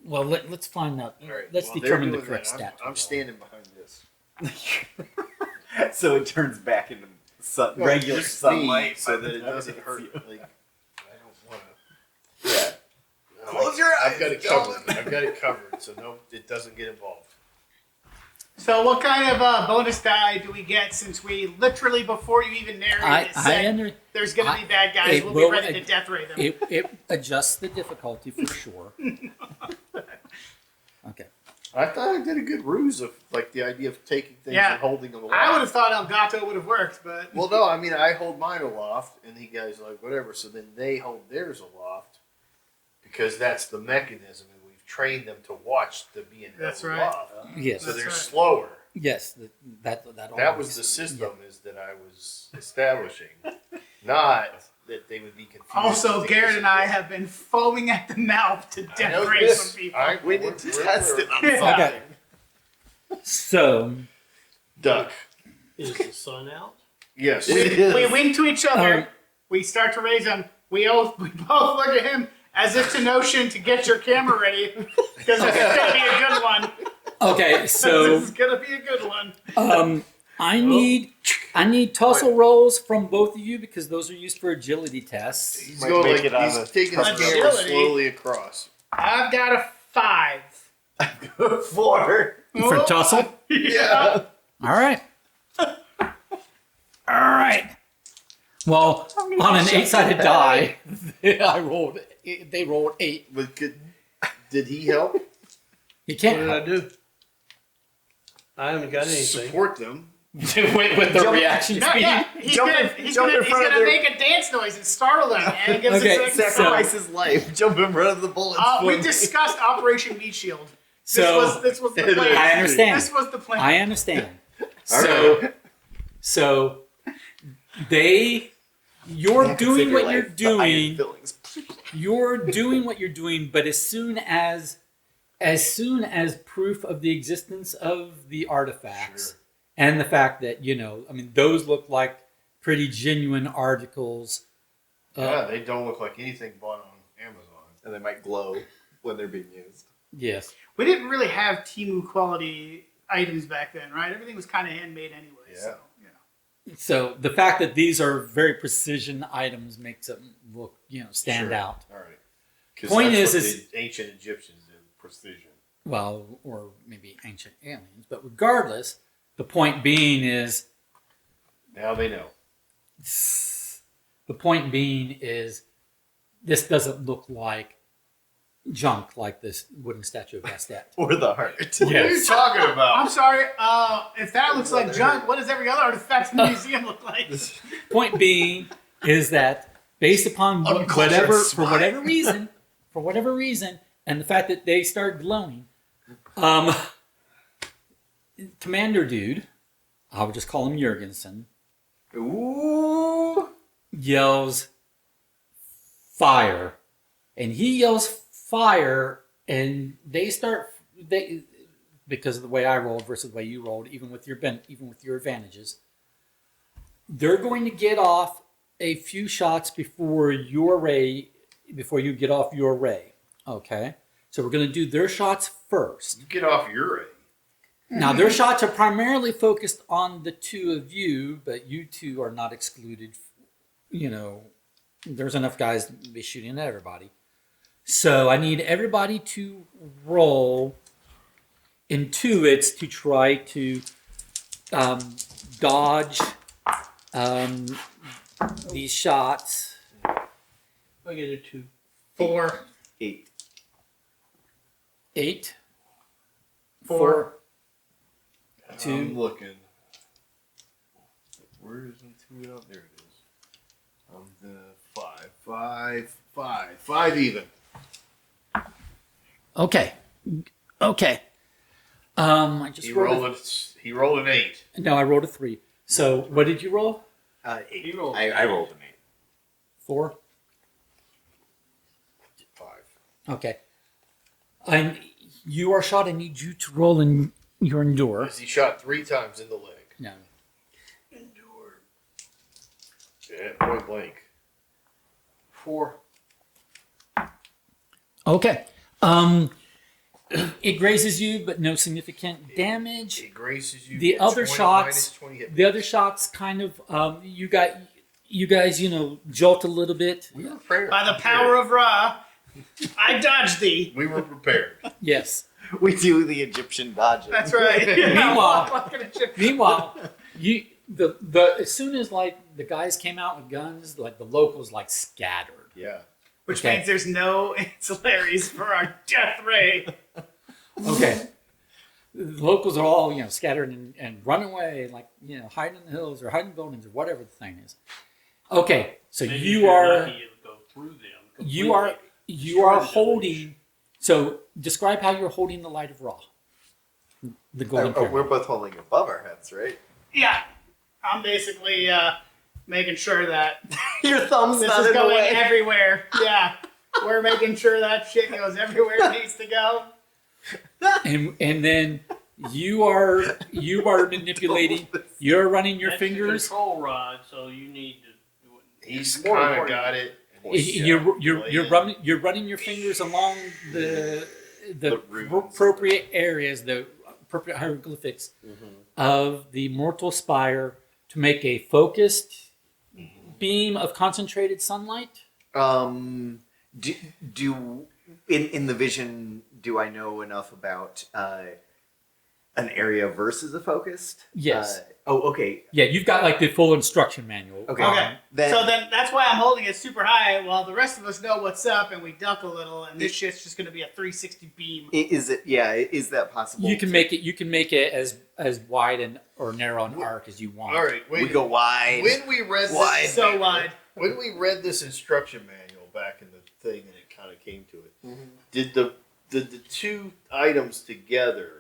Well, let's find out. All right, Let's while they're determine the doing correct that, stat. I'm standing behind this. So it turns back into regular Just sunlight, me, so that it doesn't hurt. Like, I don't want to. Yeah. No, Close your I've eyes, got it gentlemen. covered. I've got it covered, so no, it doesn't get involved. So what kind of bonus die do we get since we literally, before you even narrated it, said there's going to be bad guys, we'll be ready to death ray them. It adjusts the difficulty for sure. Okay. I thought I did a good ruse of like the idea of taking things Yeah. and holding them aloft. I would have thought Elgato would have worked, but Well, no, I mean I hold mine aloft, and the guys are like whatever. So then they hold theirs aloft because that's the mechanism, and we've trained them to watch the being held That's right. aloft. Yes. So That's they're right. slower. Yes. That That was the system is that I was establishing, not that they would be confused. also with Garrett the and I have been foaming at the mouth to I know death ray this. some people. We need to test it on something. Okay. So Duck. Is the sun out? Yes. We wink to each other. Um, We start to raise them. We both look at him as if to notion to get your camera ready because this is going to be a good one. okay. So This is going to be a good one. I need tussle rolls from both of you because those are used for agility tests. He's Might going make like it on he's the taking his camera Agility. slowly across. I've got a 5. 4. For tussle? Yeah. All right. All right. Well, on an 8-sided die, they rolled 8. But did he help You What can't did I help. do? I haven't got anything. support them? with the Jump- reaction No, speed. yeah, he's Jump gonna, in- he's jump gonna, in he's front of gonna their- make a dance noise and startle them, and it gives Okay, us a Sacrifice his life. Jump in front of the bullets. We discussed Operation Meat Shield. So This was the plan. I understand. This was the plan. I understand. All So you're doing what you're doing. You're doing what you're doing, but as soon as proof of the existence of the artifacts and the fact that those look like pretty genuine articles. Yeah, they don't look like anything bought on Amazon. And they might glow when they're being used. Yes. We didn't really have Temu quality items back then, right? Everything was kind of handmade anyway. Yeah. So, So the fact that these are very precision items makes them look, stand Sure. out. All right. 'Cause Point that's is what the ancient Egyptians did, precision. Well, or maybe ancient aliens, but regardless, the point being is Now they know. this doesn't look like junk like this wooden statue of Bastet. Or the heart. What are you talking I'm about? sorry. If that looks like junk, what does every other artifact in the museum look like? Point being is that based upon Uncultured for swine. whatever reason, and the fact that they start glowing, Commander Dude, I would just call him Jurgensen, Ooh. yells fire, and he yells fire, and they because of the way I rolled versus the way you rolled, even with your advantages, they're going to get off a few shots before you get off your ray. Okay, so we're going to do their shots first. You get off your A. Now, their shots are primarily focused on the two of you, but you two are not excluded. There's enough guys to be shooting at everybody. So I need everybody to roll intuits to try to dodge these shots. I get a 2. 4. 8. 8. 4. 2. I'm looking. Where is the 2 out? There it is. The 5. 5 even. Okay. I just He rolled. rolled an 8. No, I rolled a 3. So what did you roll? 8. He rolled I rolled an 8. 4. 5. Okay. And you are shot. I need you to roll in your endure. He shot 3 times in the leg. No. Endure. Yeah, point blank. 4. Okay. It grazes you, but no significant damage. It graces you. The get other 20 shots, minus 20 hit the other shots, kind of, you guys, jolt a little bit. We were prepared. By the power of Ra, I dodged thee. We were prepared. Yes. We do the Egyptian dodging. That's right. Meanwhile, as soon as the guys came out with guns, the locals scattered. Yeah. Which Okay. means there's no ancillaries for our death ray. Okay. The locals are all, scattered and run away, hiding in the hills or hiding in buildings or whatever the thing is. Okay, so Maybe if you you're are lucky, it'll go through them you are completely. holding. So describe how you're holding the light of Ra. The golden We're pyramid. both holding it above our heads, right? Yeah. I'm basically making sure that Your thumb's this not is in the going way. everywhere. Yeah. We're making sure that shit goes everywhere it needs to go. And then you are manipulating. You're running your That's the fingers. control rod, so you need to do it. He's More kind of important. got it. You're running your fingers along the runes. appropriate areas, the appropriate hieroglyphics of the mortal spire to make a focused beam of concentrated sunlight. Do in the vision, do I know enough about an area versus a focused. Yes. Okay. Yeah, you've got like the full instruction manual. Okay. Okay. Then, So then that's why I'm holding it super high while the rest of us know what's up and we duck a little, and this shit's just going to be a 360 beam. is it? Yeah. Is that possible? You can make it. You can make it as wide and or narrow an arc as you want. All right, wait. We go wide. When we read Wide. this, So wide. when we read this instruction manual back in the thing, and it kind of came to it, did the two items together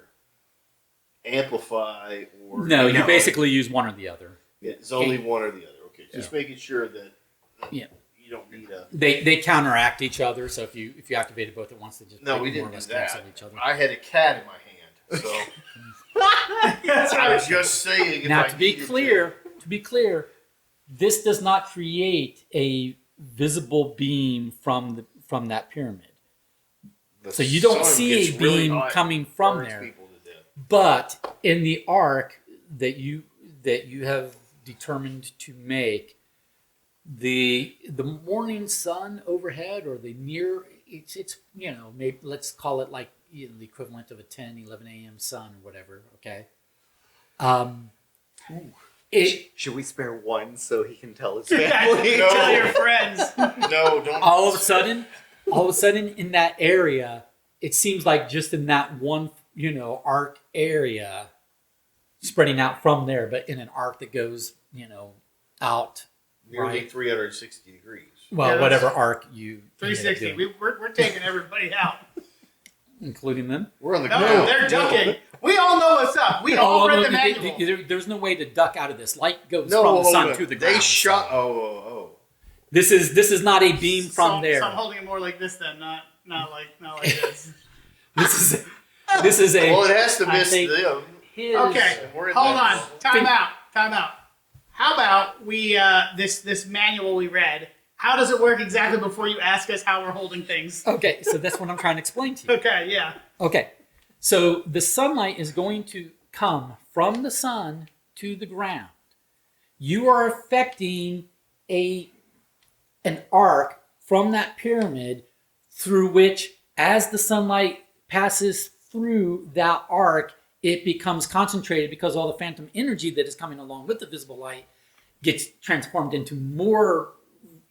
amplify or No, you basically use one or the other. It's only one or the other. Okay, just Yeah. making sure that Yeah. you don't need a. They counteract each other. So if you activated both at once, they just No, we more or didn't do less that. cancel each other. I had a cat in my hand, so That's I right. was just saying. If Now, I to be needed clear, this does not create a visible beam from that pyramid. the So you don't sun see gets a really beam hot, coming from burns there. people to death. But in the arc that you have determined to make, the morning sun overhead or the near it's maybe let's call it like the equivalent of a 10-11 a.m. sun or whatever. Okay. Should we spare one so he can tell his Yeah, family? No. tell your friends. No, don't. all of a sudden in that area, it seems like just in that one arc area, spreading out from there, but in an arc that goes out Nearly right. 360 degrees. Well, Yeah, that's- whatever arc you ended up 360. doing, We're taking everybody out. including them. We're on the No, ground. they're ducking. We all know what's up. We all read the manual. There's no way to duck out of this. Light goes No, from the hold sun on. to the ground. They shot. so- Oh. This is not a beam from there. So I'm holding it more like this then, not like this. This is a. Well, it has to I miss think them. his, Okay, We're in hold that- on. Time out. How about we this manual we read? How does it work exactly before you ask us how we're holding things? Okay, so that's what I'm trying to explain to you. Okay, yeah. Okay, so the sunlight is going to come from the sun to the ground. You are affecting an arc from that pyramid through which, as the sunlight passes through that arc, it becomes concentrated because all the phantom energy that is coming along with the visible light gets transformed into more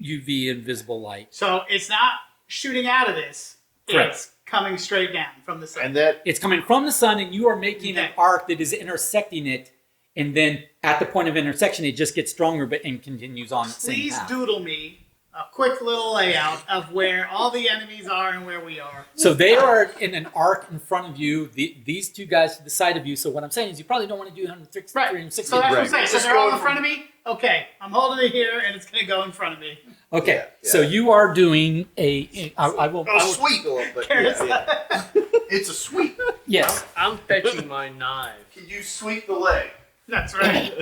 UV and visible light. So it's not shooting out of this. Correct. It's coming straight down from the sun. And that It's coming from the sun, and you are making an Okay. arc that is intersecting it, and then at the point of intersection, it just gets stronger, but and continues on. Its same Please path. doodle me a quick little layout of where all the enemies are and where we are. So they are in an arc in front of you. These two guys to the side of you. So what I'm saying is, you probably don't want to do 160 Right. 360. So that's what I'm Right. saying. So Just they're all going in front of me? Okay. I'm holding it here and it's going to go in front of me. Okay, Yeah. so you are doing I will. a sweep. But Carrots. yeah. It's a sweep. Yes. I'm fetching my knife Can you sweep the leg? That's right.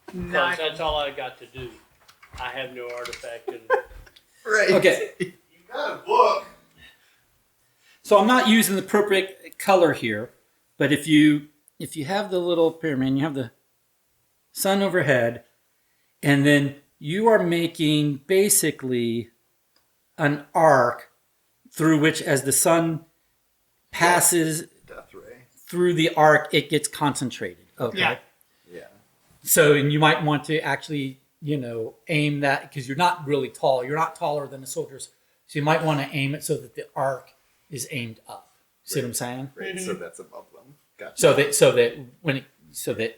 because Nice. that's all I got to do. I have no artifact and Right. Okay. You got a book. So I'm not using the appropriate color here, but if you have the little pyramid, and you have the sun overhead, and then you are making basically an arc through which, as the sun passes Death ray. through the arc, it gets concentrated. Okay. Yeah. Yeah. So, and you might want to actually, aim that because you're not really tall. You're not taller than the soldiers. So you might want to aim it so that the arc is aimed up. See what I'm saying? Right. So that's above them. Gotcha. So that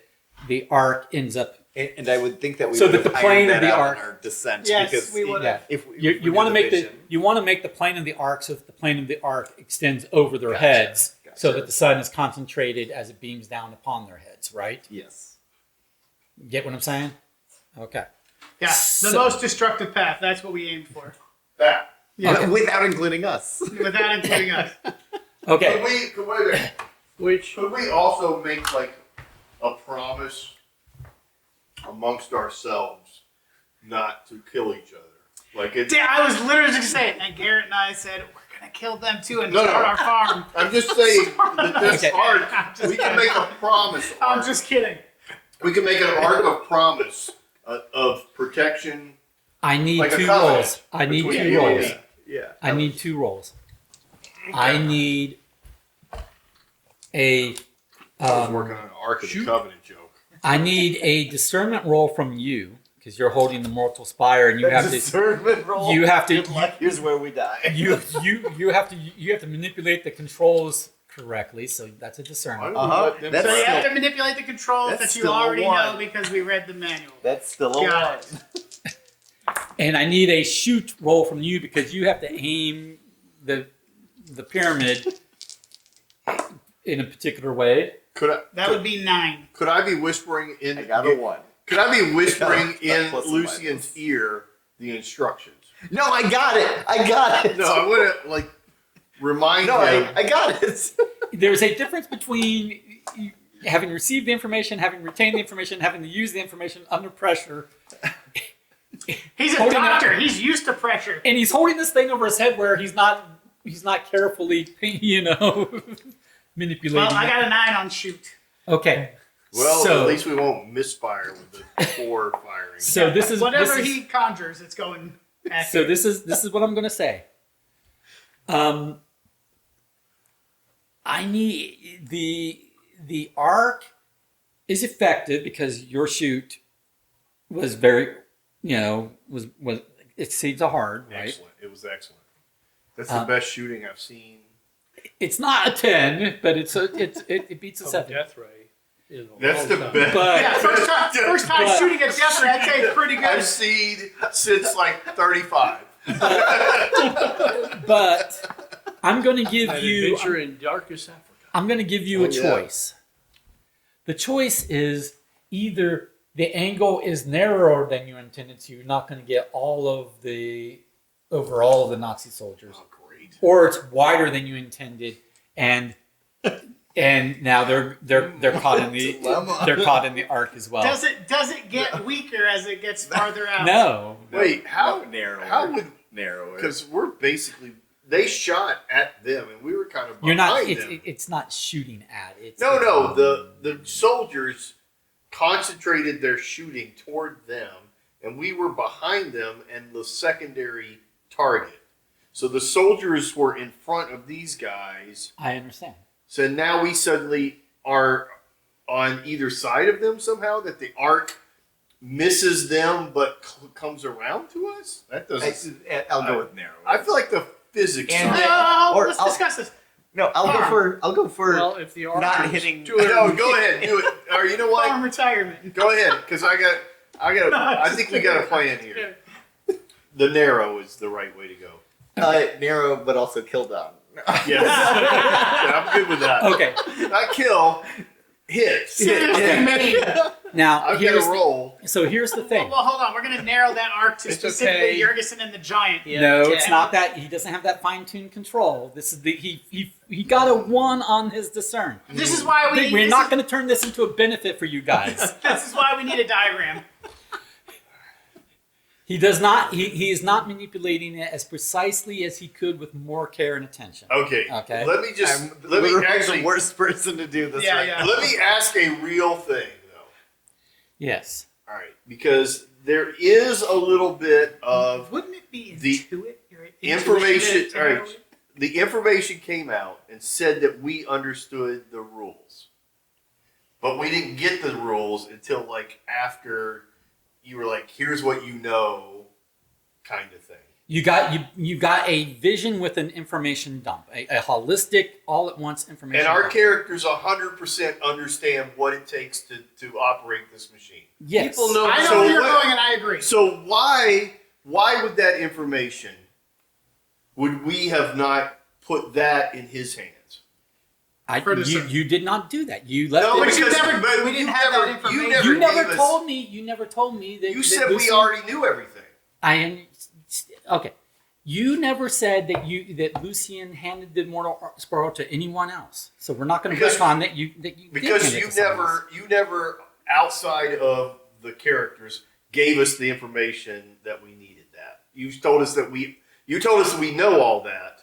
the arc ends up. And I would think that we So would that have the plane ironed of that the out arc- in our descent Yes, because we would Yeah. if we, You want to make the plane of the arc so that the plane of the arc extends over their Gotcha, heads, so gotcha. that the sun is concentrated as it beams down upon their heads. Right? Yes. Get what I'm saying? Okay. Yeah. The So- most destructive path. That's what we aimed for. That. Yeah. Without including us. Without including us. Okay. which Could we also make like a promise amongst ourselves not to kill each other? Like it's. Damn, I was literally just saying, and Garrett and I said, we're going to kill them too and No, start no. our farm. I'm just saying that this Okay. arc. I'm just We can kidding. make a promise. I'm arc. just kidding. We can make an arc of promise of protection. I need Like a two covenant rolls. I need between two you and rolls. me. Yeah. I need two rolls. I need a I was working on an Ark of the Covenant joke. I need a discernment roll from you because you're holding the mortal spire, and you have to. discernment roll. You have to. Good luck. Here's where we die. You have to manipulate the controls correctly. So that's a Why discernment. don't we let them That's So you start? have to manipulate the controls That's that you still a already one. know because we read the manual. That's still a Got one. And I need a shoot roll from you because you have to aim the pyramid in a particular way. That would be 9. Could I be whispering in? I got a one. Could I be whispering in Plus and Lucian's minus. ear the instructions? No, I got it. I got it. No, I want to like remind No, him. I got it. There's a difference between having received the information, having retained the information, having to use the information under pressure. He's a Holding doctor. up- He's used to pressure. And he's holding this thing over his head where he's not carefully, manipulating. Well, I it. got a 9 on shoot. Okay. Well, so, at least we won't misfire with the 4 firing. so this is Whatever this is- he conjures, it's going accurate. So this is what I'm going to say. I need the arc is effective because your shoot was very, was exceeds a hard, right? Excellent. It was excellent. That's the best shooting I've seen. It's not a 10, but it beats a Of 7. death ray. In a That's long the time. best. But yeah, first time But- shooting a death ray, I'd say it's pretty good. I've seen since like 35. but I'm going to give An you adventure in darkest Africa. I'm going to give you a yeah. choice. The choice is either the angle is narrower than you intended, so you're not going to get all of the Nazi soldiers, Oh, great. or it's wider than you intended, and now they're caught in the Dilemma. they're caught in the arc as well. Does it get weaker as it gets farther out? No, Wait, how narrower? how would narrower? because we're basically they shot at them and we were kind of you're not. behind them. It's not shooting at. It's No, the soldiers concentrated their shooting toward them, and we were behind them and the secondary target. So the soldiers were in front of these guys. I understand. So now we suddenly are on either side of them somehow. That the arc misses them but comes around to us. That doesn't. I'll go with narrower. I feel like the physics. And are- then- Let's I'll- discuss this. No, I'll go for Well, if the archers not hitting. No, go ahead, do it. Or you know what? Farm retirement. Go ahead, because I think we got a plan here. The narrow is the right way to go. Narrow, but also kill down. Yes, yeah, I'm good with that. Okay, Not kill, hit. Seriously, made. now I've got here's a roll. so here's the thing. Well, hold on. We're going to narrow that arc to It's specifically okay. Jurgensen and the Giant. Yeah, No, yeah. it's not that. He doesn't have that fine-tuned control. This is he got a 1 on his discern. This is why we. We're not going to turn this into a benefit for you guys. This is why we need a diagram. He does not. He is not manipulating it as precisely as he could with more care and attention. Okay. Okay. Let me just I'm let me literally actually the worst person to do this. Yeah, right yeah. now. let me ask a real thing though. Yes. All right, because there is a little bit of Wouldn't it be The intuition? information. All right, the information came out and said that we understood the rules, but we didn't get the rules until like after you were like, "Here's what you know," kind of thing. You got a vision with an information dump, a holistic, all at once information. And our dump. characters 100% understand what it takes to operate this machine. Yes. People know. I know so where you're what- going, and I agree. So why would that information? Would we have not put that in his hands? For the sake- You did not do that. You left No, it. But you because- never- but we didn't you have that never- information. You never gave us- told me. You never told me that. You that said we Lucy- already knew everything. I am okay. You never said that Lucian handed the mortal spoil to anyone else. So we're not going to Because- risk on that you did Because hand it to someone else. you never outside of the characters gave us the information that we needed. That you told us that we know all that.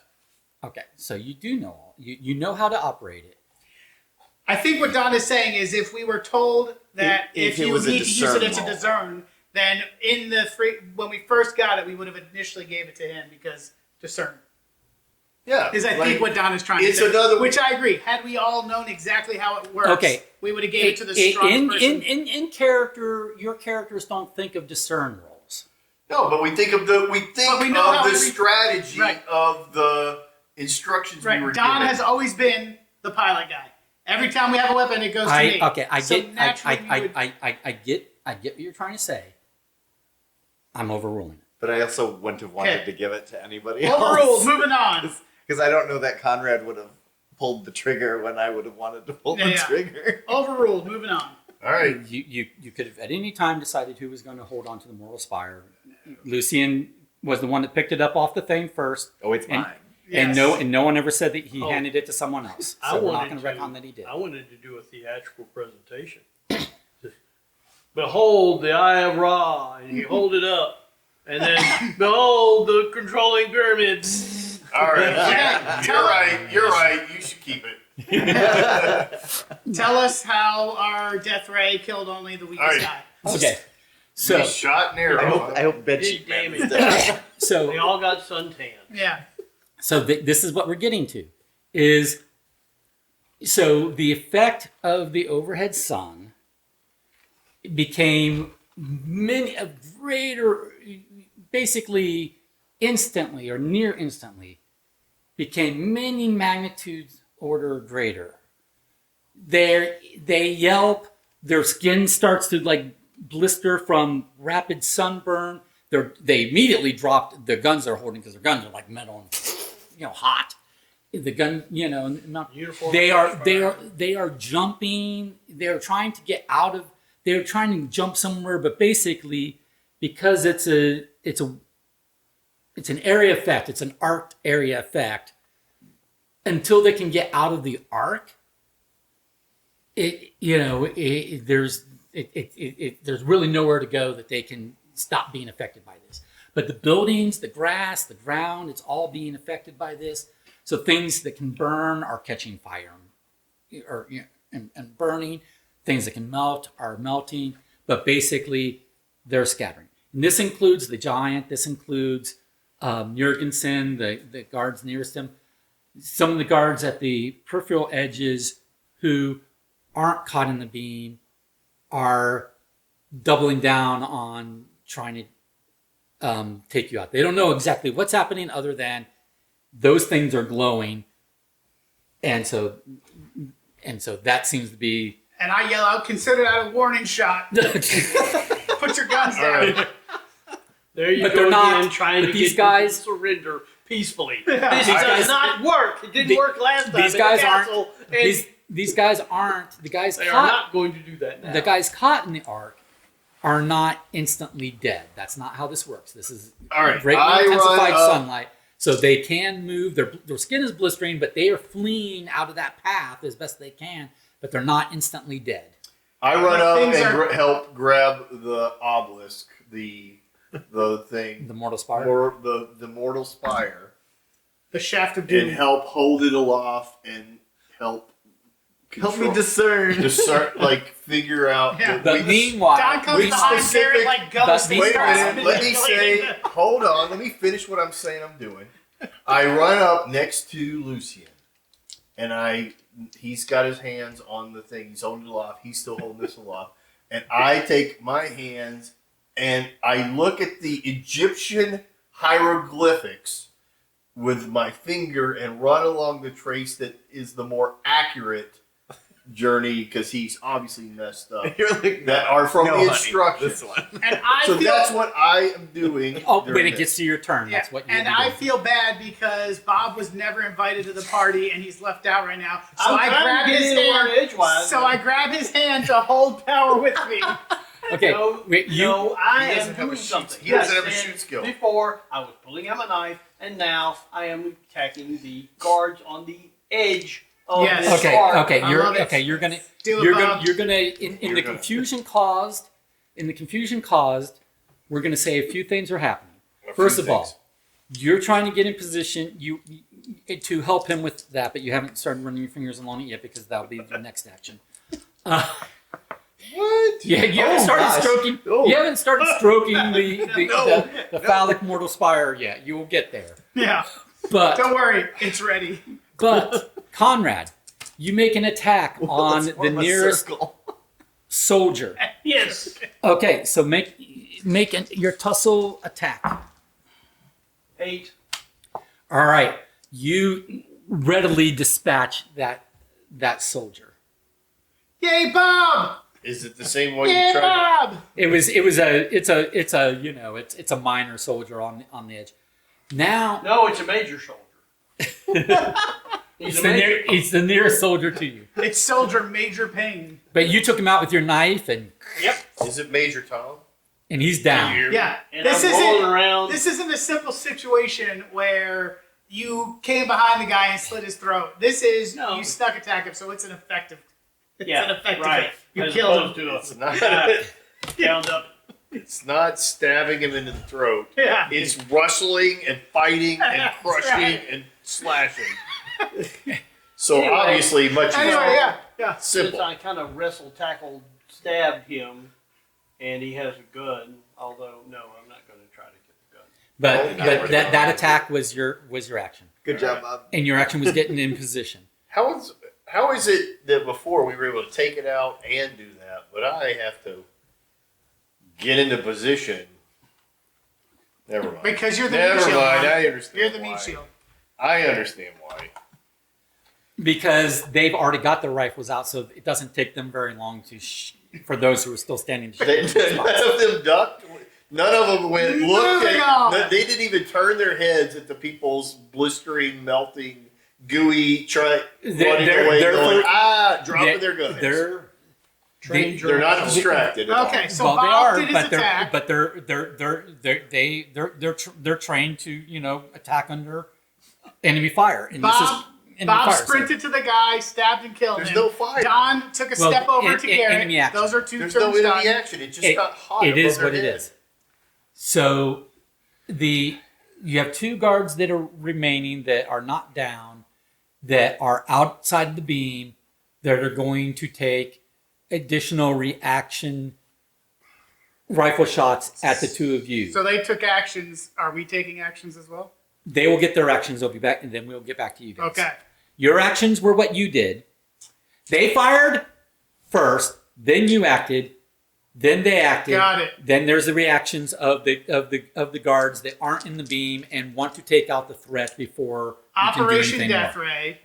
Okay, so you do know all. You know how to operate it. I think what Don is saying is if we were told that If if, it you was a need to use it as a discern discern, then when we first got it, we would have initially gave it to him because discern. Yeah, Is I like, think what Don is trying to it's say. another- Which I agree. Had we all known exactly how it works, Okay. we would have gave it to the strong person. In character, your characters don't think of discern rolls. No, but we think of But we know how the every- strategy Right. of the instructions we were Right. Don given. has always been the pilot guy. Every time we have a weapon, it goes to me. I So get, naturally we would- I get what you're trying to say. I'm overruling it. But I also wouldn't have wanted Okay. to give it to anybody Overruled. else. Moving on. Because I don't know that Conrad would have pulled the trigger when I would have wanted to pull the Yeah. trigger. Overruled. Moving on. All right. You could have at any time decided who was going to hold on to the mortal spire. Lucian was the one that picked it up off the thing first, Oh, it's And- mine. and Yes. no one ever said that he Oh. handed it to someone else. I So we're not wanted going to reckon that he did. I wanted to do a theatrical presentation. Behold the Eye of Ra, and you hold it up, and then behold the controlling pyramids. All right. Okay, You're right. You're right. You should keep it. Tell us how our death ray killed only the weakest All right. guy. Okay, So so shot and I arrow. hope Big bedsheet damage. man is dead. They so all got suntan. Yeah. this is what we're getting to is so the effect of the overhead sun became many a greater, basically instantly or near instantly became many magnitudes order greater. They yelp, their skin starts to like blister from rapid sunburn. They immediately dropped the guns they're holding because their guns are like metal and hot. The gun, not, Uniform they are fire. they are jumping. They're trying to get out of. They're trying to jump somewhere, but basically, because it's an area effect. It's an arc area effect. Until they can get out of the arc, there's really nowhere to go that they can stop being affected by this. But the buildings, the grass, the ground, it's all being affected by this. So things that can burn are catching fire, and burning. Things that can melt are melting. But basically, they're scattering. And this includes the giant. This includes Jurgensen, the guards nearest him. Some of the guards at the peripheral edges who aren't caught in the beam are doubling down on trying to take you out. They don't know exactly what's happening other than those things are glowing. And so that seems to be... And I yell out, consider that a warning shot. Put your guns down. All right. There you But go they're not- again, trying but to these get guys- people to surrender peacefully. Yeah. This These does guys- not work. It didn't the- work last time. these in guys the aren't- castle, and These guys aren't... The guys they are caught... not going to do that now. The guys caught in the arc are not instantly dead. That's not how this works. This is All right, greatly I intensified run up- sunlight. So they can move. Their skin is blistering, but they are fleeing out of that path as best they can. But they're not instantly dead. I run The up things and are- help grab the obelisk, the thing, The mortal spire. or the mortal spire, The shaft of and doom. help hold it aloft and help Help me control- discern. discern, like figure out. Yeah. that But we- meanwhile, Don comes we behind specific- Garrett like ghost. but and Wait a starts minute. Let me manipulating say. the- Hold on. Let me finish what I'm saying. I'm doing. I run up next to Lucian, and he's got his hands on the thing. He's holding it aloft. He's still holding this aloft, and I take my hands and I look at the Egyptian hieroglyphics with my finger and run along the trace that is the more accurate journey because he's obviously messed up. You're like, That are from no, the honey, instructions. This one. And I So feel that's what I am doing. oh, when during it this. gets to your turn, yeah, that's what you and I feel bad because Bob was never invited to the party and he's left out right now. So I'm I trying grab to get his in hand. along edgewise. So I grab his hand to hold power with me. Okay, No, wait, you. no, I He am doesn't have a doing shoot- something. he doesn't Yes, have a and shoot skill. Before, I was pulling out my knife, and now I am attacking the guards on the edge of Yes. this Okay, arc. okay, I you're love it. okay. You're gonna, Do it, you're Bob. gonna, you're gonna. In You're the gonna- confusion caused, we're gonna say a few things are happening. A few First of all, things. you're trying to get in position to help him with that, but you haven't started running your fingers along it yet because that'll be your next action. What? Yeah, you haven't Oh, started gosh. stroking. Oh. You haven't started stroking the No. phallic mortal spire yet. You will get there. Yeah. But Don't worry, it's ready. Conrad, you make an attack on Let's the form a nearest circle. soldier. Yes. Okay, so make your tussle attack. 8. All right, you readily dispatch that soldier. Yay, Bob! Is it the same one you Yay, tried? Bob! It's a minor soldier on the edge. Now No, it's a major soldier. He's it's the nearest soldier to you. It's Soldier Major Pain. But you took him out with your knife and Yep. Is it Major Tom? he's down. Yeah, And I'm rolling around. This isn't a simple situation where you came behind the guy and slit his throat. This is No. you stuck attack him, so it's an effective. It's Yeah, an effective. right. You As killed opposed him. to It's not. Bound up. It's not stabbing him in the throat. Yeah. It's rustling and fighting and That's crushing right. and slashing. So Anyway. obviously much Anyway, yeah. Since simple. I kind of tackled, stabbed him, and he has a gun. Although no, I'm not going to try to get the gun. But that attack was your action, Good job, Bob. and your action was getting in position. How is it that before we were able to take it out and do that, but I have to get into position? Never mind. Because you're the Never meat shield. mind. Bob. I understand. You're the why. meat shield. I understand why. Because they've already got their rifles out, so it doesn't take them very long for those who are still standing. To None of them ducked. None of them went. Looked Moving on. at. They didn't even turn their heads at the people's blistering, melting, gooey, running away, going dropping their guns. They're They're not distracted. At Okay, all. so well, Bob they did are, his attack. but they're trained to attack under enemy fire. And this is Bob, enemy Bob fire, so- sprinted to the guy, stabbed and killed There's him. no fire. Don took a Well, step over en- to en- Garrett. enemy action. Those are two There's turns no done. enemy action. It just It- got hot. It above is their what it head. is. So you have two guards that are remaining that are not down, that are outside of the beam, that are going to take additional reaction rifle shots at the two of you. So they took actions. Are we taking actions as well? They will get their actions. They'll be back, and then we'll get back to you guys. Okay. Your actions were what you did. They fired first, then you acted, then they acted. Got it. Then there's the reactions of the guards that aren't in the beam and want to take out the threat before you can do Operation anything Death more. Ray.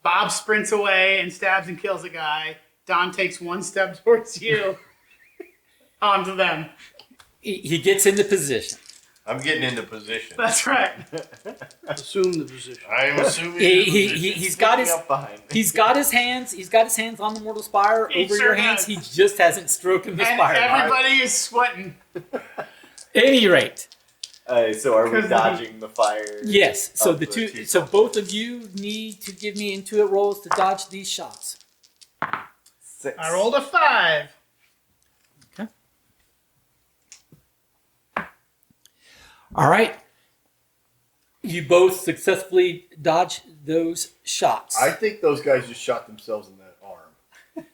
Bob sprints away and stabs and kills a guy. Don takes one step towards you. Onto them. He gets into position. I'm getting into position. That's right. Assume the position. I am assuming. He's got his hands on the mortal spire He over sure your hands. does. He just hasn't stroken the And spire. everybody is sweating. At any rate, So are we 'Cause the- dodging the fire? yes. So of the two two. So both of you need to give me intuit rolls to dodge these shots. 6. I rolled a 5. All right. You both successfully dodge those shots. I think those guys just shot themselves in that arm.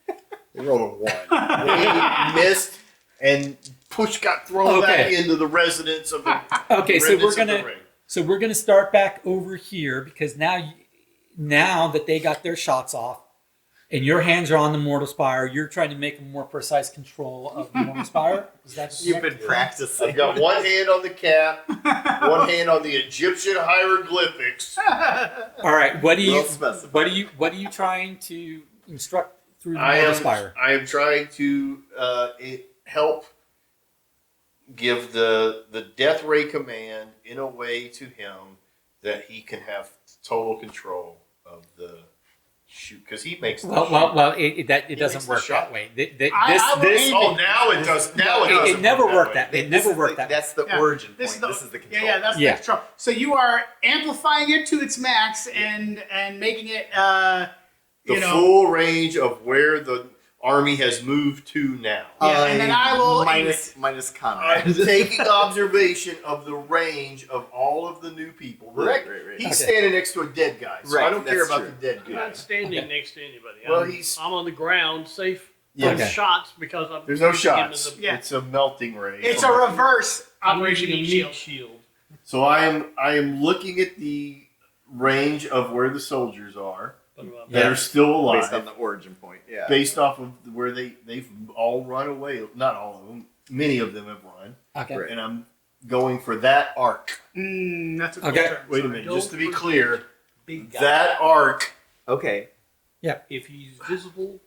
They rolled a 1. They missed, and push got thrown back Okay. into the residence of the. Okay, so remnants of the we're gonna start back over here because now that they got their shots off, and your hands are on the mortal spire, you're trying to make a more precise control of the mortal spire. Is that You've correct? been practicing. I've got one hand on the cap, one hand on the Egyptian hieroglyphics. All right. What Well specified. are you trying to instruct through the mortal spire? I am trying to help give the death ray command in a way to him that he can have total control of the shoot, because he makes the shoot. Well, it makes doesn't the work shot. that way. I will aim Oh, now it does. Now it doesn't. It never work worked that that. way. It never worked that way. That's the Yeah. origin point. This is the control. Yeah, that's Yeah. the control. So you are amplifying it to its max and making it The full range of where the army has moved to now. Yeah, and then I will minus Conrad. I'm taking observation of the range of all of the new people. Right. He's Okay. standing next to a dead guy, so I Right, don't care that's about true. the dead I'm guy. not standing next to anybody. Well, I'm on the ground, safe Yeah. from Okay. shots because I'm. There's no giving shots. us a- Yeah. It's a melting ray. It's a reverse I'm Operation using a Meat meat Shield. shield. So I am looking at the range of where the soldiers are that are still alive, Based on the origin point, yeah. based off of where they've all run away. Not all of them, many of them have run. Okay. Right. And I'm going for that arc. That's a cool Okay. term. Wait a Sorry. minute, just to be clear, Big guy. that arc. Okay. If he's visible,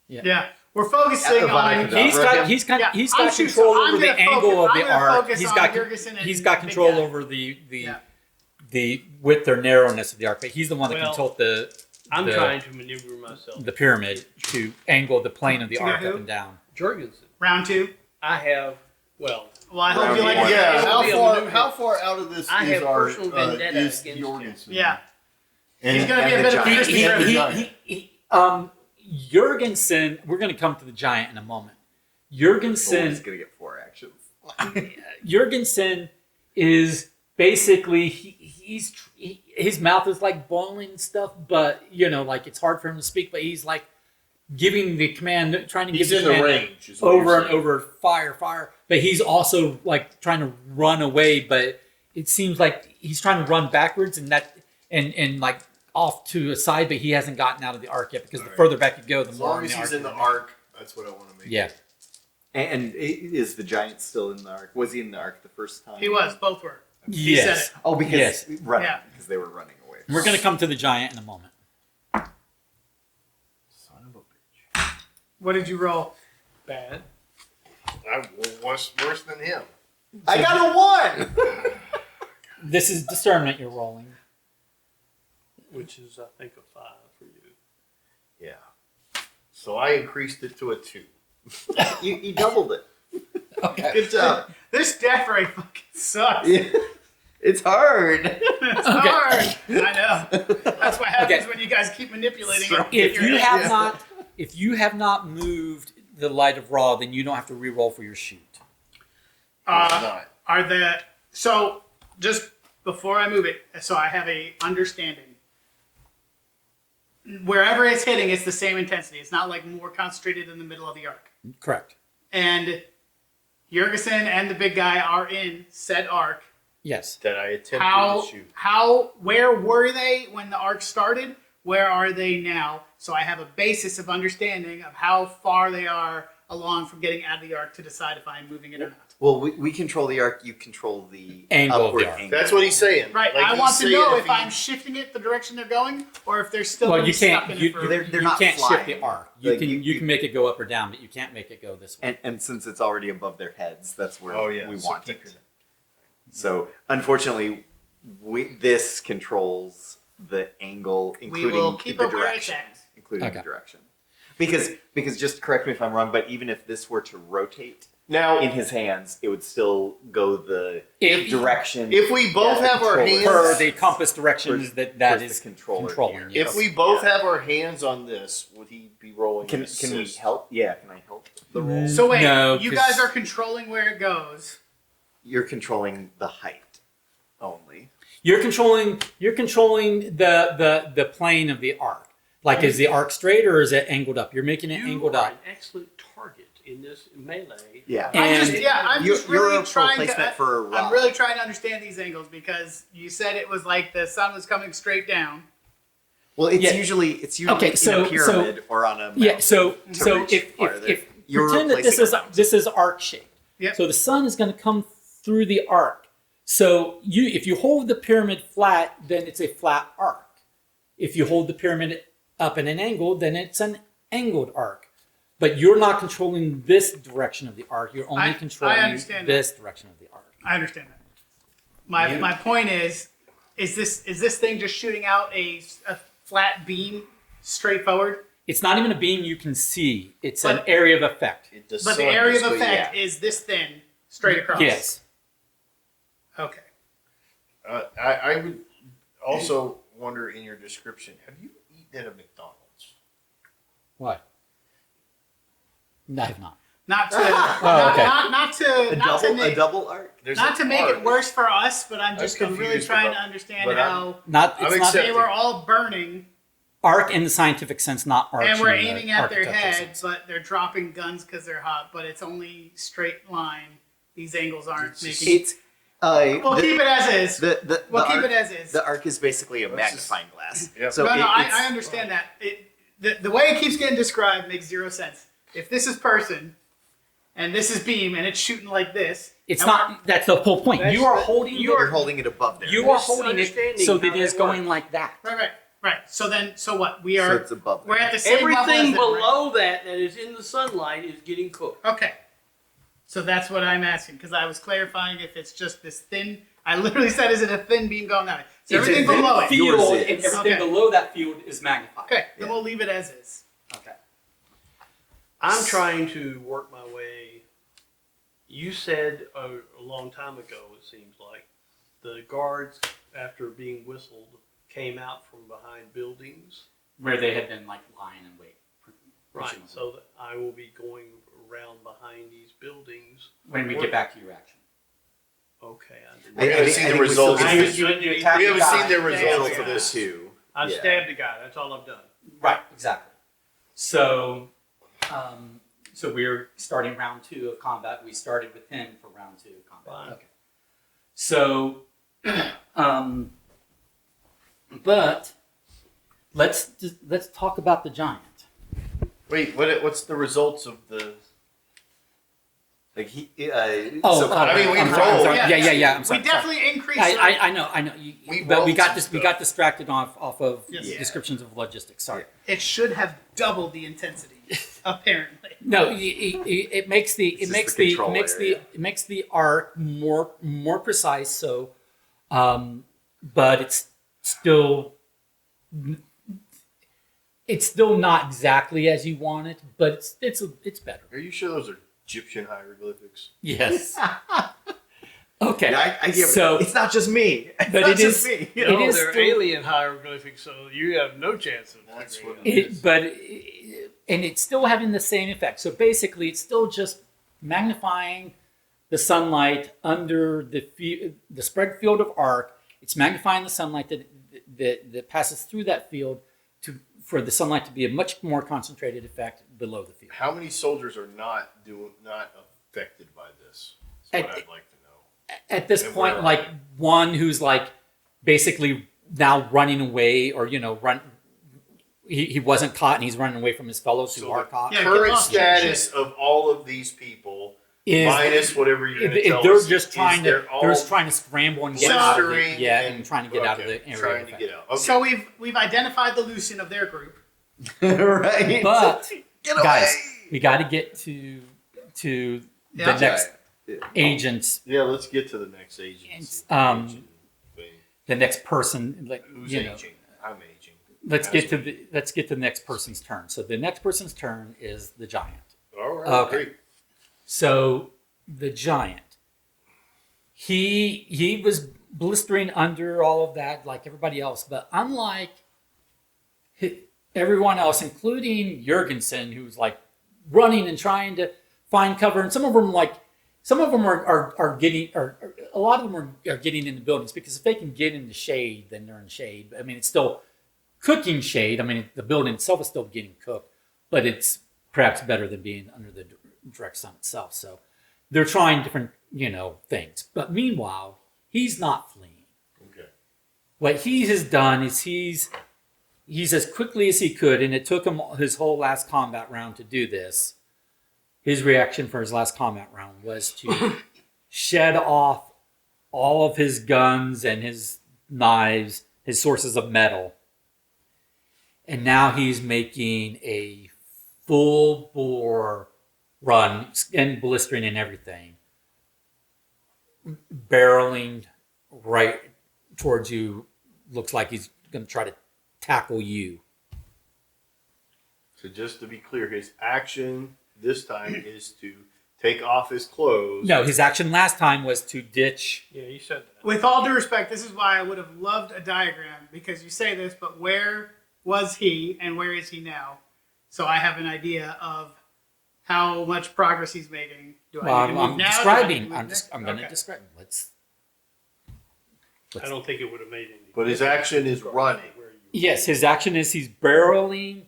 Yeah, we're focusing If I on. could, He's got he's got Yeah, he's I'm got shooting- control so I'm over the gonna angle focus- of I'm the gonna arc. focus He's on got Jurgensen and he's got Big control Guy. over the Yeah. the width or narrowness of the arc, but he's the one that Well, controls I'm the trying to maneuver myself. the pyramid to angle the plane of the To go arc who? up and down. Jorgensen. Round 2. I have, well, Well, I hope Round you like one. it. Yeah, It'll be a maneuver. how far out of this I is have our personal vendetta is against Jorgensen? Yeah, And he's going to be a and bit the of a giant. crispy And the critter. giant. Jurgensen, we're going to come to the giant in a moment. He's Jurgensen gonna get 4 actions. Jurgensen is basically his mouth is like boiling and stuff, but like it's hard for him to speak. But he's like giving the command, trying to He's give in the the command range. Is what over you're and saying. over, fire. But he's also like trying to run away. But it seems like he's trying to run backwards and like off to a side, but he hasn't gotten out of the arc yet because the further back you go, the As more long as he's in the is. arc, that's what I want to make. Yeah. And is the giant still in the arc? Was he in the arc the first time? He was. Both were. He Yes. said Oh, because Yes. running, Yeah. because they were running away. We're going to come to the giant in a moment. Son of a bitch. What did you roll? bad. I was worse than him. I got a 1. This is discernment you're rolling. Which is, I think, a 5 for you. Yeah. So I increased it to a 2. you doubled it. Okay. Good job. This death ray fucking sucks. Yeah. It's hard. It's hard. I know. That's what happens Okay. when you guys keep manipulating it. If you have Yeah. not, if you have not moved the light of raw, then you don't have to re-roll for your shoot. Not. Are the so just before I move it, so I have a understanding. Wherever it's hitting, it's the same intensity. It's not like more concentrated in the middle of the arc. Correct. And Jurgensen and the big guy are in said arc. Yes. That I attempted to shoot. Where were they when the arc started? Where are they now? So I have a basis of understanding of how far they are along from getting out of the arc to decide if I'm moving it or not. Well, we control the arc. You control the Angle of the upward arc. angle. That's what he's saying. Right. Like, I he's want to saying know if he- I'm shifting it the direction they're going, or if they're still Well, gonna you be stuck can't. in You, it for. They're you not can't shift flying. the arc. You Like, can. you- You can make it go up or down, but you can't make it go this way. And since it's already above their heads, that's where Oh, yeah. we So want keep it. your- So unfortunately, this controls the angle, including will keep the it where it's direction. at. Including Okay. the direction. Because just correct me if I'm wrong, but even if this were to rotate Now, in his hands, it would still go the If- direction. if we both the have our controller- hands- Per the compass directions First- that first is the controller controlling here. you. if we both have our hands on this, would he be rolling? Can an we assist? help? Yeah, can I help the roll? So wait, No, you 'cause- guys are controlling where it goes. You're controlling the height only. You're controlling the plane of the arc. Like, is the arc straight or is it angled up? You're making it You angled are up. an excellent target in this melee. Yeah. And- I'm just You're really a trying replacement to. for a rod. I'm really trying to understand these angles because you said it was like the sun was coming straight down. Well, it's Yeah. usually Okay, in so- a pyramid or on a mountain. Yeah. So to reach if farther. You're pretend that this replacing is this is arc shaped. Yep. So the sun is going to come through the arc. So if you hold the pyramid flat, then it's a flat arc. If you hold the pyramid up in an angle, then it's an angled arc. But you're not controlling this direction of the arc. You're only I controlling understand this direction of the arc. I understand that. My point is this thing just shooting out a flat beam straight forward? It's not even a beam you can see. It's an But- area of effect. But the area of So, effect yeah. is this thin straight across. Yes. Okay. I would also wonder in your description, have you eaten at a McDonald's? Why? No, I have not. Not to okay. not to a not to double, a make, double arc. There's not an to make arc. it worse for us, but I'm just I'm really confused trying to about- understand but how Not. I'm It's not they were all burning arc in the scientific sense, not arc. and we're in the aiming at their architectural heads, sense. but they're dropping guns because they're hot. But it's only straight line. These angles aren't It's just- making. We'll keep it as is. We'll keep arc, it as is. The arc is basically a Let's magnifying glass. Yep. So I understand that. The way it keeps getting described makes zero sense. If this is person, and this is beam, and it's shooting like this, It's and not. That's the whole point. You are holding. you're holding it above there. You are holding it so that it is going like that. Right. So what? We so are. it's above there. We're at the same level as Everything them, right? below that is in the sunlight is getting cooked. Okay. So that's what I'm asking, because I was clarifying if it's just this thin. I literally said, is it a thin beam going that way? So It's everything a below it. field, Yours and is. everything Okay. below that field is magnified. Okay, then we'll leave it as is. Okay. I'm trying to work my way. You said a long time ago, it seems like, the guards, after being whistled, came out from behind buildings. Where they had been like lying in wait. Right, presumably. so that I will be going around behind these buildings. When we get back to your action. Okay, I didn't. We haven't seen the results. I- We You attack haven't the guy. seen the results Yeah. for this. Two. I Yeah. stabbed a guy. That's all I've done. Right, exactly. So, so we're starting round 2 of combat. We started with him for round 2 of combat. Fine. Okay. So, but let's talk about the giant. Wait, what's the results of the? Like he. I mean, we I'm sorry, I'm rolled. sorry. Yeah. I'm sorry. We definitely increased. I know. But we rolled got some this. We stuff. got distracted off of Yes. Yeah. descriptions of logistics. Sorry. It should have doubled the intensity, apparently. No, it makes the This is the control area. it makes the arc more precise. So, but it's still not exactly as you want it. But it's better. Are you sure those are Egyptian hieroglyphics? Yes. Okay. So it's not just me. It's But not it just is- me. It No, is they're still- alien hieroglyphics, so you have no chance of That's figuring what it out. and it's still having the same effect. So basically, it's still just magnifying the sunlight under the spread field of arc. It's magnifying the sunlight that passes through that field for the sunlight to be a much more concentrated effect below the field. How many soldiers are not affected by this? That's what I'd like to know. At this And point, where- like one who's like basically now running away, or run. He wasn't caught, and he's running away from his fellows who So are the caught. Yeah, Current get off, status of all of these people, Is minus whatever you're going to tell they're us, just trying is to trying to scramble and get out of it. Yeah, and trying to get out of the area. Trying of to effect. get out. Okay. So we've identified the Lucian of their group. Right. But Get away. guys, we got to get to the Yeah. next agents, yeah, let's get to the next agency. It's, Agent thing. the next person. Like, Who's you know, aging? I'm aging. let's get to That's the next person's turn. So the next person's turn is the giant. All right. Okay. Great. So the giant, he was blistering under all of that like everybody else, but unlike everyone else, including Jurgensen, who's like running and trying to find cover, and some of them are getting, or a lot of them are getting into buildings, because if they can get in the shade, then they're in shade. I mean, it's still cooking shade. I mean, the building itself is still getting cooked, but it's perhaps better than being under the direct sun itself. So they're trying different, things. But meanwhile, he's not fleeing. Okay. What he has done is he's as quickly as he could, and it took him his whole last combat round to do this. His reaction for his last combat round was to shed off all of his guns and his knives, his sources of metal. And now he's making a full bore run, skin blistering and everything, barreling right towards you. Looks like he's going to try to tackle you. So just to be clear, his action this time is to take off his clothes. No, his action last time was to ditch. Yeah, you said that. With all due respect, this is why I would have loved a diagram, because you say this, but where was he and where is he now? So I have an idea of how much progress he's making. Do Well, I need to move I'm now? describing. Do I need to move I'm next? going to Okay. describe. Let's. I don't think it would have made any. But his action is running. Where you- Yes, his action is he's barreling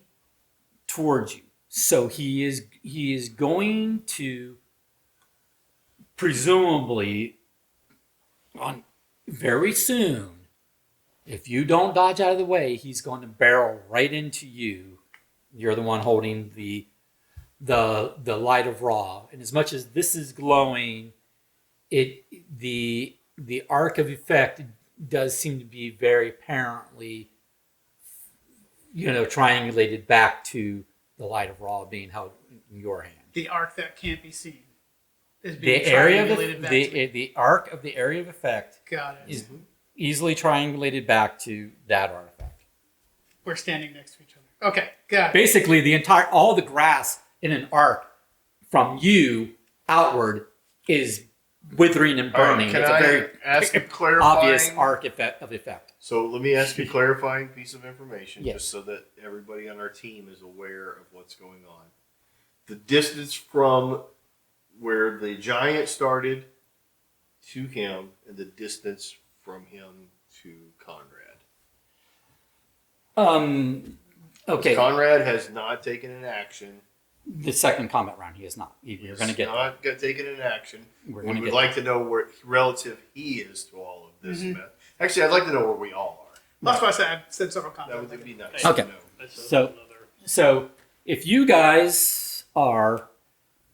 towards you. So he is going to presumably on very soon, if you don't dodge out of the way, he's going to barrel right into you. You're the one holding the light of Ra, and as much as this is glowing, the arc of effect does seem to be very apparently, triangulated back to the light of Ra being held in your hand. The arc that can't be seen is being The area triangulated of back to me. the arc of the area of effect Got it. is easily triangulated back to that artifact. We're standing next to each other. Okay, got it. Basically, all the grass in an arc from you outward is withering and All right, burning. can It's a I very ask a clarifying? obvious arc of effect. So let me ask a clarifying piece of information, Yes. just so that everybody on our team is aware of what's going on. The distance from where the giant started to him, and the distance from him to Conrad. Okay. Conrad has not taken an action. The second combat round, he is not. You're going to get not got taken an action. We're We gonna would get like to know where relative he is to all of this. Actually, I'd like to know where we all are. That's why I said several That comments. would be nice. Okay. To know. So- So if you guys are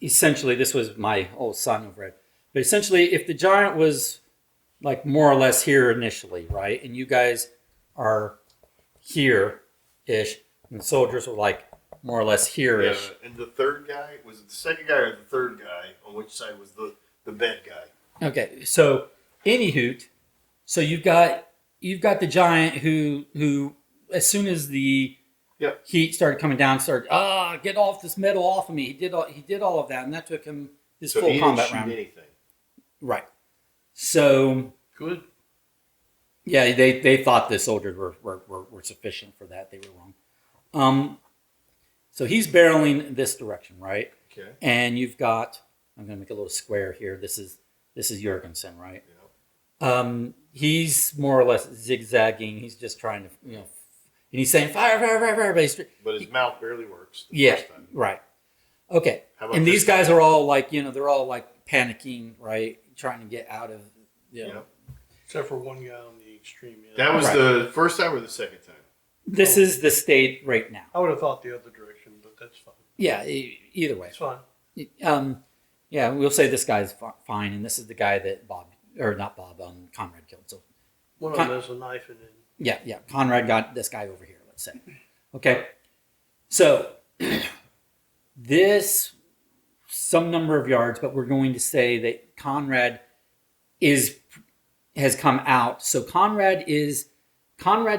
essentially, this was my old son over it, but essentially, if the giant was like more or less here initially, right, and you guys are here-ish, and the soldiers were like more or less here-ish. Yeah, and the third guy, was it the second guy or the third guy? On which side was the bed guy? Okay, so anywho, so you've got the giant who as soon as the Yep. heat started coming down, get off this metal off of me. He did all of that, and that took him his So full he didn't combat shoot round. anything. Right. So Good. yeah, they thought the soldiers were sufficient for that. They were wrong. So he's barreling this direction, right? Okay. And you've got, I'm going to make a little square here. This is Jurgensen, right? Yeah. He's more or less zigzagging. He's just trying to, and he's saying fire, fire, fire, fire. But his mouth barely works. Yeah, First time. right. Okay. How about And these this guys guy? are all like, they're all like panicking, right? Trying to get out of, Yep. Except for one guy on the extreme end. That was Right. the first time or the second time? This is the state right now. I would have thought the other direction, but that's fine. Yeah, either way. It's fine. Yeah, we'll say this guy's fine, and this is the guy that Conrad killed. So One of them has a knife in it. yeah, Conrad got this guy over here, let's say. Okay, so this some number of yards, but we're going to say that Conrad has come out. So Conrad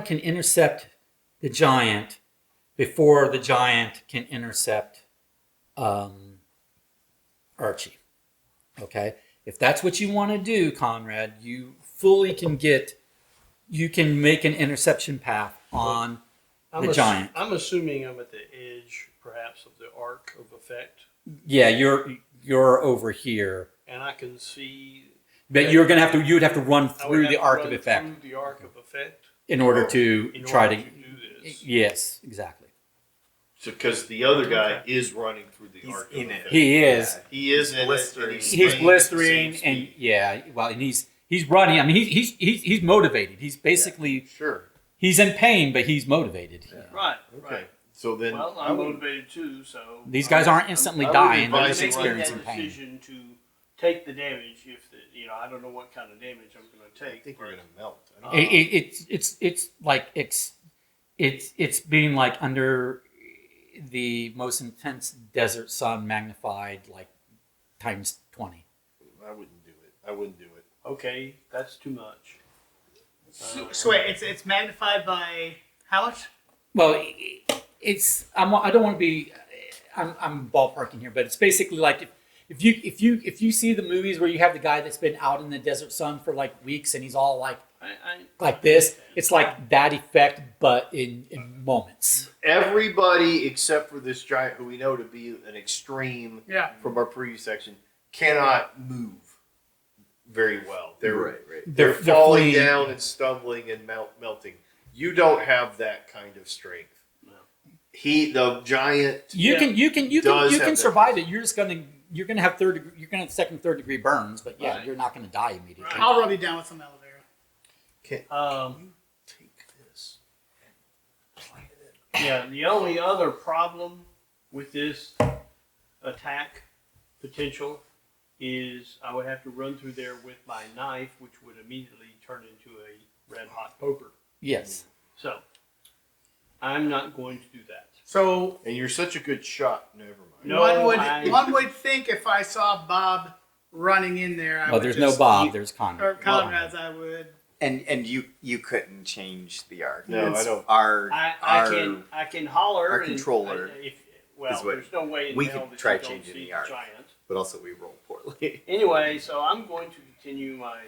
can intercept the giant before the giant can intercept Archie. Okay, if that's what you want to do, Conrad, you can make an interception path on the giant. I'm assuming I'm at the edge, perhaps, of the arc of effect, Yeah, you're over here, and I can see. but you would have to run I would through have the to arc run of effect through the arc of effect in order to in try order to. to do this. Yes, exactly. So, because the other guy is running through the He's arc in of it. effect. He is. He is in Blistering. it. He's staying at the blistering, same and speed. yeah, well, and he's running. I mean, he's motivated. He's basically Sure. he's in pain, but he's motivated. Right. Okay. Right. So then, Well, I I'm would- motivated too, so These guys aren't instantly I would dying; they're advise just him making experiencing that pain. decision to take the damage. If I don't know what kind of damage I'm going to I take. think you're but- gonna melt. It's like it's being like under the most intense desert sun magnified like times 20. I wouldn't do it. I wouldn't do it. Okay, that's too much. So wait, it's magnified by how much? Well, I don't want to be I'm ballparking here, but it's basically like if you see the movies where you have the guy that's been out in the desert sun for like weeks and he's all like this, it's like that effect, but in moments. Everybody except for this giant, who we know to be an extreme Yeah. from our previous section, cannot move very well. They're Right. they're They're falling fleeing. down and stumbling and melting. You don't have that kind of strength. No. The giant. You Yeah. can Does have that. survive it. You're just gonna you're gonna have second, third degree burns, but yeah, Right. you're not gonna die immediately. Right. I'll rub you down with some aloe vera. Can Um, you take this and plant it? Yeah, the only other problem with this attack potential is I would have to run through there with my knife, which would immediately turn into a red hot poker. Yes. So I'm not going to do that. So And you're such a good shot. Never mind. No, one would think if I saw Bob running in there, I Well, would there's just, no Bob. There's Conrad. or Conrad's, I would. And you couldn't change the arc. No, It's I don't. Our I can holler. our and- controller if, is what- there's no way in we hell could that try you don't changing see the arc. giant. but also we roll poorly. Anyway, so I'm going to continue my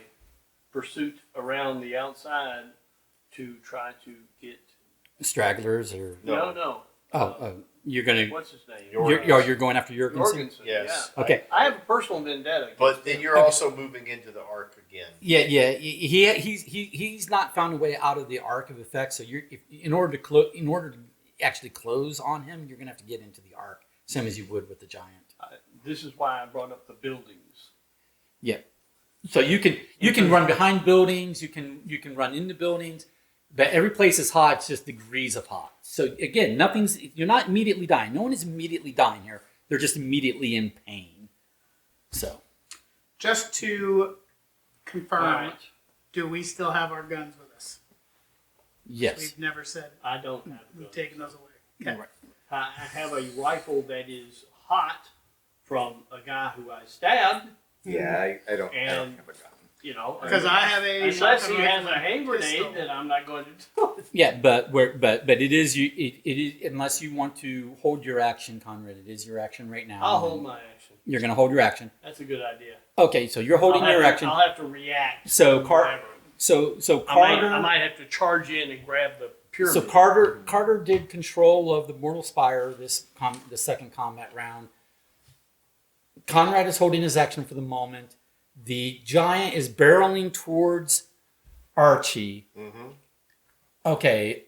pursuit around the outside to try to get. Stragglers or No. you're gonna What's his name? you're going after Jorgensen. Jorgensen. Yes. Yeah. Okay. I have a personal vendetta. But then you're also moving into the arc again. Yeah. He's not found a way out of the arc of effects. So in order to actually close on him, you're gonna have to get into the arc, same as you would with the giant. This is why I brought up the buildings. Yeah. So you can run behind buildings. You can run into buildings. But every place is hot. It's just degrees of hot. So again, you're not immediately dying. No one is immediately dying here. They're just immediately in pain. So Just to confirm, All right. do we still have our guns with us? yes. We've never said I don't have we've guns. taken those away. Okay. Right. I have a rifle that is hot from a guy who I stabbed. Yeah, I don't And- have a gun. You know, Because I have a unless shotgun he has rifle a and hand pistol. grenade, then I'm not going to do it. Yeah, but it is unless you want to hold your action, Conrad. It is your action right now. I'll hold my action. You're going to hold your action. That's a good idea. Okay, so you're holding I'll your have action. I'll have to react. So to Car- whatever. So I Carter. might have to charge in and grab the pyramid. So Carter did control of the Mortal Spire the second combat round. Conrad is holding his action for the moment. The giant is barreling towards Archie. Mm-hmm. Okay,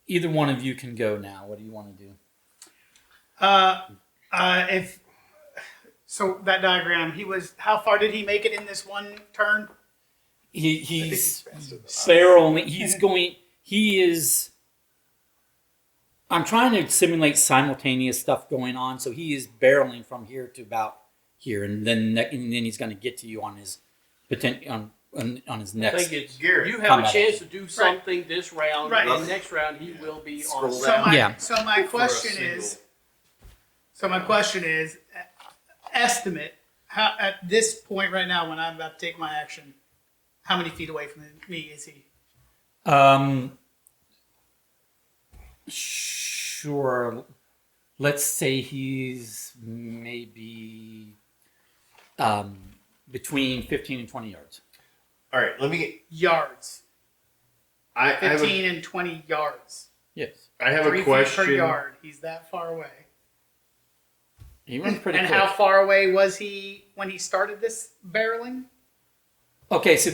either one of you can go now. What do you want to do? If so, that diagram. How far did he make it in this one turn? He's faster than us. barreling. He is. I'm trying to simulate simultaneous stuff going on, so he is barreling from here to about here, and then he's going to get to you on his on his I next. think it's Garrett. you have Combat. a chance to do something this round, Right. and next round he will be on. Scroll So down. my, Yeah. so my For a question single. is. So my question is, estimate how at this point right now when I'm about to take my action, how many feet away from me is he? Sure. Let's say he's maybe between 15 and 20 yards. All right, let me get. Yards. I have 15 and 20 yards. Yes. I have 3 a feet question. per yard. He's that far away. He runs pretty And quick. how far away was he when he started this barreling? Okay, so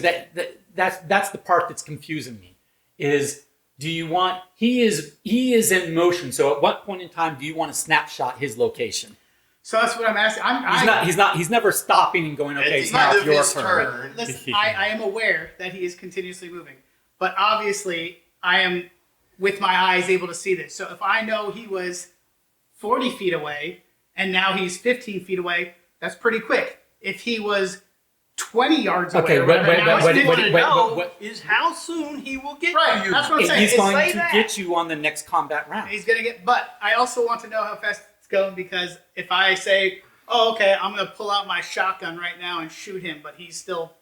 that's the part that's confusing me. Is do you want he is in motion? So at what point in time do you want to snapshot his location? So that's what I'm asking. He's never stopping and going. Okay, At so the now end it's of your his turn, Listen, I am aware that he is continuously moving, but obviously I am, with my eyes, able to see this. So if I know he was 40 feet away and now he's 15 feet away, that's pretty quick. If he was 20 yards away, Okay, or whatever, wait, now wait, he's wait, 50. wait, know is how soon he will get Right, to you. that's what I'm saying. He's It's going like to that. get you on the next combat round. He's gonna get, but I also want to know how fast it's going because if I say, "Oh, okay, I'm gonna pull out my shotgun right now and shoot him," but he's still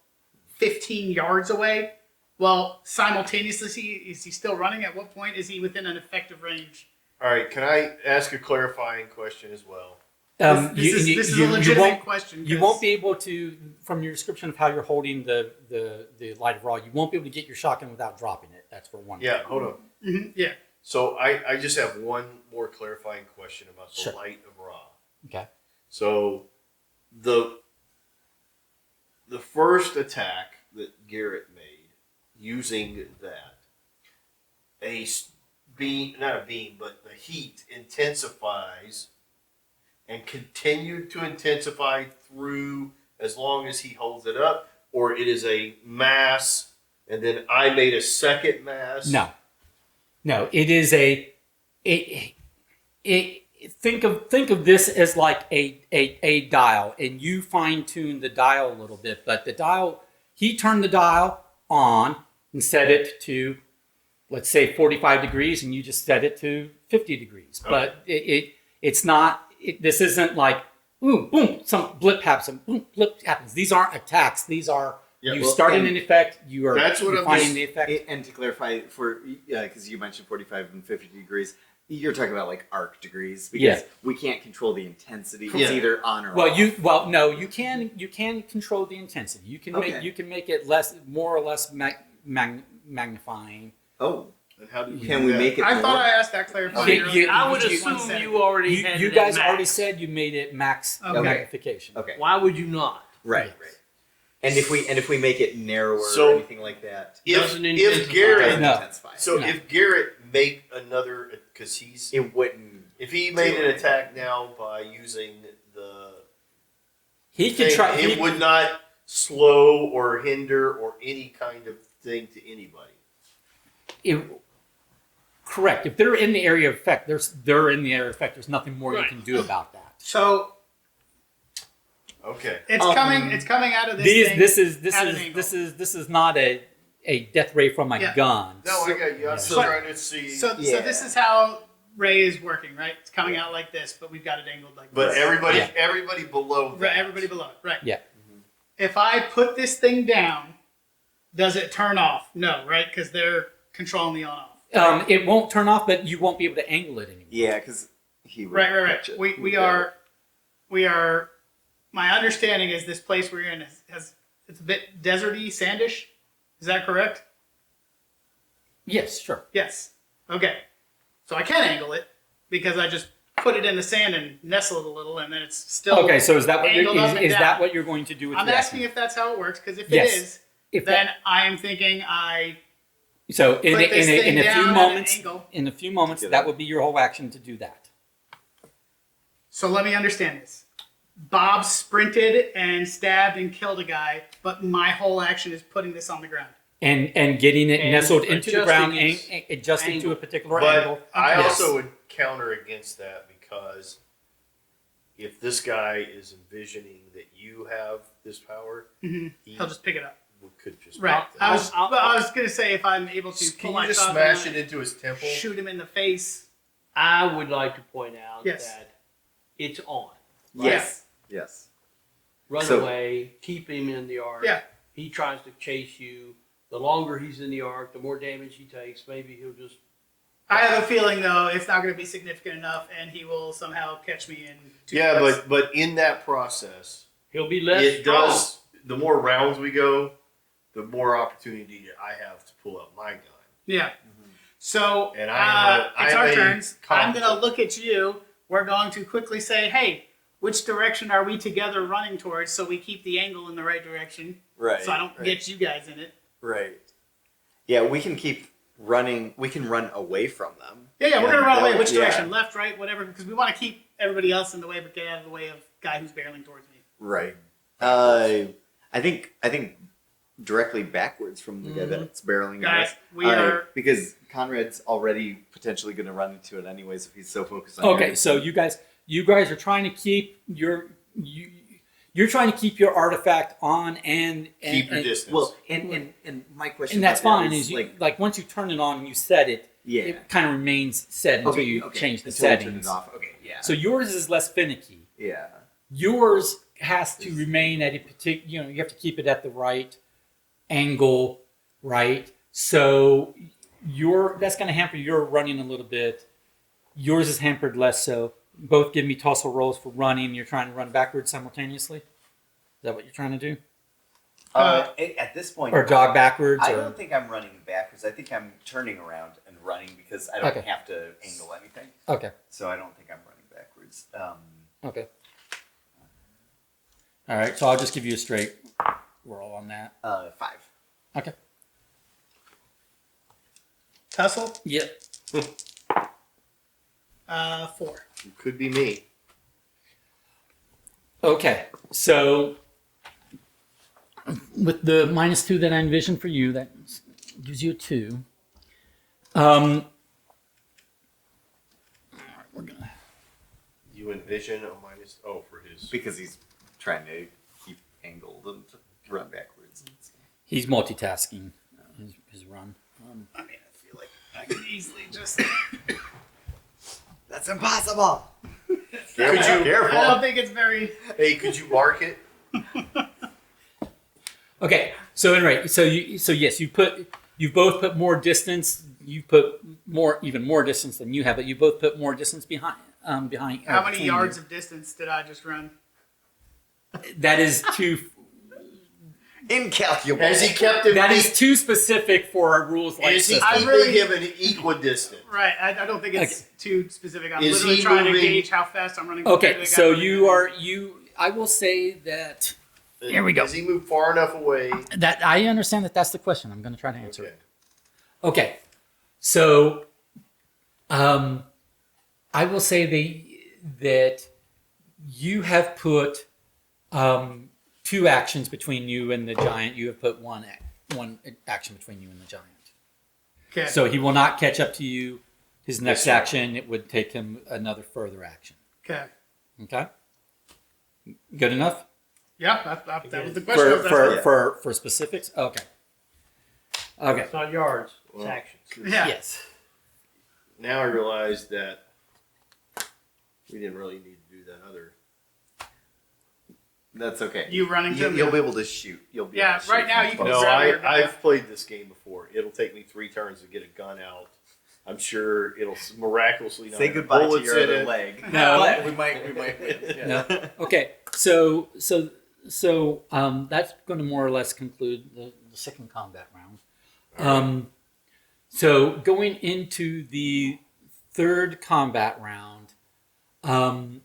15 yards away, well, simultaneously, is he still running? At what point is he within an effective range? All right, can I ask a clarifying question as well? This is a legitimate question. You 'cause- won't be able to, from your description of how you're holding the light of raw, you won't be able to get your shotgun without dropping it. That's for one. Yeah, hold on. Mhm, yeah. So I just have one more clarifying question about the Sure. light of Ra. Okay. So the first attack that Garrett made using that, not a beam, but the heat intensifies and continued to intensify through as long as he holds it up, or it is a mass and then I made a second mass? No, it is think of this as like a dial, and you fine tune the dial a little bit, but the dial, he turned the dial on and set it to, let's say 45 degrees, and you just set it to 50 degrees. Okay. But it's not, this isn't like, ooh, boom, some blip happens, boom, blip happens. These aren't attacks. These are, you starting an effect, you are That's what I'm finding just- the effect. And to clarify, because you mentioned 45 and 50 degrees, you're talking about like arc degrees because Yeah. we can't control the intensity. Yeah. It's either on or Well, off. no, you can control the intensity. You can Okay. make it more or less magnifying. Oh, And how do you can do we that? make it? I more? thought I asked that clarifying. You- earlier. I would You assume said you already had You it at guys max. already said you made it max Okay. magnification. Okay. Why would you not? Right. And if we make it narrower So- or anything like that, Doesn't If intensify. Garrett, No. intensify. so No. if Garrett make another, because he's, It wouldn't. if he made an attack now by using the He could thing, try. it would not slow or hinder or any kind of thing to anybody. Correct. If they're in the area of effect, they're in the area of effect. There's nothing more you Right. can do about that. So Okay. it's coming. It's coming out of this thing. This is not a death ray from a Yeah. gun. No, I got you. I'm just So- trying to see. So Yeah. this is how Ray is working, right? It's coming out like this, but we've got it angled like but this. everybody below that. Right, everybody below it, right? Yeah. If I put this thing down, does it turn off? No, right? Because they're controlling the on-off. It won't turn off, but you won't be able to angle it anymore. Yeah, because he would Right. catch it. We are. My understanding is this place we're in has it's a bit deserty, sandish. Is that correct? Yes, sure. Yes. Okay. So I can angle it because I just put it in the sand and nestle it a little, and then it's still. Okay, so is that what angled up and is down. that what you're going to do with I'm your asking action? if that's how it works, because if Yes. it is, If then that, I am thinking I so in put this thing a down few at an moments, angle. in a few moments, Get that it. would be your whole action to do that. So let me understand this. Bob sprinted and stabbed and killed a guy, but my whole action is putting this on the ground. And getting it And nestled into the ground, adjusting its adjusting to a angle. particular But angle. I Yes. also would counter against that because if this guy is envisioning that you have this power, he He'll just pick it up. could just Right. pick that I up. was, but I was going to say if I'm able to Can pull you my just shotgun smash it into his temple? shoot him in the face. I would like to point out Yes. that it's on. Yes. Yes. Run So- away, keep him in the arc. Yeah. He tries to chase you. The longer he's in the arc, the more damage he takes. Maybe he'll just. I have a feeling though it's not going to be significant enough, and he will somehow catch me in. Two Yeah, hits. but in that process, He'll be less it strong. does. The more rounds we go, the more opportunity I have to pull out my gun. Yeah. So And I it's am our a turns. I'm going to competent- look at you. We're going to quickly say, "Hey, which direction are we together running towards?" So we keep the angle in the right direction, Right. so I don't get you guys in it. Right. Yeah, we can keep running. We can run away from them. Yeah, we're going to run away. Which Yeah. direction? Left, right, whatever. Because we want to keep everybody else in the way, but get out of the way of guy who's barreling towards me. Right. I think directly backwards from the guy that's barreling at us. Guys, we are. Because Conrad's already potentially going to run into it anyways if he's so focused on. Okay, so you guys are trying to keep you're trying to keep your artifact on and Keep your distance. Well, and my question. and that's about that fine. Is you, like like once you turn it on and you set it, yeah. it kind of remains set until you change the Until we turn settings. it off. Okay. Yeah. So yours is less finicky. yeah. Yours has to remain at a particular. You have to keep it at the right angle, right? So that's going to hamper your running a little bit. Yours is hampered less so. Both give me tussle rolls for running. You're trying to run backwards simultaneously. Is that what you're trying to do? At this point, Or jog backwards? I or don't think I'm running backwards. I think I'm turning around and running because I don't Okay. have to angle anything. Okay. So I don't think I'm running backwards. Okay. All right. So I'll just give you a straight roll on that. 5. Okay. Tussle? Yep. 4. It could be me. Okay, so with the -2 that I envisioned for you, that gives you a 2. We're gonna. You envision a minus. Oh, for his. Because he's trying to keep angled and run backwards. He's multitasking his run. I mean, I feel like I could easily just. That's impossible. Could you? Careful. I don't think it's very. Hey, could you mark it? Okay, so anyway, so yes, you've both put more distance. You put even more distance than you have, but you both put more distance behind. How many between yards you. of distance did I just run? That is too. Incalculable. Has he kept him? That is too specific for our rules like Is he system. keeping him an equidistant? Right. I don't think it's Okay. too specific. I'm Is literally he trying moving- to gauge how fast I'm running. compared to Okay, the guy so running you behind me. are. I will say that. Here we go. Does he move far enough away? That I understand that's the question. I'm going to try to answer Okay. it. Okay, so I will say that you have put 2 actions between you and the giant. You have put one action between you and the giant. Okay. So he will not catch up to you. His next sir. action, it would take him another further action. Okay. Okay, good enough Yep. That was the question. I was asking. for specifics. Okay. Okay. It's not yards, it's Well, actions. Yeah. Yes. Now I realize that we didn't really need to do that other. That's okay. You running to him? You'll be able to shoot. You'll be Yeah, able to right shoot now from you can close. No, grab your gun. I've played this game before. It'll take me 3 turns to get a gun out. I'm sure it'll miraculously not Say have goodbye to bullets your in other it. leg. No. But we might win. Yeah. No. Okay. So that's going to more or less conclude the second combat round. So going into the third combat round, I'm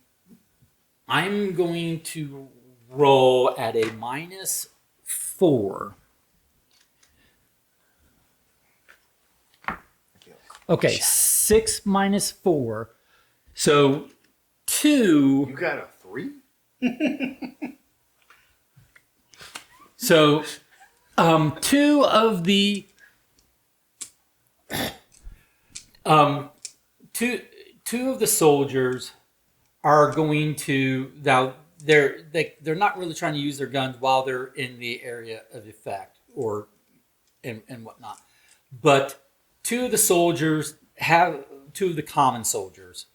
going to roll at a -4. Okay, 6 minus 4. So 2. You got a 3? So, 2 of the two of the soldiers are going to now they're not really trying to use their guns while they're in the area of effect or and whatnot, but 2 of the soldiers two of the common soldiers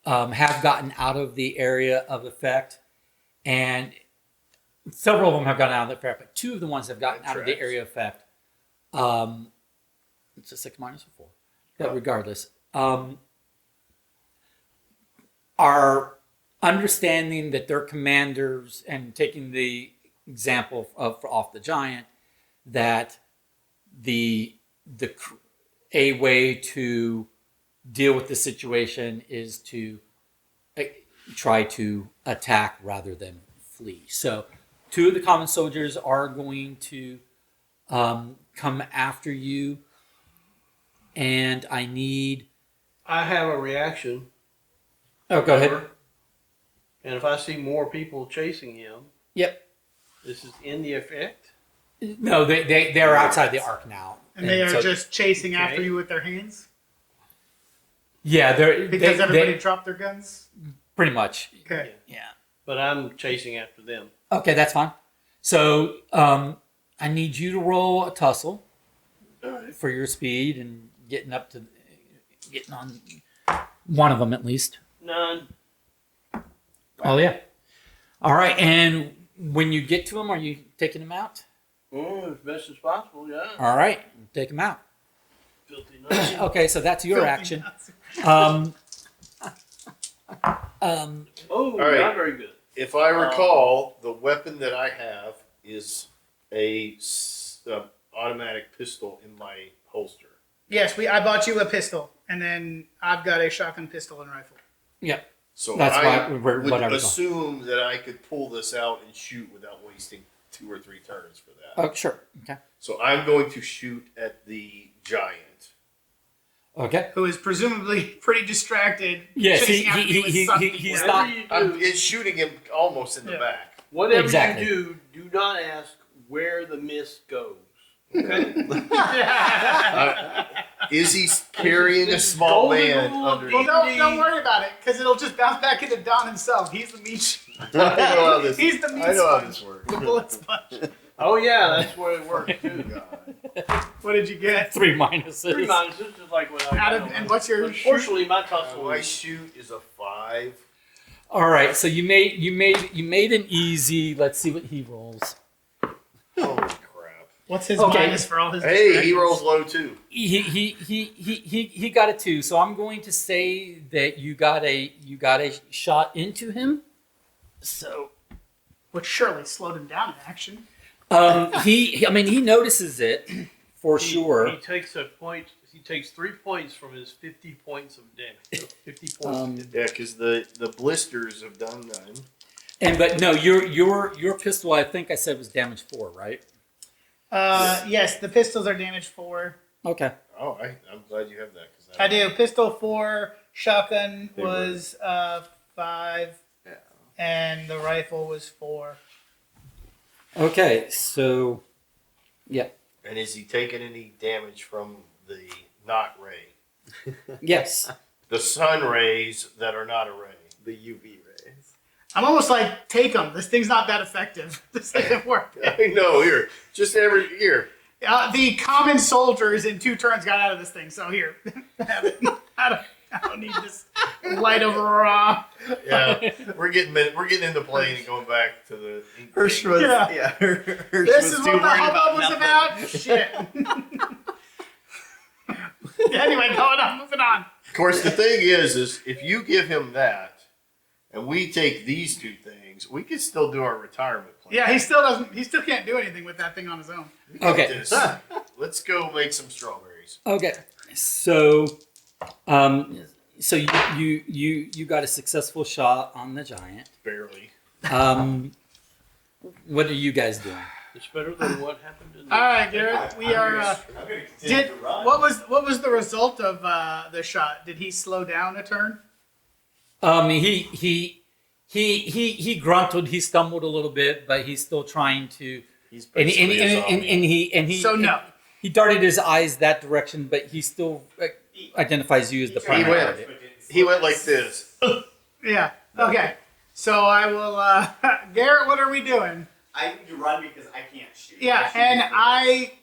have gotten out of the area of effect, and several of them have gotten out of the effect, but 2 of the ones have gotten out of the area of effect. It's a 6 minus a 4. But regardless, are understanding that their commanders, and taking the example off the giant, that a way to deal with the situation is to try to attack rather than flee. So 2 of the common soldiers are going to come after you, and I have a reaction. Oh, go ahead. And if I see more people chasing him, Yep. this is in the effect. No, they are outside the arc now, And they are so- just chasing after Okay. you with their hands? yeah, Because everybody they dropped their guns? pretty much. Okay. Yeah. But I'm chasing after them. Okay, that's fine. So I need you to roll a tussle for your speed and getting on one of them at least. None. Oh yeah. All right, and when you get to them, are you taking them out? As best as possible, yeah. All right, take them out. Filthy nuts. Okay, so that's your Filthy action. nuts. Oh, right. not very good. If I recall, the weapon that I have is a automatic pistol in my holster. Yes, I bought you a pistol, and then I've got a shotgun pistol and rifle. Yeah. So That's I what I would was assume that I could pull this out and shoot without wasting 2 or 3 turns for that. Oh, sure. Okay. So I'm going to shoot at the giant. Okay. who is presumably pretty distracted. Yes, chasing after me with something. he's Whatever not. you do, It's shooting him almost in the Yeah. back. whatever Exactly. you do not ask where the mist goes. Okay. Is he carrying a This is small golden man rule of under? Well, don't worry about it, because it'll just bounce back into Don himself. He's the meat. I know how this. He's the meat I know how sponge. this works. The bullet sponge. Oh yeah, that's where it works too. What did you get? 3 minuses. 3 minuses is like what I Out got. of, and what's your Unfortunately, my tussle My is shoot is a 5. All right, so you made an easy. Let's see what he rolls. Holy crap! What's his Okay. minus for all his? Hey, he distractions? rolls low too. He got a 2. So I'm going to say that you got a shot into him. So Which surely slowed him down in action. he notices it for sure. He takes a point. He takes 3 points from his 50 points of damage. 50 points. Yeah, because the blisters have done none. But no, your pistol, I think I said, was damage 4, right? Yes, the pistols are damage 4. Okay. Oh, I'm glad you have that. Cause I do. Pistol 4, shotgun They was 5, Yeah. and the rifle was 4. Okay, so yeah. And is he taking any damage from the not ray? Yes. The sun rays that are not a ray. The UV rays. I'm almost like, take them. This thing's not that effective. This doesn't work. I know, here. Just every here. The common soldiers in 2 turns got out of this thing, so here. Have it. I don't need this light of raw. Yeah. we're getting in the plane and going back to the ink Hirsch thing. was, Yeah. Hirsch This was is too what the worried hubbub was nothing. about? Shit. Anyway, going on, moving on. Of course, the thing is if you give him that, and we take these 2 things, we can still do our retirement plan. Yeah, he still can't do anything with that thing on his own. Okay. This. Let's go make some strawberries. Okay. So so you got a successful shot on the giant. Barely. What are you guys doing? It's better than what happened in the All right, Garrett, we are. Did what was the result of the shot? Did he slow down a turn? He grunted, he stumbled a little bit, but he's still trying to. He's And basically a zombie. he. So no. He darted his eyes that direction, but he still identifies you as the primary went. target. He went like this. Yeah. Okay. So I will. Garrett, what are we doing? I need to run because I can't shoot. Yeah, and I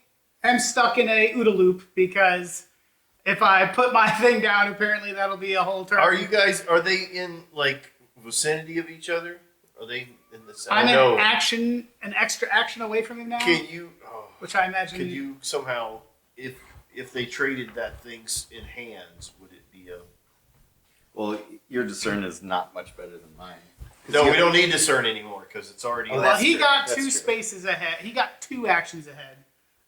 am stuck in a OODA loop because if I put my thing down, apparently that'll be a whole turn. Are they in like vicinity of each other? Are they in the same? I'm No. an extra action away from him now, Can you? Oh, which I imagine. could you somehow, if they traded that things in hands, would it be a? Well, your discern is not much better than mine. No, we don't need discern anymore because it's already. Oh, Well, that's he true. got That's 2 true. spaces ahead. He got 2 actions ahead.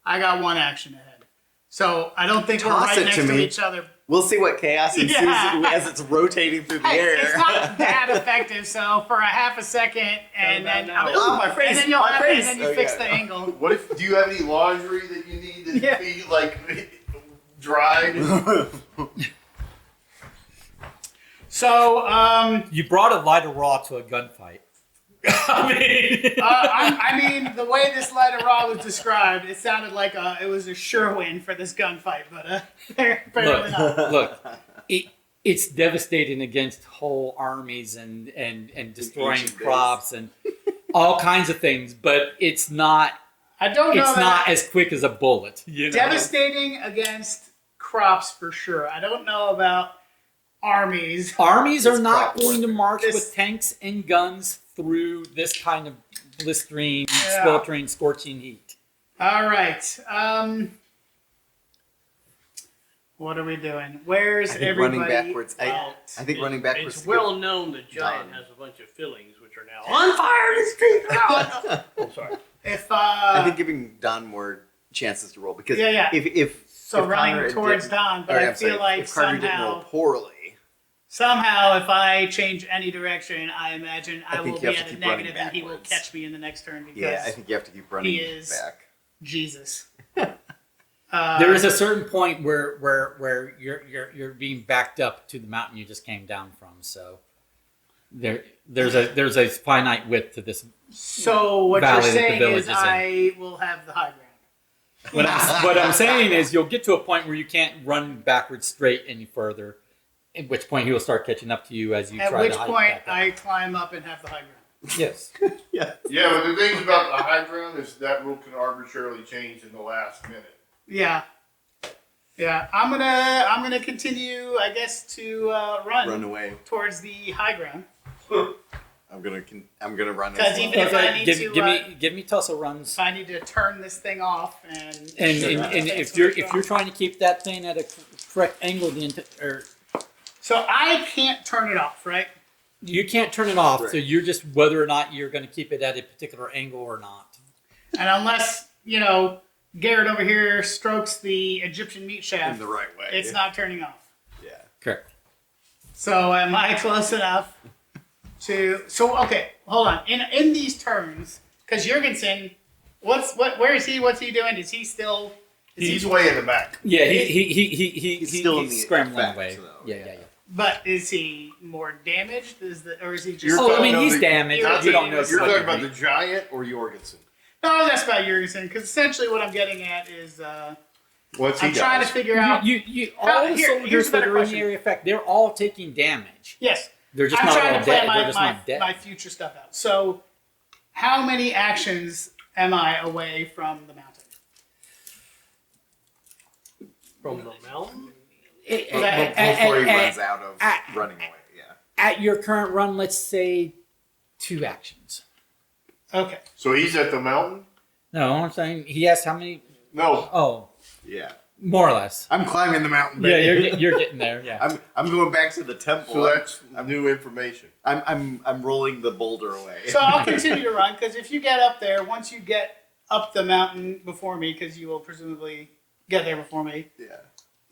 I got 1 action ahead. So I don't think we're Toss right it next to to me. each other. We'll see what chaos ensues Yeah. as it's rotating through the Hey, air. it's not that effective. So for a half a second, and then Oh, my face, and then you'll my have face. and then you Oh, fix yeah. the angle. What if? Do you have any laundry that you need to Yeah. be like dried? So You brought a lighter raw to a gunfight. I mean, the way this light of raw was described, it sounded like it was a sure win for this gunfight, but apparently not. Look, it's devastating against whole armies and destroying ancient crops and all kinds of things, but it's not. I don't know. It's that not as quick as a bullet. You know? devastating against crops for sure. I don't know about armies. Armies are It's not crop going to march This- with tanks and guns through this kind of blistering, Yeah. sweltering, scorching heat. All right. What are we doing? Where's I think everybody? running backwards. at? I think running backwards. It's is well good. known that Giant Done. has a bunch of fillings which are now on fire in the street. Oh, sorry. If I think giving Don more chances to roll because Yeah. if so, if running Connor towards didn't- Don, but or, I I'm feel sorry, like if Carter didn't roll poorly, somehow, if I change any direction, I imagine I think will you be have at to a keep running negative, and he will backwards. catch me in the next turn because yeah, I think you have to keep running he is- back. Jesus. There is a certain point where you're being backed up to the mountain you just came down from. So there's a finite width to this. So what valley you're that the saying village is is in. I will have the high ground. What I'm saying is you'll get to a point where you can't run backwards straight any further. At which point he will start catching up to you as you At try which to hike point back up. I climb up and have the high ground. Yes. Yeah, but the thing about the high ground is that rule can arbitrarily change in the last minute. Yeah. Yeah, I'm gonna continue, I guess, to Run away. towards the high ground. I'm gonna run. Because as well. even if I need to, give me tussle runs. if I need to turn this thing off and And if you're trying to keep that thing at a correct angle, so I can't turn it off, right? you can't turn it off. Right. So you're just whether or not you're going to keep it at a particular angle or not. And unless Garrett over here strokes the Egyptian meat in shaft, the right way. it's not turning off. Yeah. Correct. So am I close enough to? So okay, hold on. In these turns, because Jurgensen, where is he? What's he doing? Is he still? He's way in the back. Yeah, he's still in the scrambling effect, away. though, Yeah. But is he more damaged? Or is he just? Oh, I mean, talking he's about damaged. You're You don't know. talking You're what talking about degree. the giant or Jorgensen? No, that's about Jurgensen. Because essentially, what I'm getting at is, What's he I'm trying to does? figure out. You all the Here's soldiers a that better are in question. the area effect, they're all taking damage. Yes, They're just I'm not trying all to plan dead. They're just my not dead. my future stuff out. So, how many actions am I away from the mountain? From the mountain? Before he runs out of running away. Yeah. At your current run, let's say 2 actions. Okay. So he's at the mountain? No, I'm saying he asked how many. No. Oh, Yeah. more or less. I'm climbing the mountain. Yeah, Baby. you're getting there. Yeah. I'm going back to the temple. So that's new information. I'm rolling the boulder away. So I'll continue to run because if you get up there, once you get up the mountain before me, because you will presumably get there before me, yeah.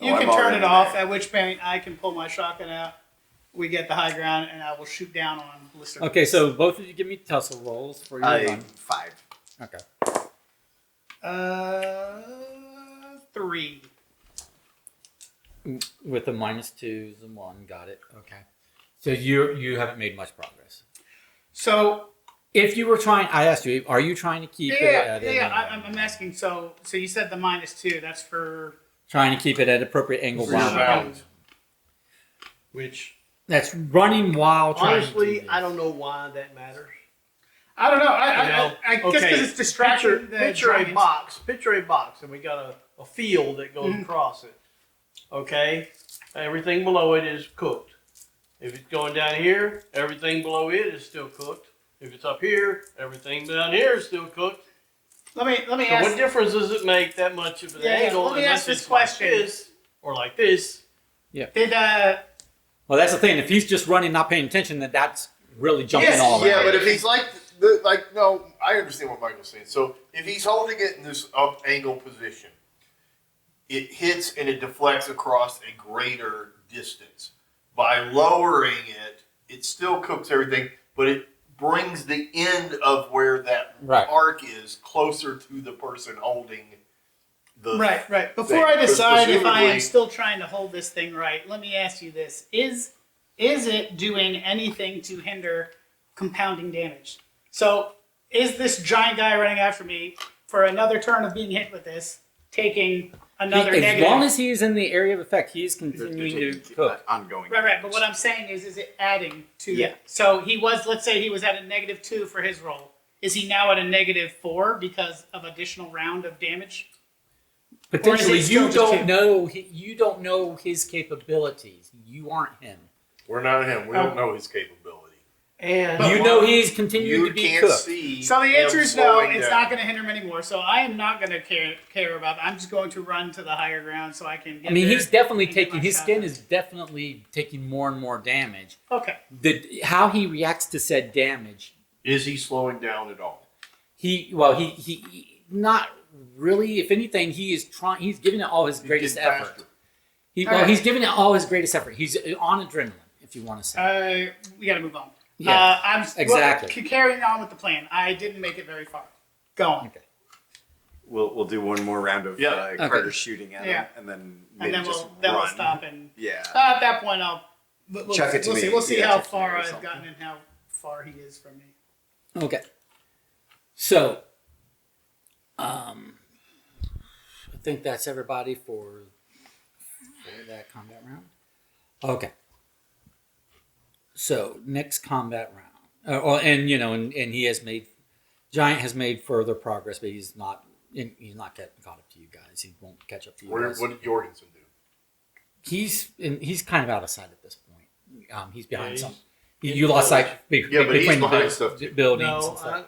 you Oh, can I'm turn already it off. there. At which point I can pull my shotgun out. We get the high ground, and I will shoot down on Lister. Okay, so both of you give me tussle rolls for your run. 5. Okay. 3. With the -2s and 1, got it. Okay. So you haven't made much progress. So If you were trying, I asked you, are you trying to keep it at I'm asking. So you said the -2. That's for. trying to keep it at appropriate angle For your while balance. Which, that's running while trying to do honestly, this. I don't know why that matters. I don't know. I guess Okay, because it's distracting. Picture a box. Picture a box, and we got a field that goes across it. Okay, everything below it is cooked. If it's going down here, everything below it is still cooked. If it's up here, everything down here is still cooked. Let me So ask. what difference does it make that much of an angle? Let me unless ask this it's question. like this or like this? Did Well, that's the thing. If he's just running, not paying attention, then that's really jumping Yes, all around. Yeah, but if he's no, I understand what Michael's saying. So if he's holding it in this up angle position, it hits and it deflects across a greater distance. By lowering it, it still cooks everything, but it brings the end of where that Right. arc is closer to the person holding the right. Before thing. I decide if I am Presumably- still trying to hold this thing right, let me ask you this: Is it doing anything to hinder compounding damage? So is this giant guy running after me for another turn of being hit with this, taking another As negative? long as he is in the area of effect, he is continuing to cook. Ongoing. Right. But what I'm saying is it adding to Yeah. that? So let's say he was at a -2 for his roll. Is he now at a -4 because of additional round of damage? Potentially, still you just don't two? know. You don't know his capabilities. You aren't him. We're not him. We don't know his capability. And But you know he's continuing You to be can't cooked. see. So the answer him is no. slowing It's down. not going to hinder him anymore. So I am not going to care about that. I'm just going to run to the higher ground so I can. Get I mean, there he's definitely and get taking my his shot skin off. is definitely taking more and more damage. Okay. How he reacts to said damage, Is he slowing down at all? he not really. If anything, he's giving it all his greatest getting effort. faster. Alright. He's giving it all his greatest effort. He's on adrenaline, if you want to say. We got to move on. Yeah, I'm exactly. carrying on with the plan. I didn't make it very far. Go on. Okay. We'll do one more round of Yeah. Carter shooting at Yeah. him, and then And maybe then just we'll run. stop and Yeah. at that point we'll Chuck it to we'll me. see. We'll see Yeah, how chuck it to me far or I've something. gotten and how far he is from me. Okay. So, I think that's everybody for that combat round. Okay. So next combat round, and he has made Giant has made further progress, but he's not caught up to you guys. He won't catch up to you guys. What did Jorgensen do? He's kind of out of sight at this point. He's behind Yeah, some. he's You lost village. sight Yeah, but he's between the behind stuff too. buildings No, and stuff.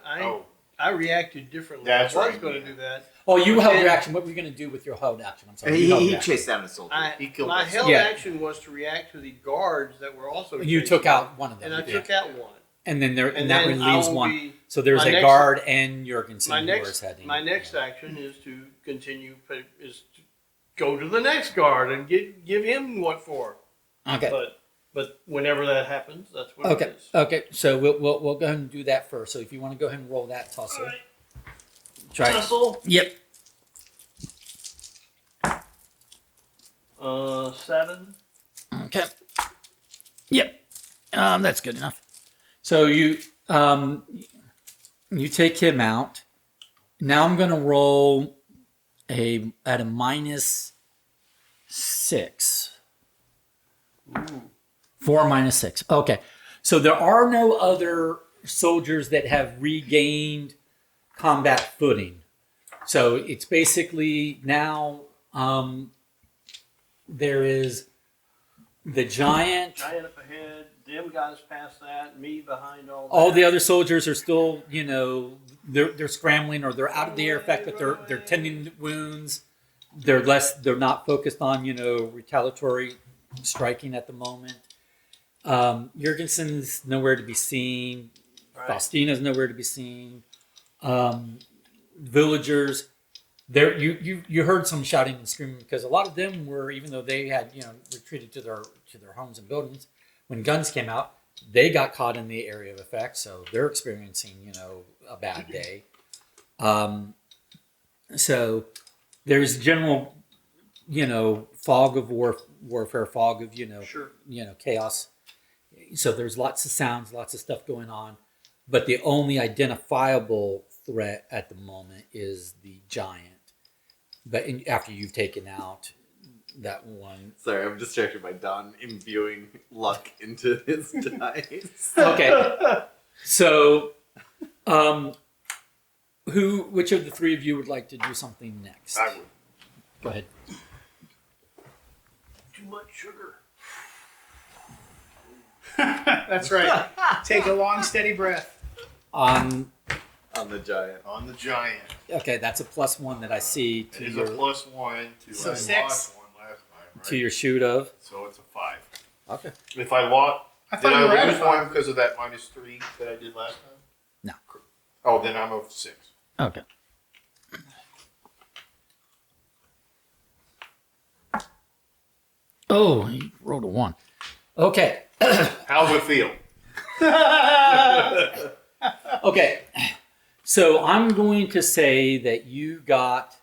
I reacted differently. That's I was right, going to yeah. do that. Oh, you held your And action. What were you going to do with your held action? I'm sorry. He, You held he your action. chased down a soldier. He killed My that held Yeah. action was to react to the guards that were also. You chasing took me, out one of them. and I Yeah. took out one. And then there, And that then relieves I will one. be- So there's my a next- guard and Jorgensen My who next, is heading. my next action is to continue. Is to go to the next guard and give him what for. Okay. But whenever that happens, that's what Okay. it is. Okay. So we'll go ahead and do that first. So if you want to go ahead and roll that tussle. All right. Try. Tussle. Yep. 7. Okay. Yep. That's good enough. So you take him out. Now I'm going to roll at a -6. 4 -6. Okay. So there are no other soldiers that have regained combat footing. So it's basically now there is the giant. Giant up ahead. Them guys past that. Me behind all. All that. the other soldiers are still, they're scrambling or they're out of the air effect, but they're tending to wounds. They're not focused on, retaliatory striking at the moment. Jurgensen's nowhere to be seen. Right. Faustina's nowhere to be seen. Villagers, there you heard some shouting and screaming because a lot of them were, even though they had retreated to their homes and buildings, when guns came out, they got caught in the area of effect, so they're experiencing a bad day. So there's general fog of warfare, fog of Sure. chaos. So there's lots of sounds, lots of stuff going on, but the only identifiable threat at the moment is the giant. But after you've taken out that one. Sorry, I'm distracted by Don imbuing luck into his dice. Okay. So, which of the three of you would like to do something next? I would. Go ahead. Too much sugar. That's right. Take a long, steady breath. On the giant. On the giant. Okay, that's a +1 that I see It to is your a +1 to So I 6. lost one last time, right? to your shoot of. So it's a 5. Okay. If I lost, I did thought you were I at a lose one 5. because of that -3 that I did last time? No. Oh, then I'm a 6. Okay. Oh, he rolled a 1. Okay. How's it feel? Okay. So I'm going to say that you got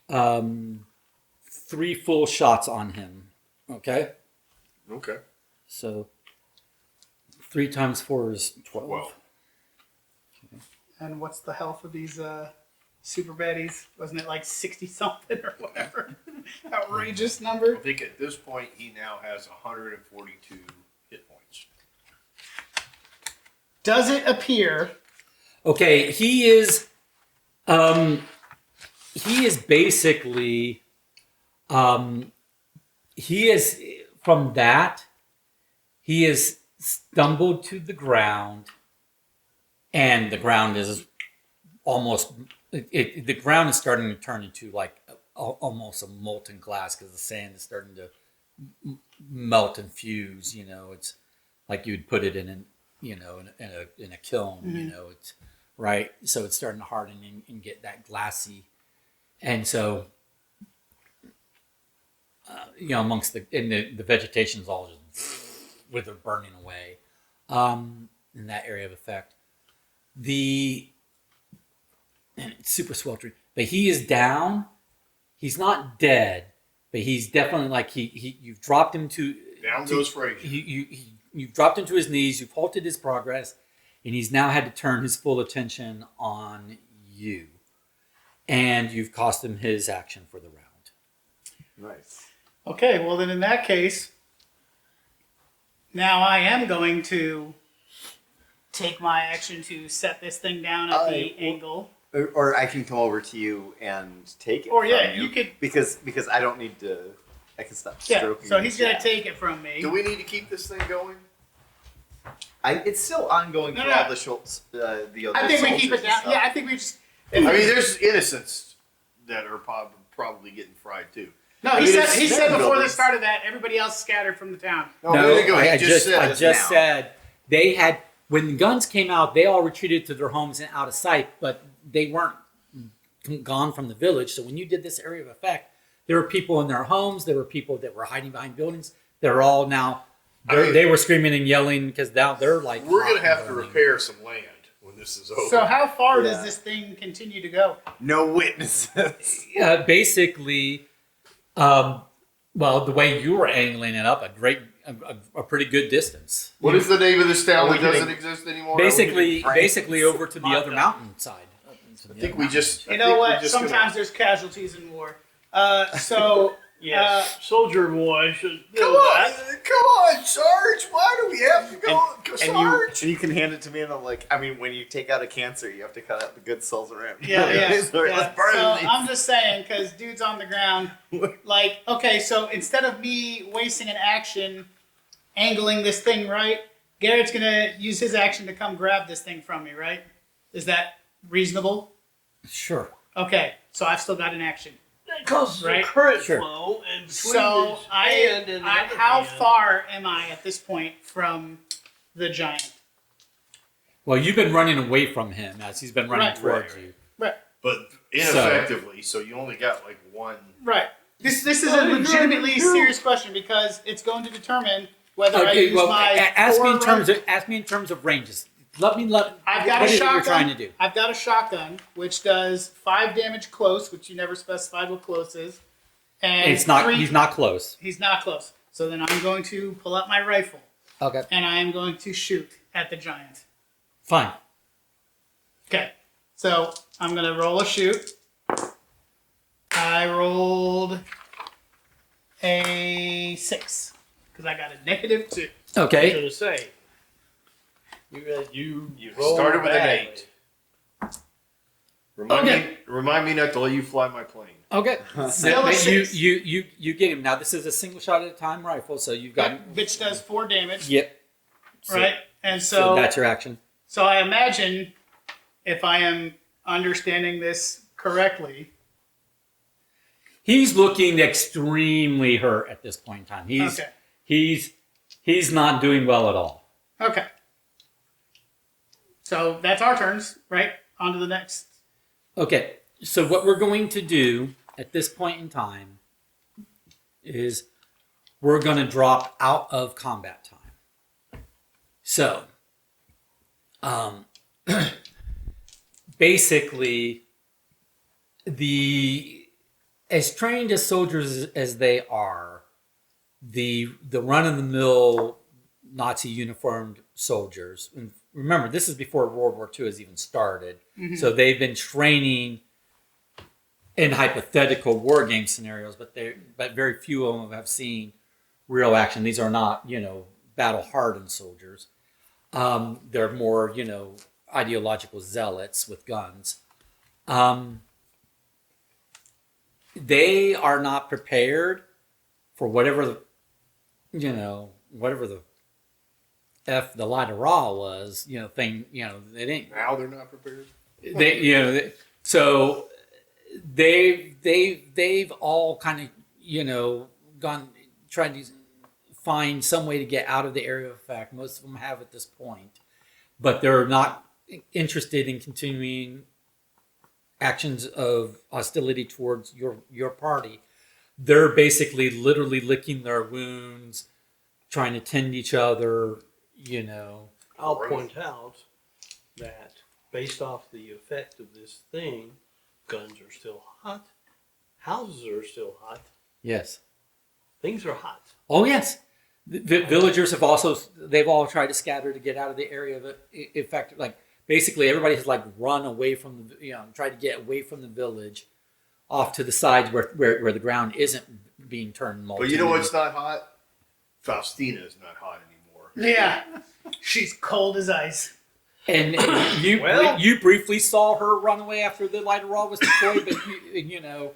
3 full shots on him. Okay. Okay. So 3 times 4 is 12. 12. And what's the health of these super baddies? Wasn't it like 60 something or whatever? Outrageous I number. think at this point he now has 142 hit points. Does it appear? Okay, he is basically he is from that he is stumbled to the ground, and the ground is almost the ground is starting to turn into like almost a molten glass because the sand is starting to melt and fuse. It's like you'd put it in in a kiln. It's right. So it's starting to harden and get that glassy, and so amongst the vegetation is all just withered, burning away in that area of effect. And it's super sweltering. but he is down. He's not dead, but he's definitely like you've dropped him to Down goes Frazier. you've dropped him to his knees. You've halted his progress, and he's now had to turn his full attention on you, and you've cost him his action for the round. Nice. Okay, well then in that case, now I am going to take my action to set this thing down at the angle. Or I can come over to you and take it. Or from yeah, you you could. because I don't need to. I can stop Yeah, stroking. so your he's gonna shaft. take it from me. Do we need to keep this thing going? It's still ongoing No, for no. all the Schultz, the other I think we keep soldiers it and down. stuff. Yeah, I think we just. I mean, there's innocents that are probably getting fried too. No, I he mean, said it's he said their before the buildings. start of that, everybody else scattered from the town. No, there you go. He I just said I it just now. said they had when the guns came out, they all retreated to their homes and out of sight, but they weren't gone from the village. So when you did this area of effect, there were people in their homes. There were people that were hiding behind buildings. They're all now. They were screaming and yelling because now they're like. We're gonna hot have and to burning. repair some land when this is over. So how far Yeah. does this thing continue to go? No witnesses. Basically, well, the way you were angling it up, a pretty good distance. What is the name of this town Are we that doesn't getting- exist anymore? Basically over to the other mountainside. I think we just. You I know think we're what? just Sometimes gonna- there's casualties in war. So Yes, soldier boy should Come know on, that. come on, Sarge. Why do we have to go, And Sarge? you can hand it to me, and I'm like, I mean, when you take out a cancer, you have to cut out the good cells around. yeah. Sorry, Yeah. let's burn So these. I'm just saying, because dude's on the ground. Like, okay, so instead of me wasting an action angling this thing right, Garrett's gonna use his action to come grab this thing from me, right? Is that reasonable? Sure. Okay, so I've still got an action. That causes Right. a current Sure. flow, and between So his hand and the other how hand, far am I at this point from the giant? Well, you've been running away from him as he's been running Right. towards Right. you. Right, But ineffectively, so you only got like one. right. This is Well, a you're legitimately true. serious question because it's going to determine whether I Okay, use well, my. ask me forward- in terms of ranges. I've got what a is it shotgun. you're trying to do? I've got a shotgun which does 5 damage close, which you never specified what close is, and It's not. 3 He's not close. He's not close. So then I'm going to pull out my rifle Okay. and I am going to shoot at the giant. Fine. Okay, so I'm gonna roll a shoot. I rolled a 6 because I got a -2. I was Okay. gonna say, you You started with an badly. 8. Remind Okay. me. Remind me not to let you fly my plane. Okay. Still a Then you, 6. you get him. Now this is a single shot at a time rifle, so you've got. Which does 4 damage, Yep. right? And So so that's your action. So I imagine, if I am understanding this correctly, He's looking extremely hurt at this point in time. okay, He's not doing well at all. okay. So that's our turns, right? On to the next. Okay, so what we're going to do at this point in time is we're going to drop out of combat time. So, basically, as trained as soldiers as they are, the run-of-the-mill Nazi uniformed soldiers. And remember, this is before World War II has even started. So they've been training in hypothetical war game scenarios, but very few of them have seen real action. These are not, battle hardened soldiers. They're more, ideological zealots with guns. They are not prepared for whatever the F the Light-a-Raw was, thing, they didn't. Now they're not prepared. So they've all kind of, gone, tried to find some way to get out of the area of effect. Most of them have at this point, but they're not interested in continuing actions of hostility towards your party. They're basically literally licking their wounds, trying to tend each other, I'll point out that based off the effect of this thing, Guns are still hot. Houses are still hot. Yes. Things are hot. Oh yes. The villagers have also, they've all tried to scatter to get out of the area of effect. Like basically everybody has like run away from the, tried to get away from the village off to the sides where the ground isn't being turned molten. But you know what's not hot? Faustina is not hot anymore. Yeah. She's cold as ice. And you Well- you briefly saw her run away after the light of Ra was deployed, but No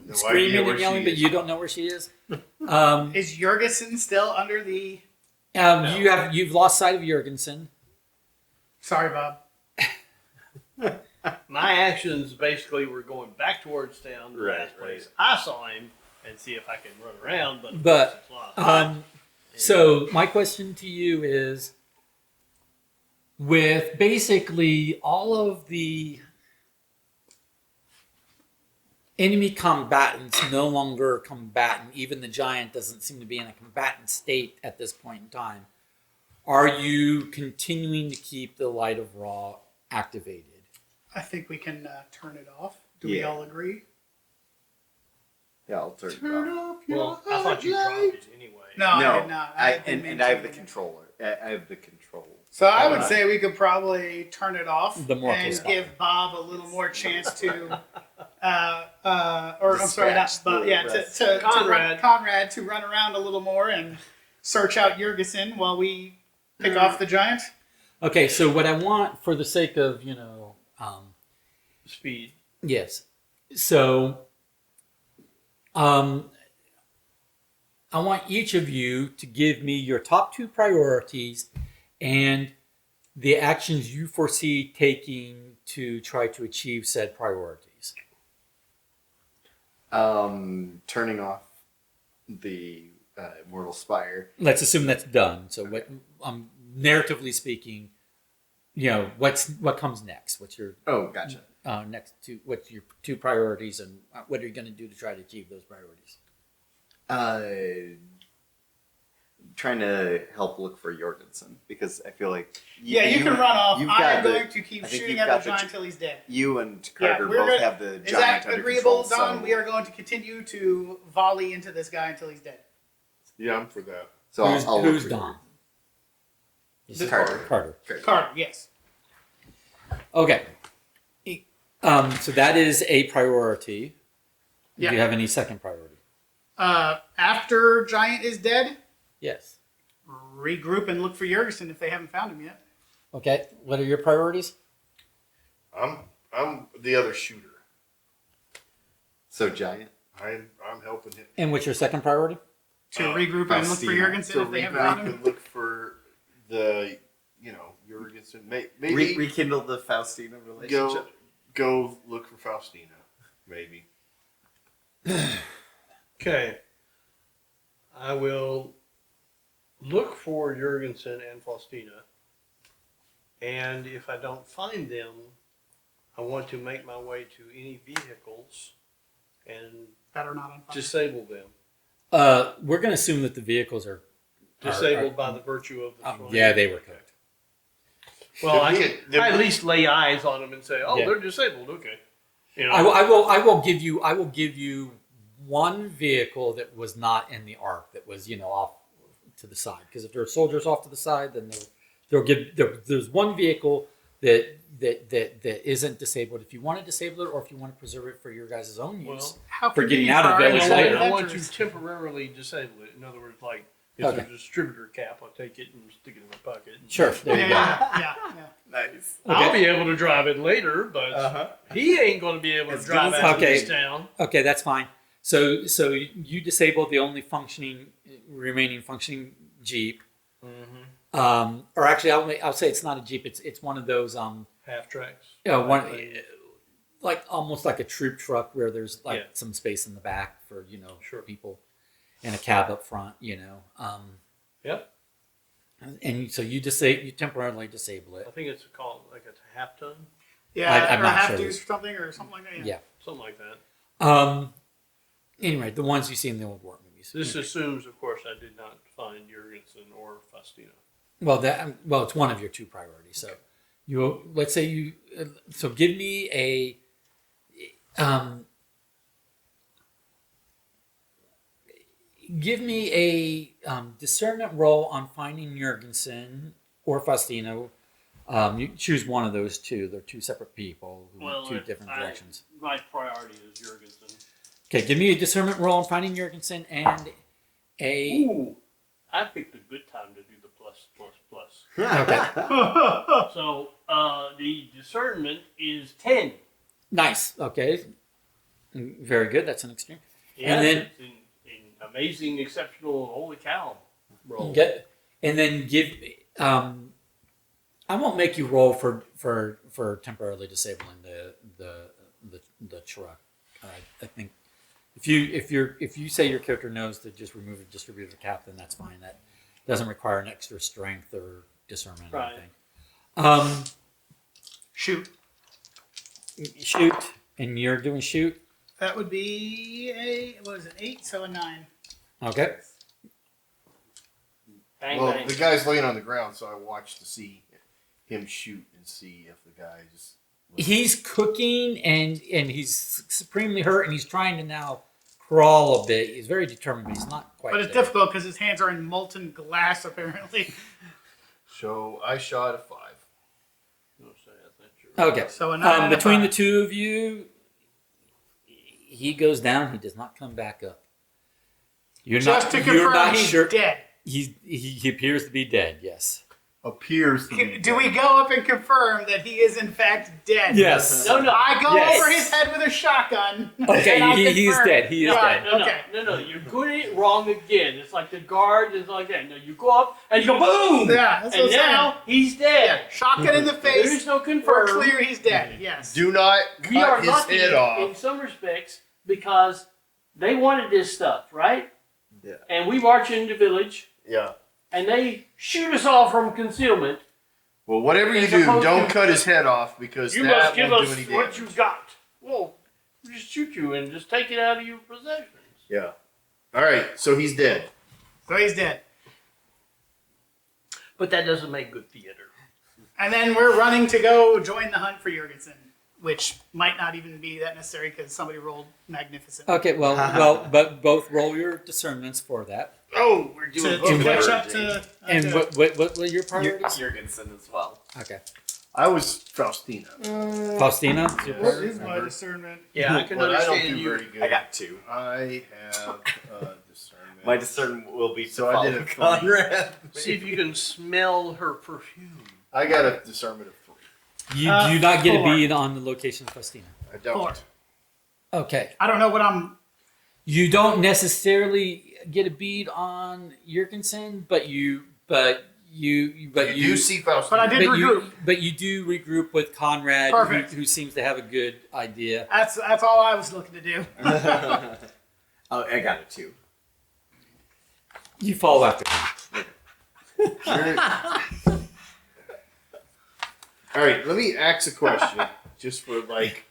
idea screaming where and yelling, she but is. you don't know where she is. Is Jurgensen still under the... You've lost sight of Jurgensen. Sorry, Bob. My actions basically were going back towards town, the Right, last place right. I saw him, and see if I can run around. But, But, it's a lot hot. So my question to you is, with basically all of the enemy combatants no longer combatant, even the giant doesn't seem to be in a combatant state at this point in time, are you continuing to keep the Light of Ra activated? I think we can turn it off. Do we Yeah. all agree? Yeah, I'll turn it off. Well, I thought you dropped it anyway. No, I No, did not. I didn't and I have the maintain it. controller. I have the control. So I would Alright. say we could probably turn it off The mortal and spot. give Bob a little more chance to, or I'm sorry, not Dispatch Bob, the yeah, rest. to Conrad. Conrad to run around a little more and search out Jurgensen while we pick off the giant. Okay, so what I want for the sake of, Speed. yes. So, I want each of you to give me your top 2 priorities and the actions you foresee taking to try to achieve said priorities. Turning off the Immortal Spire. Let's assume that's done. So, what, narratively speaking, what comes next? What's your Oh, gotcha. what's your 2 priorities, and what are you going to do to try to achieve those priorities? Trying to help look for Jorgensen because I feel like Yeah, you can run off. you've I'm got the- going to keep I think shooting you've at got the the giant till he's dead. you and Carter we're both good. have the Is giant that under agreeable, control. Don? So, We are going to continue to volley into this guy until he's dead. Yeah, I'm for that. so who's I'll who's look for Don? Carter. Carter. Carter, yes. Okay. So that is a priority. Yeah. Do you have any second priority? After Giant is dead, Yes. regroup and look for Jurgensen if they haven't found him yet. Okay. What are your priorities? I'm the other shooter. So giant. I'm helping him. And what's your second priority? To regroup and look for Faustina. Jurgensen To if they haven't regroup found him. and look for the, Jurgensen. Maybe Rekindle the Faustina relationship. go look for Faustina. Maybe. Okay. I will look for Jurgensen and Faustina. And if I don't find them, I want to make my way to any vehicles and That are not on fire. disable them. We're going to assume that the vehicles are Disabled by the virtue of the flame. yeah, they were cooked. Well, I The- can at least lay eyes on them and say, "Oh, Yeah. they're disabled." Okay. I will give you one vehicle that was not in the arc, that was off to the side, because if there are soldiers off to the side, then there's one vehicle that isn't disabled. If you want to disable it, or if you want to preserve it for your guys' own use, Well, How for getting convenient out of for our village Archaeological later. I want to adventures. temporarily disable it. In other words, like if Okay. there's a distributor cap, I'll take it and stick it in my pocket. sure. There you go. Yeah. Nice. I'll Okay. be able to drive it later, but he ain't going to be able to As good drive as- out of Okay. this town. Okay, that's fine. So you disabled the only remaining functioning Jeep. Or actually, I'll say it's not a Jeep. It's one of those Half tracks. like almost like a troop truck where there's like Yeah. some space in the back for Sure. people, and a cab up front. Yep. And so you temporarily disable I it. think it's called like a half ton, Yeah, I'm or not have sure. to something or something like that. Yeah. something like that. Anyway, the ones you see in the old war movies. This assumes, of course, I did not find Jurgensen or Faustina. Well, it's one of your 2 priorities. So let's say so give me Give me a discernment roll on finding Jurgensen or Faustino. You choose one of those two. They're two separate people who went two different directions. My priority is Jurgensen. Okay, give me a discernment roll on finding Jurgensen and a. Ooh, I picked a good time to do the plus. Okay, So the discernment is 10. nice. Okay, very good. That's an extreme. Yeah, And then- it's an amazing, exceptional, holy cow roll. Okay, and then give. I won't make you roll for temporarily disabling the truck. I think if you say your character knows to just remove a distributor cap, then that's fine. That doesn't require an extra strength or discernment or Right. anything. Shoot. Shoot, and you're doing shoot. That would be what is it, 8, so a 9. Okay. Bang, Well, bang. the guy's laying on the ground, so I watched to see him shoot and see if the guy just. He's cooking and he's supremely hurt and he's trying to now crawl a bit. He's very determined, but he's not quite. But it's there. difficult because his hands are in molten glass, apparently. So I shot a 5. No, sorry, that's not true. Okay. So a 9 and a Between the 5. two of you, he goes down. He does not come back up. You're Just to not. You're confirm, not he's sure. dead. He appears to be dead. Yes. Appears to be. Do we go up and confirm that he is in fact dead? Yes. No, no. I go Yes. over his head with a shotgun. Okay. and I He's confirm- dead. He is Right, dead. Okay. No, you're doing it wrong again. It's like the guard is like that. No, you go up and you go boom! Yeah, that's what And I'm now he's dead. Shotgun in the There is face. no We're confirm. clear he's dead. Yes. Do not We are cut his lucky head in off. some respects because they wanted this stuff, right? Yeah. And we march into the village Yeah. and they shoot us all from concealment. Well, whatever you As do, opposed don't to- ut his head off because You that must give won't us do any what damage. you got. Well, we just shoot you and just take it out of your possessions. Yeah. All right. So he's dead. So he's dead. But that doesn't make good theater. And then we're running to go join the hunt for Jurgensen, which might not even be that necessary because somebody rolled magnificent. Okay. Well. But both roll your discernments for that. Oh, we're To, doing to both catch of up to. And to- what were your priorities? Jurgensen as well. Okay. I was Faustina. Faustina. Yes. What is my discernment? Yeah, I can But I don't understand do you. very good. I got 2. I have discernment. My discernment will be So I did follow a 3. Conrad. See if you can smell her perfume. I got a discernment of 3. You do not get a 4. bead on the location of Faustina. I don't. 4. Okay. I don't know what I'm. You don't necessarily get a bead on Jurgensen, but you You do see Faustina. But I did regroup. But you do regroup with Conrad, Perfect. who seems to have a good idea. That's all I was looking to do. Oh, I got it 2. You follow after him. All right, let me ask a question just for like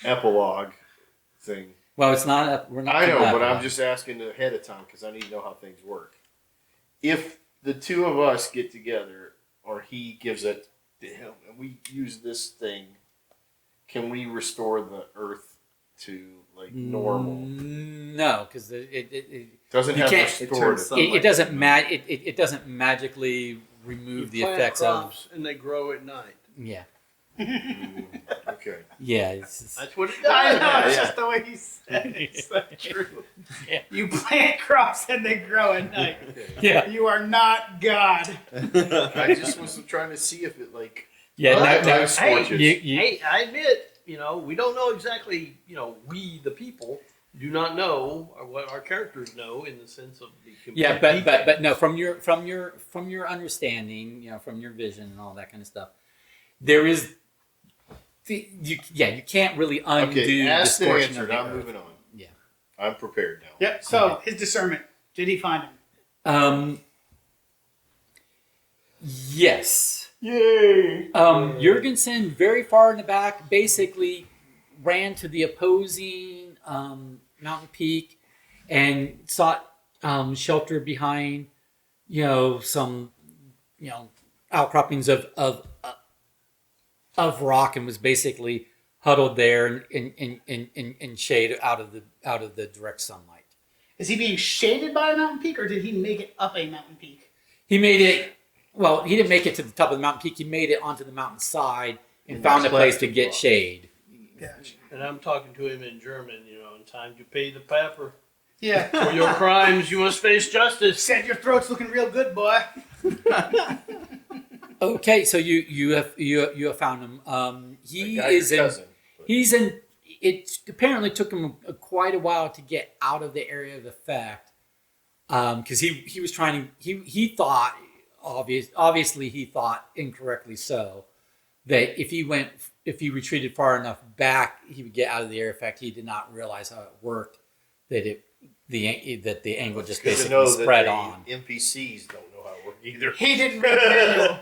epilogue thing. Well, it's not. We're not. I know, doing but that. I'm just asking ahead of time because I need to know how things work. If the two of us get together, or he gives it to him, and we use this thing, can we restore the Earth to like normal? No, because it Doesn't You have can't- It restored. turns it doesn't it doesn't magically remove the plant effects of. crops and they grow at night. Yeah. Okay. Yeah. It's just, That's what it I does. know, it's Yeah. just the way he said it. It's so true. Yeah. You plant crops and they grow at night. yeah. You are not God. I just was trying to see if it like Yeah. Well, No, no, times scorches. Hey, I admit, we don't know exactly, we the people do not know or what our characters know in the sense of the Yeah, complete but no, from your understanding, from your vision and all that kind of stuff, there is, you can't really undo Okay, asked and distortion of answered. the I'm earth. moving on. Yeah. I'm prepared now. Yep. So his discernment. Did he find him? Yes. Yay! Jurgensen, very far in the back, basically ran to the opposing mountain peak and sought shelter behind, some, outcroppings of rock, and was basically huddled there in shade out of the direct sunlight. Is he being shaded by a mountain peak, or did he make it up a mountain peak? He made it. Well, he didn't make it to the top of the mountain peak. He made it onto the mountain side and found a place to get shade. Gotcha. And I'm talking to him in German, in time to pay the piper. Yeah. For your crimes, you must face justice. Said your throat's looking real good, boy. Okay, so you have found him. He Guy, is your in. cousin. He's in. It apparently took him quite a while to get out of the area of effect, because he was trying to. He thought obviously he thought incorrectly so that if he retreated far enough back he would get out of the area of effect. He did not realize how it worked. That the angle just Good to basically know spread that on. NPCs don't know how to work either. He didn't read the manual.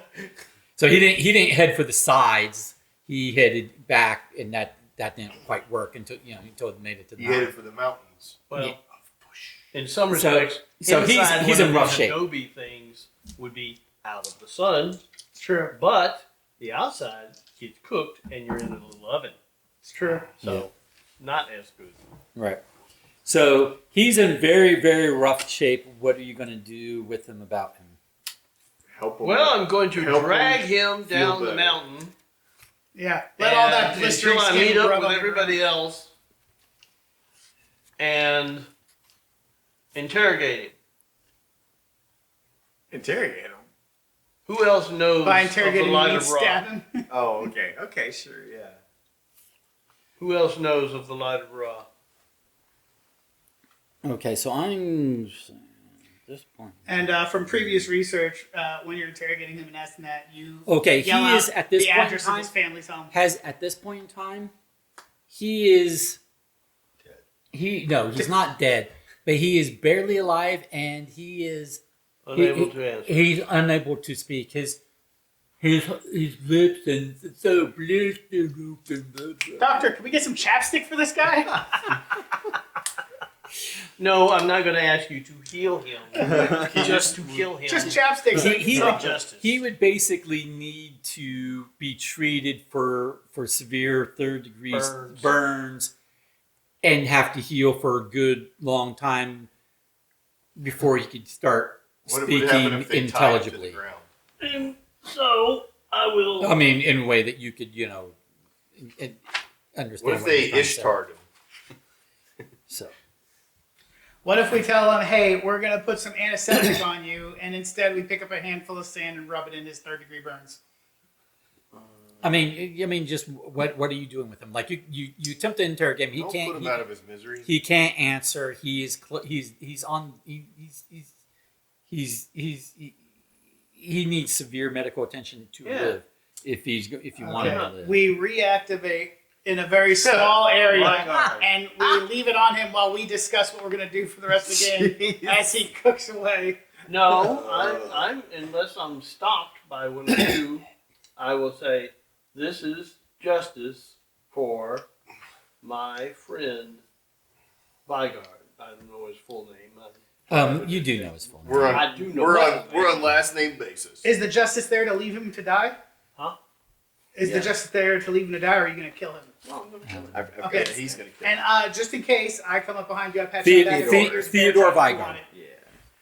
So he didn't head for the sides. He headed back, and that didn't quite work until he made it to the He mountain. headed for the mountains. Well, Yeah. in some respects, so inside he's one in of rough these shape. Adobe things would be out of the sun, It's true. but the outside gets cooked, and you're in a little oven. It's true. So, not as good. Right. So he's in very, very rough shape. What are you going to do with him about him? Help him. Well, I'm going to Help drag him him feel down the better. mountain. Yeah. Let all that and blistering until I skin meet up rub with on your everybody else and interrogate him. Interrogate him. Who else knows By of the interrogating light me, of Ra? stab him. Oh, okay. Okay, sure, yeah. Who else knows of the light of Ra? Okay, so I'm at this point. And from previous research, when you're interrogating him and asking that, you Okay, yell he out is at this the point in address of time. his family's home. Has at this point in time, he is. He's not dead, but he is barely alive, and he is Unable to answer. He's unable to speak. His lips and so blistered open. Doctor, can we get some chapstick for this guy? No, I'm not going to ask you to heal him. Just to kill him. Just chapstick. so He can would, justice. he would basically need to be treated for severe third-degree burns and have to heal for a good long time before he could start What would happen speaking if they tied him to the intelligibly. ground? And so I will. I mean, in a way that you could, understand. What if they he's trying to say. Ishtar'd him? So. What if we tell him, hey, we're going to put some antiseptic on you, and instead we pick up a handful of sand and rub it in his third-degree burns? I mean, just what are you doing with him? Like you attempt to interrogate him. He Don't can't. put him out of his misery. He can't answer. He needs severe medical attention to live if you want him to live. We reactivate in a very small area, My God. and we leave it on him while we discuss what we're going to do for the rest of the game as he cooks away. No, I'm unless I'm stopped by one of you, I will say, this is justice for my friend Vigard. I don't know his full name. You do know his full name. I do know We're that. on last name basis. Is the justice there to leave him to die? Huh? Is Yeah. the justice there to leave him to die, or are you going to kill him? No, I'm gonna kill him. Okay. Yeah, he's gonna kill him. And just in case, I come up behind you, I pat you on the back, and say, "Here's a bear Theodore trap if you Vigard. want it." Yeah.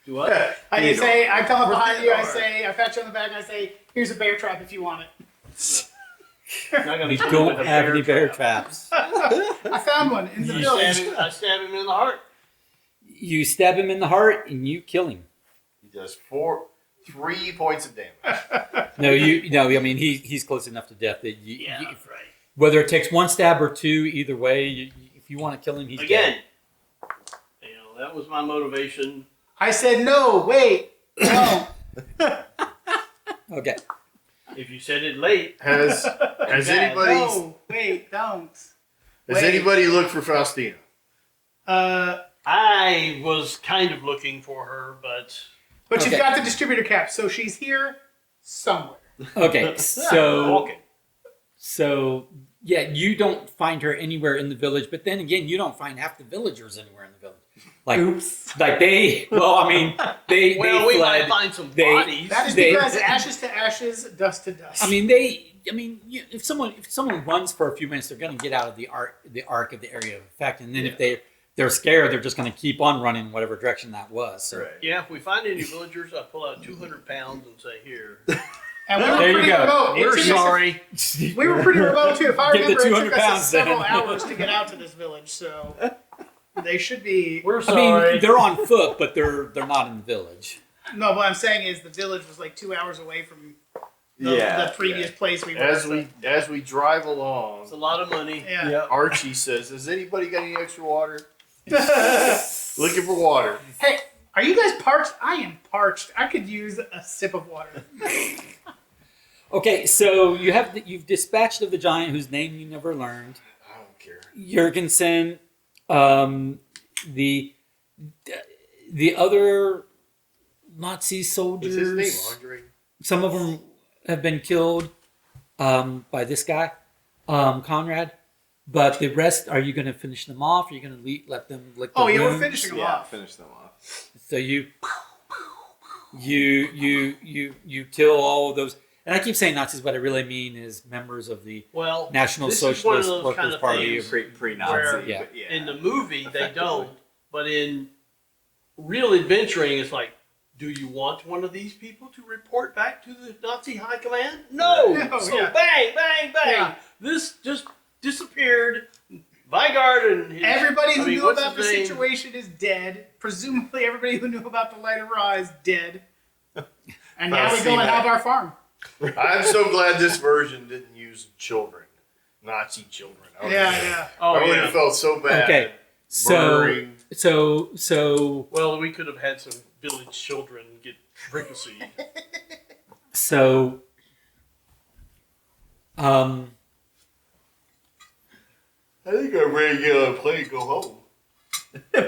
Do what? I can say, I come up For behind you, I Theodore. say, I pat you on the back, and I say, "Here's a bear trap if you want it." I'm not gonna We kill him don't with a have any bear trap. traps. I found one in the village. I stab him in the heart. You stab him in the heart and you kill him. He does 3 points of damage. No, I mean he's close enough to death that Right. whether it takes one stab or two, either way, if you want to kill him, he's Again, that was my motivation. I said, "No, wait, no." dead. Okay. If you said it late, Has anybody No, wait, don't. has Wait. anybody looked for Faustina? I was kind of looking for her, but But you've Okay. got the distributor cap, so she's here somewhere. Okay. So okay. So yeah, you don't find her anywhere in the village, but then again, you don't find half the villagers anywhere in the village. Like, like they. Well, I mean, they Well, we fled. might find some They- bodies. That is They- because ashes to ashes, dust to dust. I mean, they if someone runs for a few minutes, they're going to get out of the arc of the area of effect, and then if they're scared, they're just going to keep on running whatever direction that was. So. Right. Yeah, if we find any villagers, I pull out 200 pounds and say, here. And we were There you pretty go. remote. It We're took us- sorry. We were pretty remote too. If I Get the remember, it 200 took us pounds several then. hours to get out to this village, so they should be. We're I sorry. mean, they're on foot, but they're not in the village. No, what I'm saying is the village was like 2 hours away from the previous place we were. As we drive along, It's a lot of money. Yeah. Archie says, "Has anybody got any extra water? Looking for water." Hey, are you guys parched? I am parched. I could use a sip of water. Okay, so you've dispatched of the giant whose name you never learned. I don't care. Jurgensen, the other Nazi What's soldiers. his name? Andre. Some of them have been killed by this guy, Conrad. But the rest, are you going to finish them off? Are you going to let them lick the Oh, yeah, we're wounds? finishing them Yeah, off. finish them off. So you kill all of those. And I keep saying Nazis, what I really mean is members of the Well, National this is one of Socialist those Workers kind of Party. things Pre-Nazi, where Yeah. but yeah. in the movie they Effectively. don't, but in real adventuring, it's like, do you want one of these people to report back to the Nazi high command? No. No, So yeah. bang, bang, bang. Yeah. This just disappeared. Vigard and his, Everybody who I mean, knew what's about the his name? situation is dead. Presumably, everybody who knew about the Light of Ra is dead. And now we go and have our farm. I'm so glad this version didn't use children, Nazi children. Yeah. Oh, I would yeah. have felt so bad. Okay, so Murdering. so Well, we could have had some village children get fricasseed. so I think I'm ready to get on a plane and go home.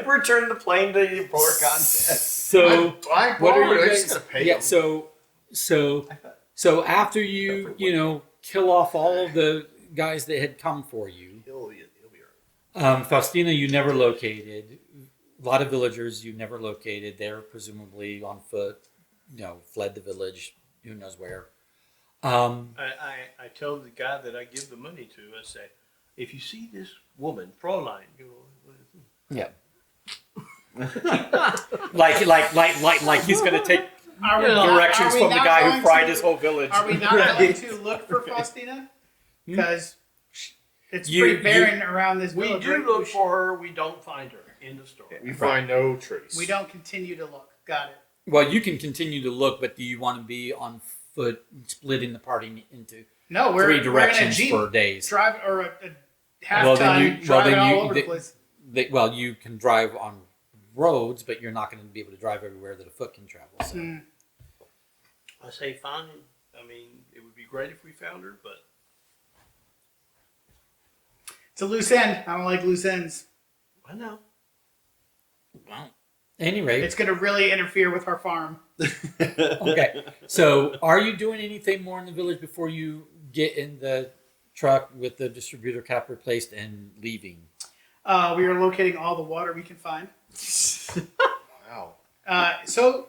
Return the plane to your poor contest. so I what are borrowed it. you I just guys? gotta pay Yeah, them. so after you kill off all of the guys that had come for you, He'll be all right. Faustina you never located. A lot of villagers you never located. They're presumably on foot. Fled the village. Who knows where? I tell the guy that I give the money to, I say, if you see this woman, Fräulein, Yeah. like he's gonna take Are we directions are we from the not guy who going fried to- his whole village. Are we not going to look for Faustina? Because it's You- pretty barren around this we village. do right? look for her, we don't find her. End of story. We find no trace. We don't continue to look. Got it. Well, you can continue to look, but do you want to be on foot, splitting the party into No, we're 3 we're in a directions Jeep. for days? Drive or a half Well, then ton you- driving well, then you- all over the the- place. You can drive on roads, but you're not going to be able to drive everywhere that a foot can travel. So. Mm. I say fine. I mean, it would be great if we found her, but It's a loose end. I don't like loose ends. I know. Well, at any rate, It's going to really interfere with our farm. okay. So, are you doing anything more in the village before you get in the truck with the distributor cap replaced and leaving? We are locating all the water we can find. Wow. So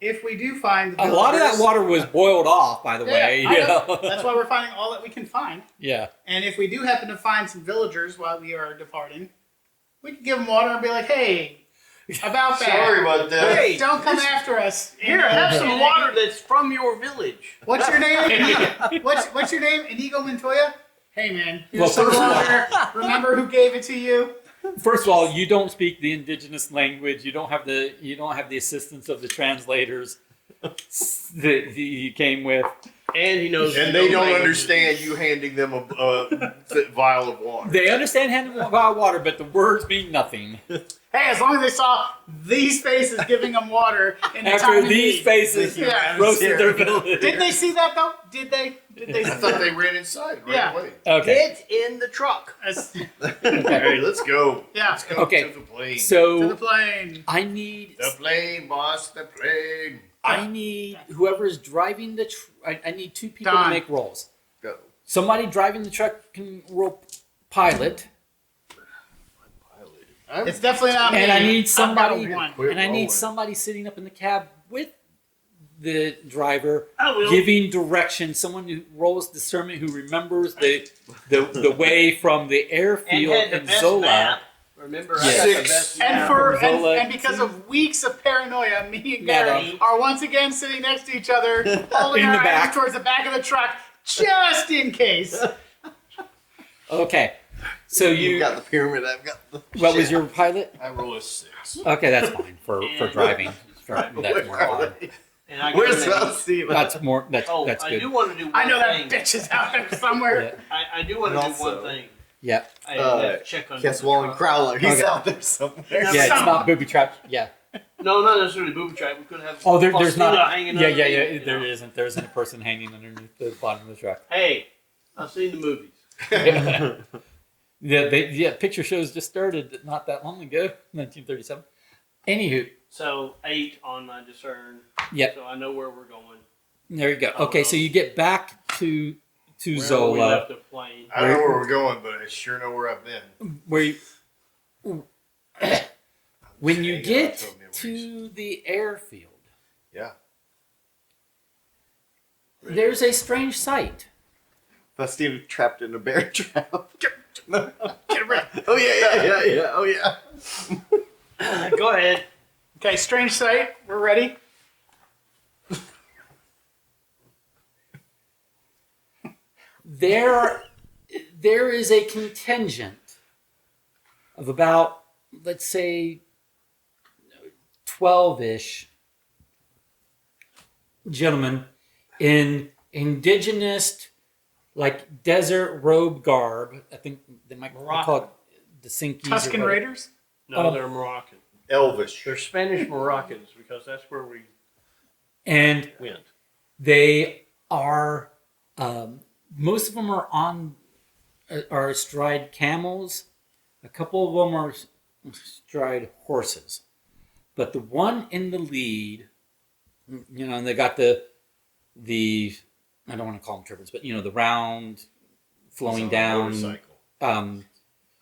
if we do find the A lot of that villagers- water was boiled off, by the way. I you know. know? That's why we're finding all that we can find. Yeah. And if we do happen to find some villagers while we are departing, we can give them water and be like, "Hey, about that. Sorry about that. Hey, Don't come after us. Here, have some water that's from your village. What's your name? What's your name? Inigo Montoya? Hey man, here's Well, some first of all- water. Remember who gave it to you? First of all, you don't speak the indigenous language. You don't have the assistance of the translators that you came with. And he knows. And they don't understand you handing them a vial of water. They understand handing out water, but the words mean nothing. Hey, as long as they saw these faces giving them water in the After time of these need. faces Yeah. roasted their village. Did they see that though? Did they? I thought they ran inside right Yeah. away. Okay. Get in the truck. Hey, let's go. Yeah. Let's go Okay. to the plane. To the So plane. I need The plane, boss, the plane. whoever is driving the. I need 2 people Don. to make rolls. Go. Somebody driving the truck can roll pilot, It's definitely not me. and I need I've got a somebody. one. Quit And I need rolling. somebody sitting up in the cab with the driver, I will. giving direction, someone who rolls discernment, who remembers the way from the And airfield had the in best Zola. map. Remember, I Yes. got the best And map. for Zola and because of weeks of paranoia, me and Yeah, Gary are once again sitting next to each other, holding In our the back. hands towards the back of the truck, just in case. Okay, so You've got the pyramid. I've got the. what was your pilot? I roll a 6. Okay, that's fine for driving. That's more fun. And I Where's got South Steven? That's more. That's Oh, that's I good. do want to do one I know thing. that bitch is out there somewhere. Yeah. I do want to And do one also- thing. Yeah, I have to check on Guess the Wallen truck. Crowler. He's Okay. out there somewhere. yeah, it's not booby trapped. Yeah. No, not necessarily booby trap. We could have. Oh, there's Faustina not. hanging Yeah, underneath, you There know. isn't. There isn't a person hanging underneath the bottom of the truck. Hey, I've seen the movies. Yeah, picture shows just started not that long ago, 1937. Anywho, So 8 on my discern. Yep. So I know where we're going. there you go. Oh, Okay, no. so you get back to Where we Zola, left the plane. I don't know where we're going, but I sure know where I've been. where you, when you Hanging on get to memories. to the airfield, Yeah. there's a strange sight. South Steven trapped in a bear trap. Get rid. Oh yeah. Oh yeah. Go ahead. Okay, strange sight. We're ready. There is a contingent of about, let's say, 12-ish gentlemen in indigenous, like desert robe garb. I think they might call it the Sinkies. Tuscan Raiders. No, Oh. they're Moroccan. Elvish. They're Spanish Moroccans because that's where we And went. they are, most of them are astride camels. A couple of them are astride horses. But the one in the lead, and they got the I don't want to call them trippers, but the round flowing down. Motorcycle.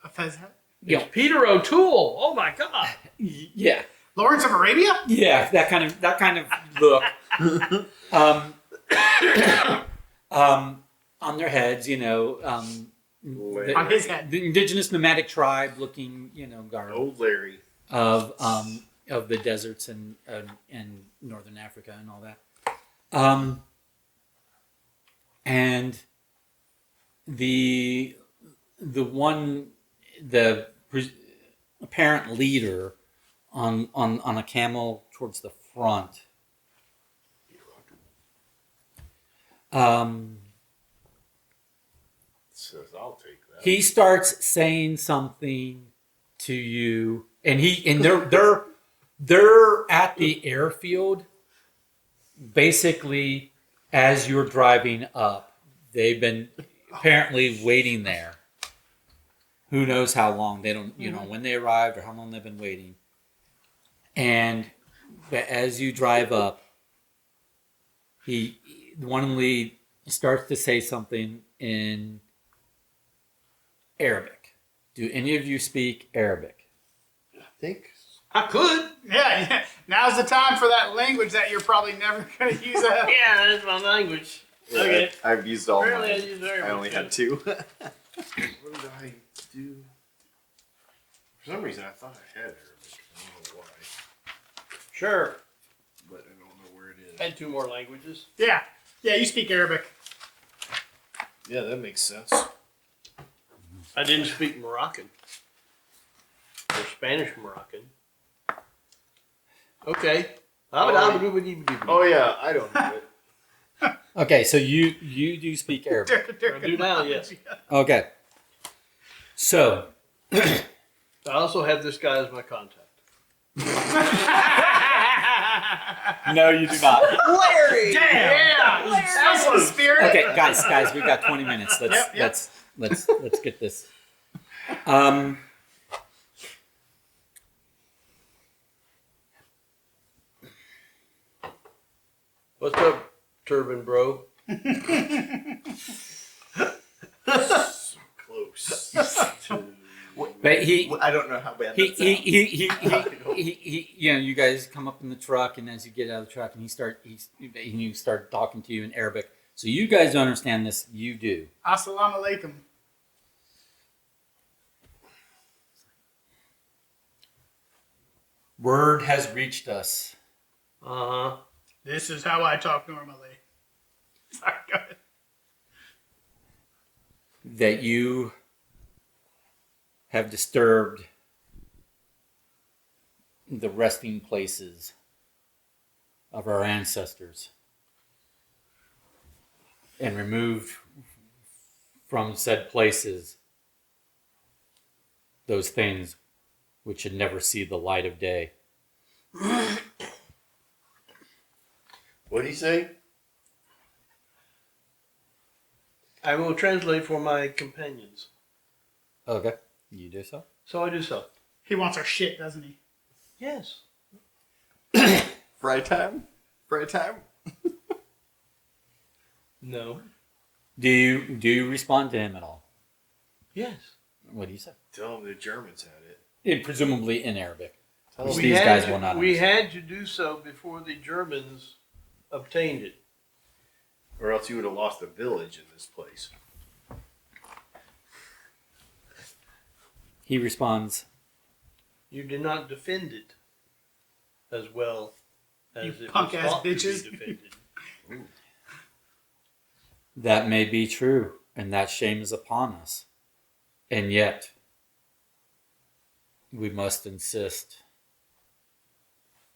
A pheasant. It's Peter O'Toole. Oh my God. Yeah, Lawrence of Arabia. yeah, that kind of look. On their heads, On his head. the indigenous nomadic tribe looking, garb Old Larry. of the deserts and northern Africa and all that. And the apparent leader on a camel towards the front. Says I'll take that. He starts saying something to you, and they're at the airfield. Basically, as you're driving up, they've been apparently waiting there. Who knows how long? They don't, when they arrived or how long they've been waiting. And as you drive up, the one in the lead starts to say something in Arabic. Do any of you speak Arabic? I think. I could. Yeah. Now's the time for that language that you're probably never going to use. Yeah, that's my language. Yeah, Okay. I've used all Apparently I mine. use Arabic. I only too. had 2. What did I do? For some reason, I thought I had Arabic. I don't know why, Sure. but I don't know where it is. Had 2 more languages. Yeah. Yeah, you speak Arabic. Yeah, that makes sense. I didn't speak Moroccan. Or Spanish Moroccan. Okay. Oh yeah, I don't know it. Okay, so you do speak Arabic. I do now, yes. Okay. So, I also have this guy as my contact. no, you do not. Larry! Yeah. That's the spirit. Okay, guys, we've got 20 minutes. Let's let's get this. What's up, Turban Bro? So close. to But I don't know how bad he, that he, sounds. you know, you guys come up in the truck, and as you get out of the truck, and you start talking to you in Arabic. So you guys don't understand this. You do. Assalamu alaikum. Word has reached us Uh-huh. This is how I talk normally. Sorry, go ahead. that you have disturbed the resting places of our ancestors and removed from said places those things which should never see the light of day. What did he say? I will translate for my companions. Okay, you do so. So I do so. He wants our shit, doesn't he? Yes. Fry time? Fry time? No. Do you respond to him at all? Yes. What do you say? Tell him the Germans had it. Presumably in Arabic. Tell Which him these guys will not We understand. had to do so before the Germans obtained it. or else you would have lost a village in this place. He responds, You did not defend it as well as You it punk-ass was thought bitches. to be defended. that may be true, and that shame is upon us. And yet, we must insist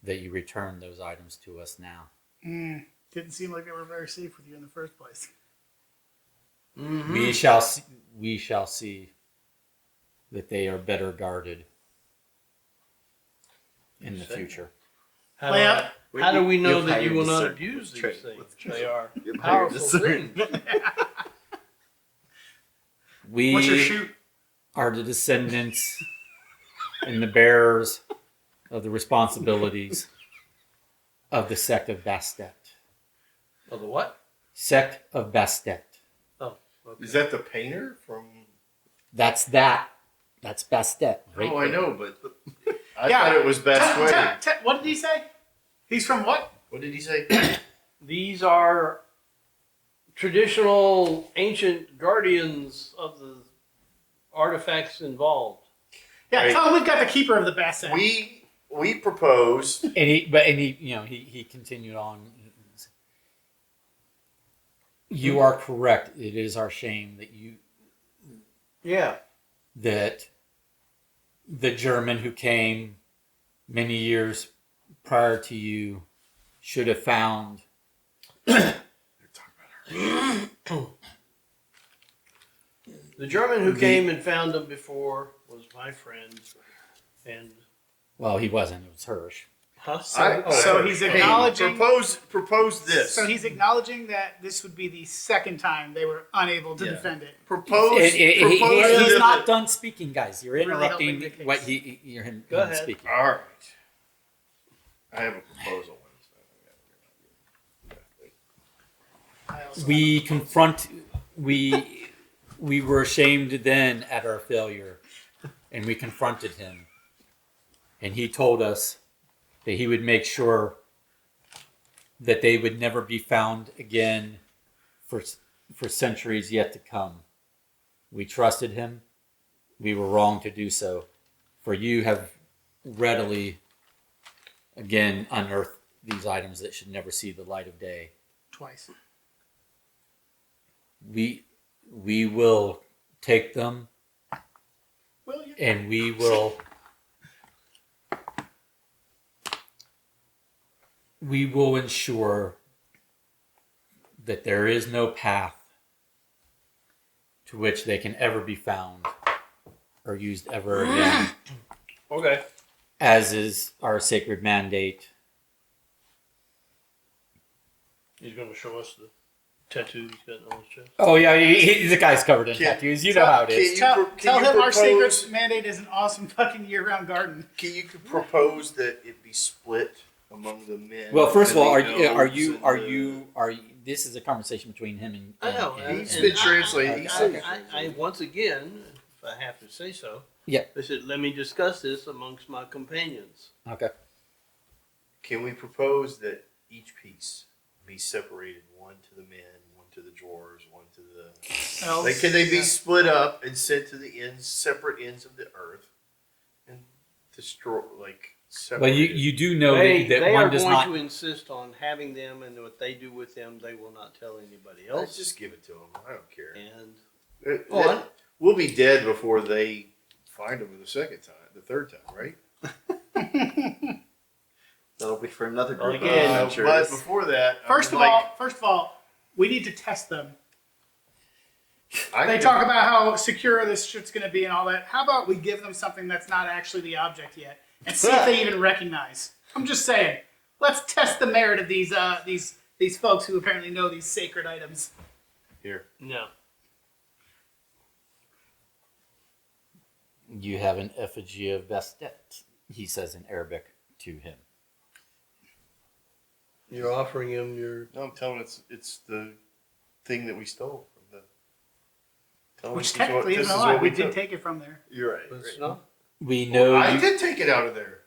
that you return those items to us now. Didn't seem like they were very safe with you in the first place. Mm-hmm. We shall see that they are better guarded in the Say. future. How, Well, how do we know you've that you hired will not discern- abuse these tra- things? let's- They are You've hired powerful discern. things. We What's your shoot? are the descendants and the bearers of the responsibilities of the sect of Bastet. Oh, the what? Sect of Bastet. Oh, okay. Is that the painter from? That's that. That's Bastet. Right Oh, I there. know, but I Yeah. thought it was best way. What did he say? He's from what? What did he say? These are traditional ancient guardians of the artifacts involved. Yeah, Right. tell him we've got the keeper of the basset. we proposed. And he continued on. You are correct. It is our shame Yeah. that the German who came many years prior to you should have found The German who came and found them before was my friend. And well, he wasn't. It was Hirsch. huh? So he's Hey, acknowledging. propose this. So he's acknowledging that this would be the second time they were unable to defend it. propose. He's propose not done speaking, guys. You're Really interrupting helping the what case. you're him Go ahead. speaking. All right. I have a proposal. I also We we were ashamed then at our failure, and we confronted him, and he told us that he would make sure that they would never be found again for centuries yet to come. We trusted him. We were wrong to do so, for you have readily again unearthed these items that should never see the light of day. twice. We will take them, Will you? and we will ensure that there is no path to which they can ever be found or used ever again, Okay. as is our sacred mandate. He's going to show us the tattoo he's got on his chest. Oh yeah, the guy's covered in tattoos. You know how it is. Can Tell you him our propose- sacred mandate is an awesome fucking year-round garden. Can you propose that it be split among the men? Well, first of and all, the elves and the- this is a conversation between him and I know. and- He's been translating. I once again, if I have to say so, Yeah. They said, let me discuss this amongst my companions. Okay. Can we propose that each piece be separated, one to the men, one to the drawers, one to the... Elves. Like, can they be Yeah. split up and sent to the separate ends of the earth, and destroy, like, separate? Well, you do know they that they one are does going not. to insist on having them, and what they do with them, they will not tell anybody Let's else. just give it to them. I don't care. And We'll be dead before they find them the third time, right? That'll be for another Well, group again, of But adventurers. before that, First of all, we need to test them. They talk about how secure this shit's going to be and all that. How about we give them something that's not actually the object yet and see if they even recognize? I'm just saying. Let's test the merit of these folks who apparently know these sacred items. Here. no. You have an effigy of Bastet, he says in Arabic to him. You're offering him your. No, I'm telling it's the thing that we stole from the. Tell Which them technically this isn't is a lie. what We did took. take it from there. You're right. It's right. not. We know I you, did take it out of there.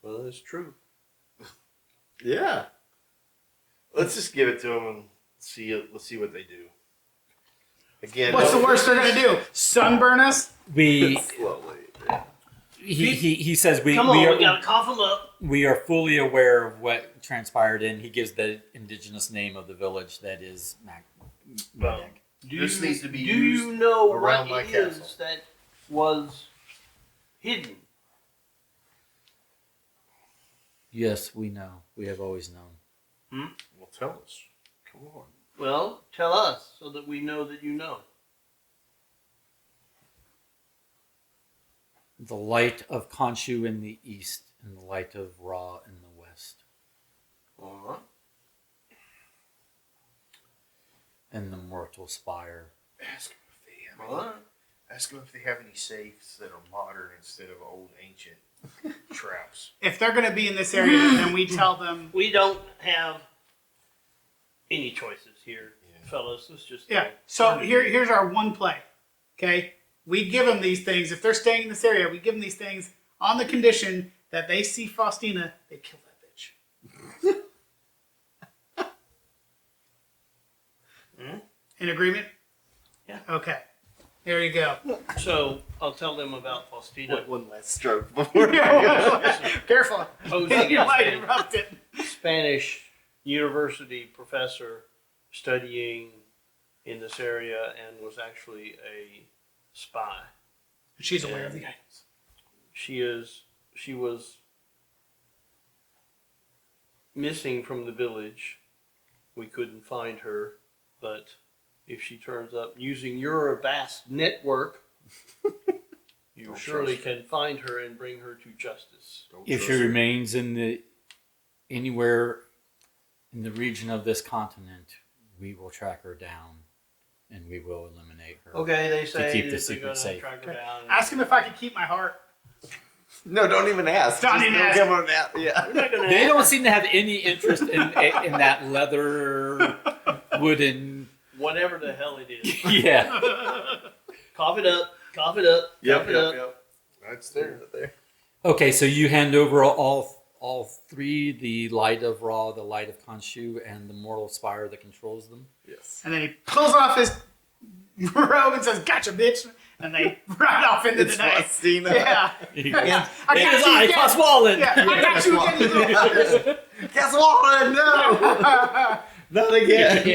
Well, it's true. Yeah. Let's just give it to them and see. Let's see what they do. Again, What's the worst they're going to do? Sunburn us? we Slowly. he says we Come on, we we are gotta cough him up. we are fully aware of what transpired, and he gives the indigenous name of the village that is Well, Mac. This needs to be Do used you know around what my it is castle. that was hidden? Yes, we know. We have always known. Well, tell us. Come on. Well, tell us so that we know that you know. The light of Khonshu in the east, and the light of Ra in the west, All right. and the mortal spire. Ask them if they have All any. right. Ask them if they have any safes that are modern instead of old ancient traps. If they're going to be in this area, then we tell them. We don't have any choices here, Yeah. fellas. Let's just Yeah. So here's our one play. Okay, we give them these things. If they're staying in this area, we give them these things on the condition that they see Faustina, they kill that bitch. In agreement? Yeah. Okay. There you go. So I'll tell them about Faustina One last stroke before. Careful. posing You as might a interrupt it. Spanish university professor studying in this area and was actually a spy. She's aware of the items. She was missing from the village. We couldn't find her, but if she turns up using your vast network, you Don't surely trust her. can find her and bring her to justice. Don't If she trust her. remains in the anywhere in the region of this continent, we will track her down, and we will eliminate her. Okay, they say keep the that they're secret going to safe. track her down. Ask him if I can keep my heart. No, don't even ask. Don't Just even go ask. give them that. Yeah. We're not gonna They ask. don't seem to have any interest in that leather, wooden. Whatever the hell it is. Yeah. Cough it up. Cough it up. Cough it up. Yep. That's there. Okay, so you hand over all three: the light of Ra, the light of Khonshu, and the mortal spire that controls them. Yes. And then he pulls off his robe and says, "Gotcha, bitch!" And they ride off into It's the night. Faustina. Yeah. Yeah. I It got is you I, again. Klaus Wallen. Yeah, I got you again, you little fuckers. Guess what? No. Not again.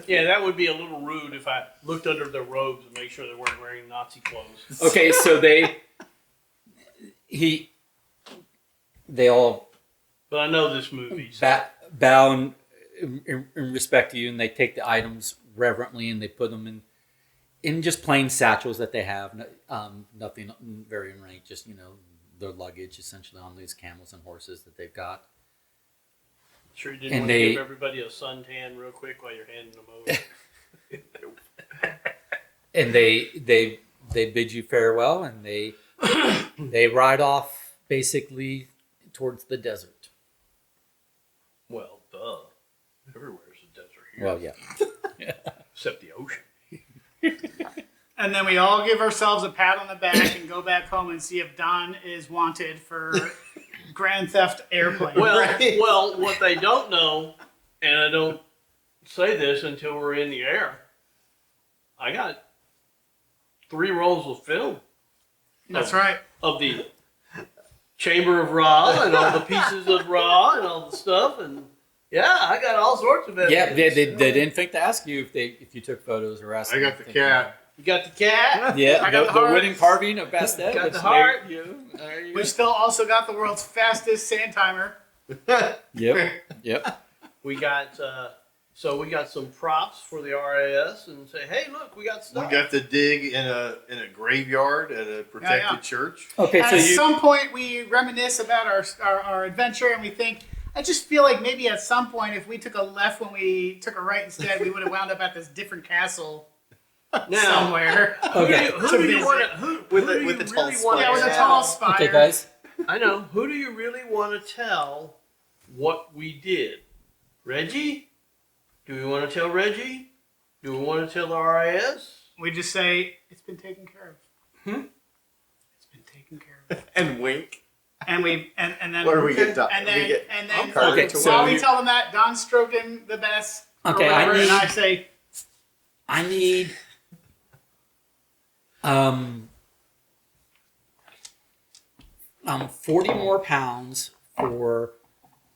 Yeah, that would be a little rude if I looked under their robes and make sure they weren't wearing Nazi clothes. Okay, so they all But I know this movie. So. bow in respect to you, and they take the items reverently and they put them in just plain satchels that they have. Nothing very ornate, just their luggage essentially on these camels and horses that they've got. Sure you didn't And want they- to give everybody a suntan real quick while you're handing them over. And they bid you farewell, and they ride off basically towards the desert. Well, duh. Everywhere's a desert here. Well, yeah. Except the ocean. And then we all give ourselves a pat on the back and go back home and see if Don is wanted for Grand Theft Airplane. Well, what they don't know, and I don't say this until we're in the air, I got 3 rolls of film. That's right. Of the Chamber of Ra and all the pieces of Ra and all the stuff, and yeah, I got all sorts of evidence. Yeah, they didn't think to ask you if you took photos or asked. I got the cat. You got the cat. Yeah, I got the the winning carving of best ever. Got the heart. There you We go. still also got the world's fastest sand timer. Yep. We got we got some props for the RAS and say, hey, look, we got We stuff. got to dig in a graveyard at a protected Yeah. church. Okay, At so you. some point, we reminisce about our adventure, and we think. I just feel like maybe at some point, if we took a left when we took a right instead, we would have wound up at this different castle Now, somewhere. Okay. Who To do you visit. want to? Who With do the- you with the tall really want Yeah, with a Yeah. tall spire. Okay, guys. I know. Who do you really want to tell what we did? Reggie? Do we want to tell Reggie? Do we want to tell the RAS? We just say it's been taken care of. It's been taken care of. And wink. And we and then What do we get done? and We then get and then Okay, while so we you- tell them that Don's stroking the best. or Okay, whatever, I need- and I say I need 40 more pounds for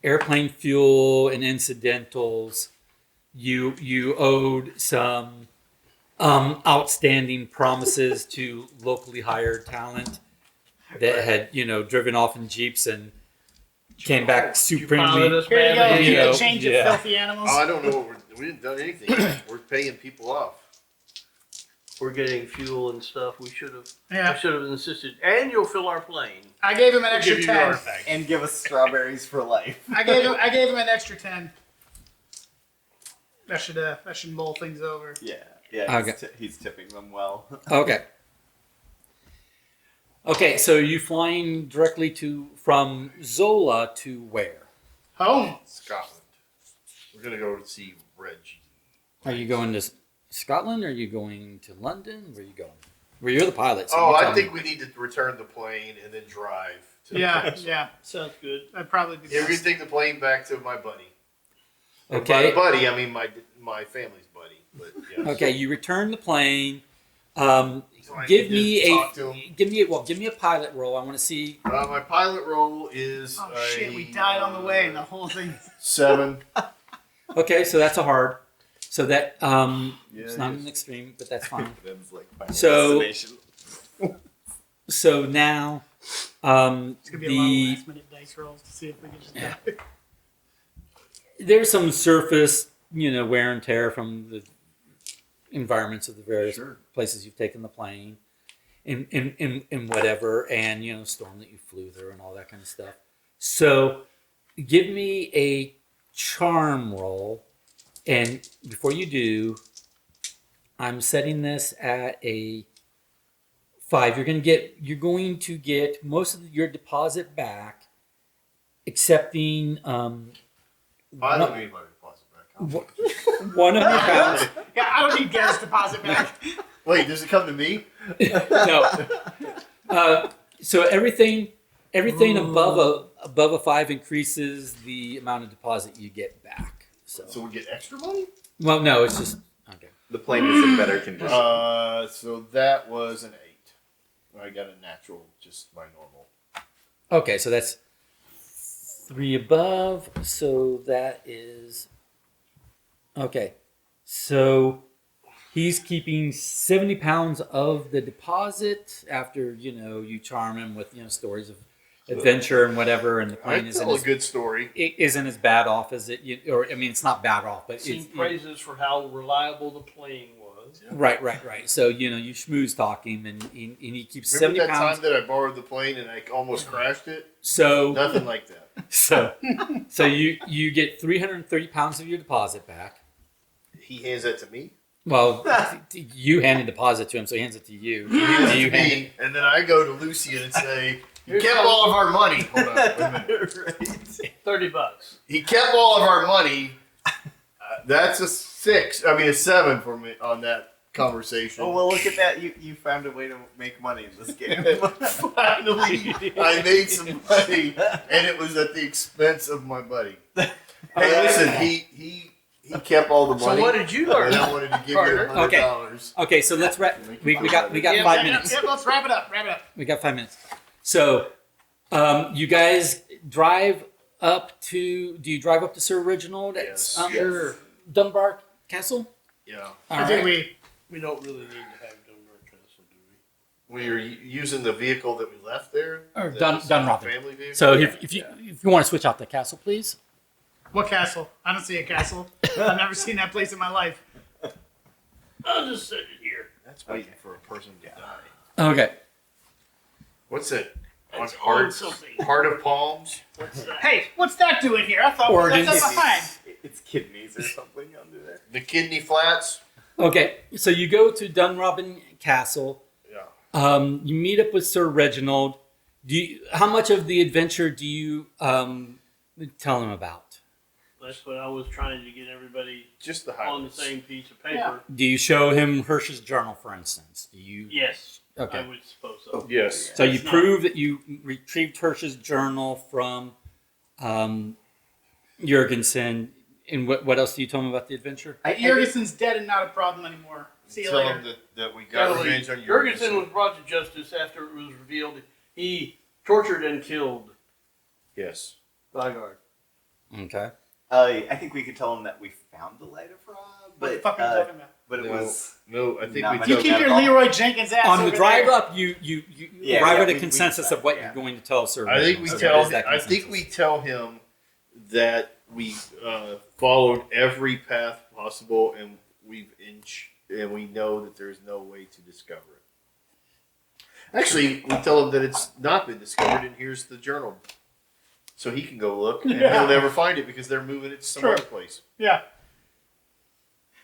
airplane fuel and incidentals. You owed some outstanding promises to locally hired talent that had driven off in jeeps and came back You supremely. piloted us here you go. badly. You You know, can change yeah. it, filthy animals. Oh, I don't know what we didn't done anything. We're paying people off. We're getting fuel and stuff. We should have. Yeah. I should have insisted. And you'll fill our plane. I gave him an We'll extra give you 10. artifacts. And give us strawberries for life. I gave him an extra 10. That should mull things over. Yeah. Okay. He's tipping them well. Okay. Okay, so you flying directly from Zola to where? Home. Scotland. We're gonna go to see Reggie. Are you going to Scotland? Or are you going to London? Where are you going? Well, you're the pilot. So Oh, you I tell think me. we need to return the plane and then drive. To Yeah. Sounds good. That'd probably be Yeah, we're gonna best. take the plane back to my buddy. And Okay. by buddy, I mean my family's buddy. But yeah. Okay, you return the plane. So I Give need to me talk to him. give me a pilot roll. I want to see. My pilot roll is Oh a, shit, we died on the way and the whole thing. 7. Okay, so that's a hard. So that Yeah, it's not it is. an extreme, but that's fine. Ben's like Final So- Destination. So now, It's gonna be a lot of the last minute dice rolls to see if we can just die. there's some surface, wear and tear from the environments of the various places you've taken the plane, in whatever, and storm that you flew through and all that kind of stuff. So, give me a charm roll, and before you do, I'm setting this at a 5. You're going to get most of your deposit back, excepting I don't need my deposit back. 100 pounds. Yeah, I don't need Garrett's deposit back. Wait, does it come to me? No. So everything above a 5 increases the amount of deposit you get back. So we get extra money? Well, no, it's just okay. The plane is in better condition. So that was an 8. I got a natural, just my normal. Okay, so that's 3 above. So that is okay. So he's keeping 70 pounds of the deposit after you charm him with stories of adventure and whatever, and the I plane isn't tell a as, good story. it isn't as bad off as it. It's not bad off, but Sing it's praises for how reliable the plane was. right. So you schmooze talk him, and he keeps Remember 70 that pounds. time that I borrowed the plane and I almost crashed it? So Nothing like that. so you get 330 pounds of your deposit back. He hands that to me. Well, you hand a deposit to him, so he hands it to you. He hands Do it you to hand me, and then I go to Lucy and say, "He kept all of our money." Hold on, wait a minute. $30. He kept all of our money. That's a 6. I mean, a 7 for me on that conversation. Oh well, look at that! You found a way to make money in this game. Finally, I made some money, and it was at the expense of my buddy. Hey, listen, he kept all the money. So what did you learn? And I wanted to give you Carter? $100. Okay, so let's wrap. We got Yeah, 5 minutes. Yeah, let's wrap it up. We got 5 minutes. So, you guys drive up to? Do you drive up to Sir Reginald at Yes. Sure. Dunbar Castle? Yeah, I think We don't really need to have Dunbar Castle, do we? we were using the vehicle that we left there. Or That was Dunrobin. the family vehicle. So if you want to switch out the castle, please. What castle? I don't see a castle. I've never seen that place in my life. I'll just set it here. That's waiting for a person to die. Okay. What's it? On It's on something. Heart of Palms. What's that? Hey, what's that doing here? I thought we left Organs. that behind. It's kidneys or something under there. The Kidney Flats. Okay. So you go to Dunrobin Castle. Yeah. You meet up with Sir Reginald. How much of the adventure do you tell him about? That's what I was trying to get everybody Just the on the highlights. same piece of paper. Yeah. Do you show him Hirsch's journal, for instance? Do you? Yes. Okay. I would suppose so. Yes. So you It's not- prove that you retrieved Hirsch's journal from Jurgensen. And what else do you tell him about the adventure? Jurgensen's dead and not a problem anymore. See you Tell later. them that we got Apparently, revenge on Jurgensen was brought to justice after it was revealed he tortured and killed Yes. Vigard. Okay. I think we could tell him that we found the light of Ra, What but the fuck are you talking about? but it No. was No, I think Not we much You tell of keep that your at all. Leroy Jenkins ass On the over drive there. up, you Yeah, arrive yeah, at a we consensus of what yeah. you're going to tell Sir I think we Reginald. tell. What is that I think consensus? we tell him that we followed every path possible, and and we know that there's no way to discover it. Actually, we tell him that it's not been discovered, and here's the journal, so he can go look, and Yeah. he'll never find it because they're moving it to some True. other place. Yeah.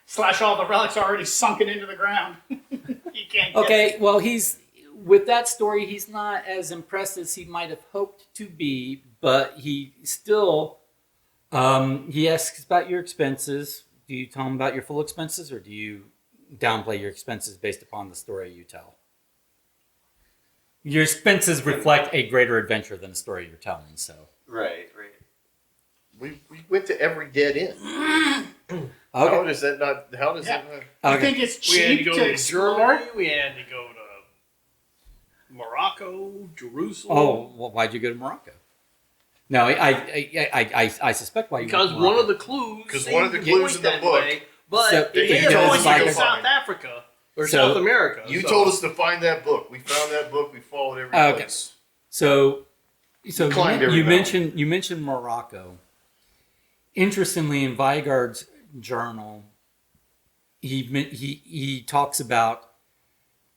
Slash all the relics already sunken into the ground. You can't get Okay, well, with that story, he's not as impressed as he might have hoped to be, but he still he asks about your expenses. Do you tell him about your full expenses, or do you downplay your expenses based upon the story you tell? Your expenses reflect a greater adventure than the story you're telling. So right. We went to every dead end. How okay, does that not? How does Yeah. that not? You okay. think it's We had to cheap go to to explore? Germany. We had to go to Morocco, Jerusalem. Oh, well, why'd you go to Morocco? No, I suspect why you Because went to one Morocco. of the clues. Because seemed one of the to clues point in the that book way, but So- it that may you have told pointed us to to South find. Africa or So- South America. You so- told us to find that book. We found that book. We followed every Okay. place. So climbed every you mountain. mentioned Morocco. Interestingly, in Vigard's journal, he talks about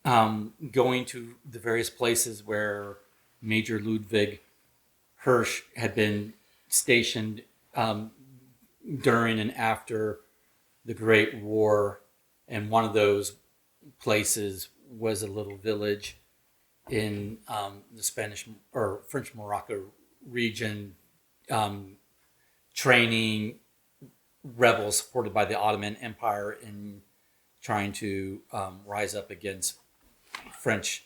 going to the various places where Major Ludwig Hirsch had been stationed during and after the Great War, and one of those places was a little village in the Spanish or French Morocco region, training rebels supported by the Ottoman Empire in trying to rise up against French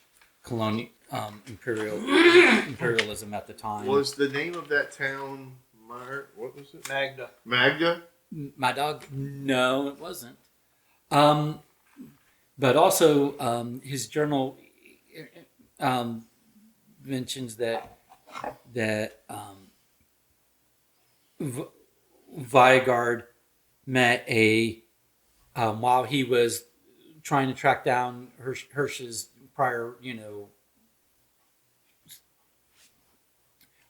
imperialism at the time. Was the name of that town what was it? Magda. Magda? My dog? No, it wasn't. But also, his journal mentions that Vigard met while he was trying to track down Hirsch's prior,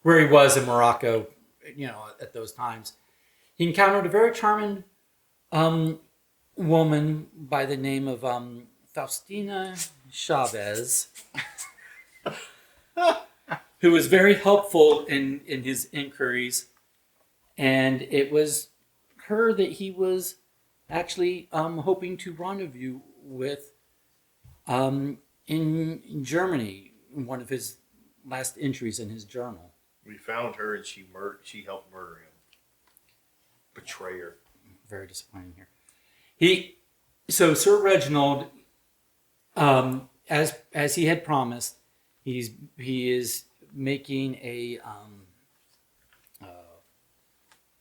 where he was in Morocco, at those times. He encountered a very charming woman by the name of Faustina Chavez, who was very helpful in his inquiries. And it was her that he was actually hoping to rendezvous with in Germany, in one of his last entries in his journal. We found her and she helped murder him. Betrayer. Very disappointing here. So Sir Reginald, as he had promised, he is making a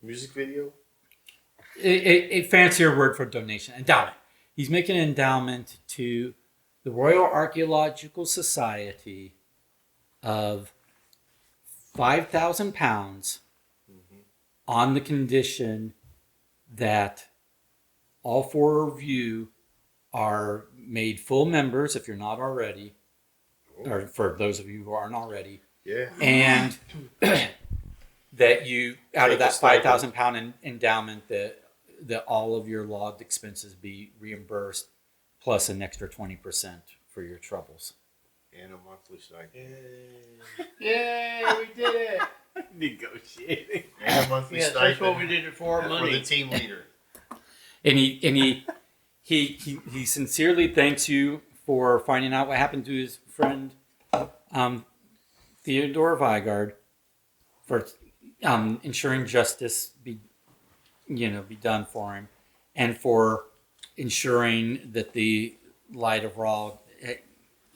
Music video. a fancier word for donation, endowment. He's making an endowment to the Royal Archaeological Society of £5,000 on the condition that all 4 of you are made full members, if you're not already, or for those of you who aren't already, Yeah. and that you, out of Take a that stipend. £5,000 endowment, that all of your logged expenses be reimbursed, plus an extra 20% for your troubles. And a monthly stipend. Yay, we did it. Negotiating. And a monthly Yes, stipend. that's what we did it for, For the money. team leader. And he sincerely thanks you for finding out what happened to his friend Theodore Vigard, for ensuring justice be done for him, and for ensuring that the light of Ra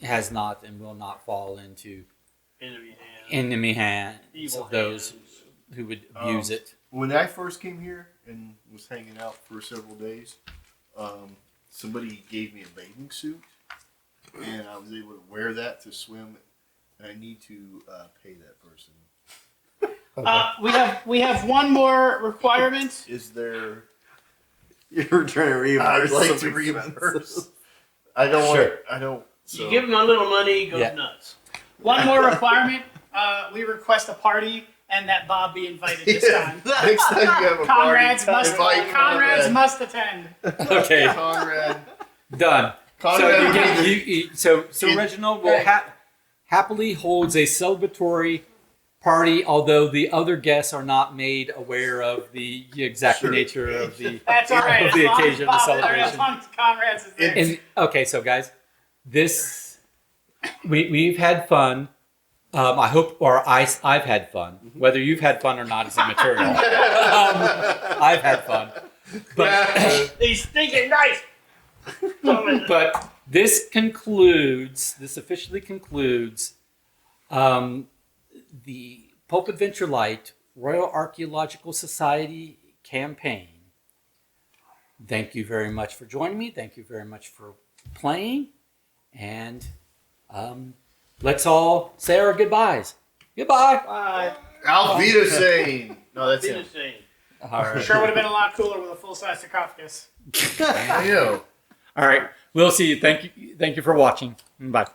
has not and will not fall into Enemy hand. enemy hands Evil of those hands. who would abuse it. When I first came here and was hanging out for several days, somebody gave me a bathing suit, and I was able to wear that to swim. And I need to pay that person. We have one more requirement. Is there? You were trying to reimburse. I'd like some to expenses. reimburse. I don't Sure. want. I don't. So. You give him a little money, he goes Yeah. nuts. One more requirement. We request a party and that Bob be invited this time. Next time you have a Comrades party, must invite comrades must attend. Okay, Conrad. done. Conrad. So Reginald will happily holds a celebratory party, although the other guests are not made aware of the exact Sure. nature of the That's all right. of the as long as occasion of the Bob is there, celebration. as long as Conrad's is there. And okay, so guys, this we've had fun. I hope, or I've had fun. Whether you've had fun or not is immaterial. I've had fun, but He's thinking nice. but this officially concludes the Pulp Adventure Lite Royal Archaeological Society campaign. Thank you very much for joining me. Thank you very much for playing. And let's all say our goodbyes. Goodbye. Bye. Auf Wiedersehen. No, that's Be it. the same. All right. Sure would have been a lot cooler with a full-size sarcophagus. I know. All right. We'll see you. Thank you for watching. Bye.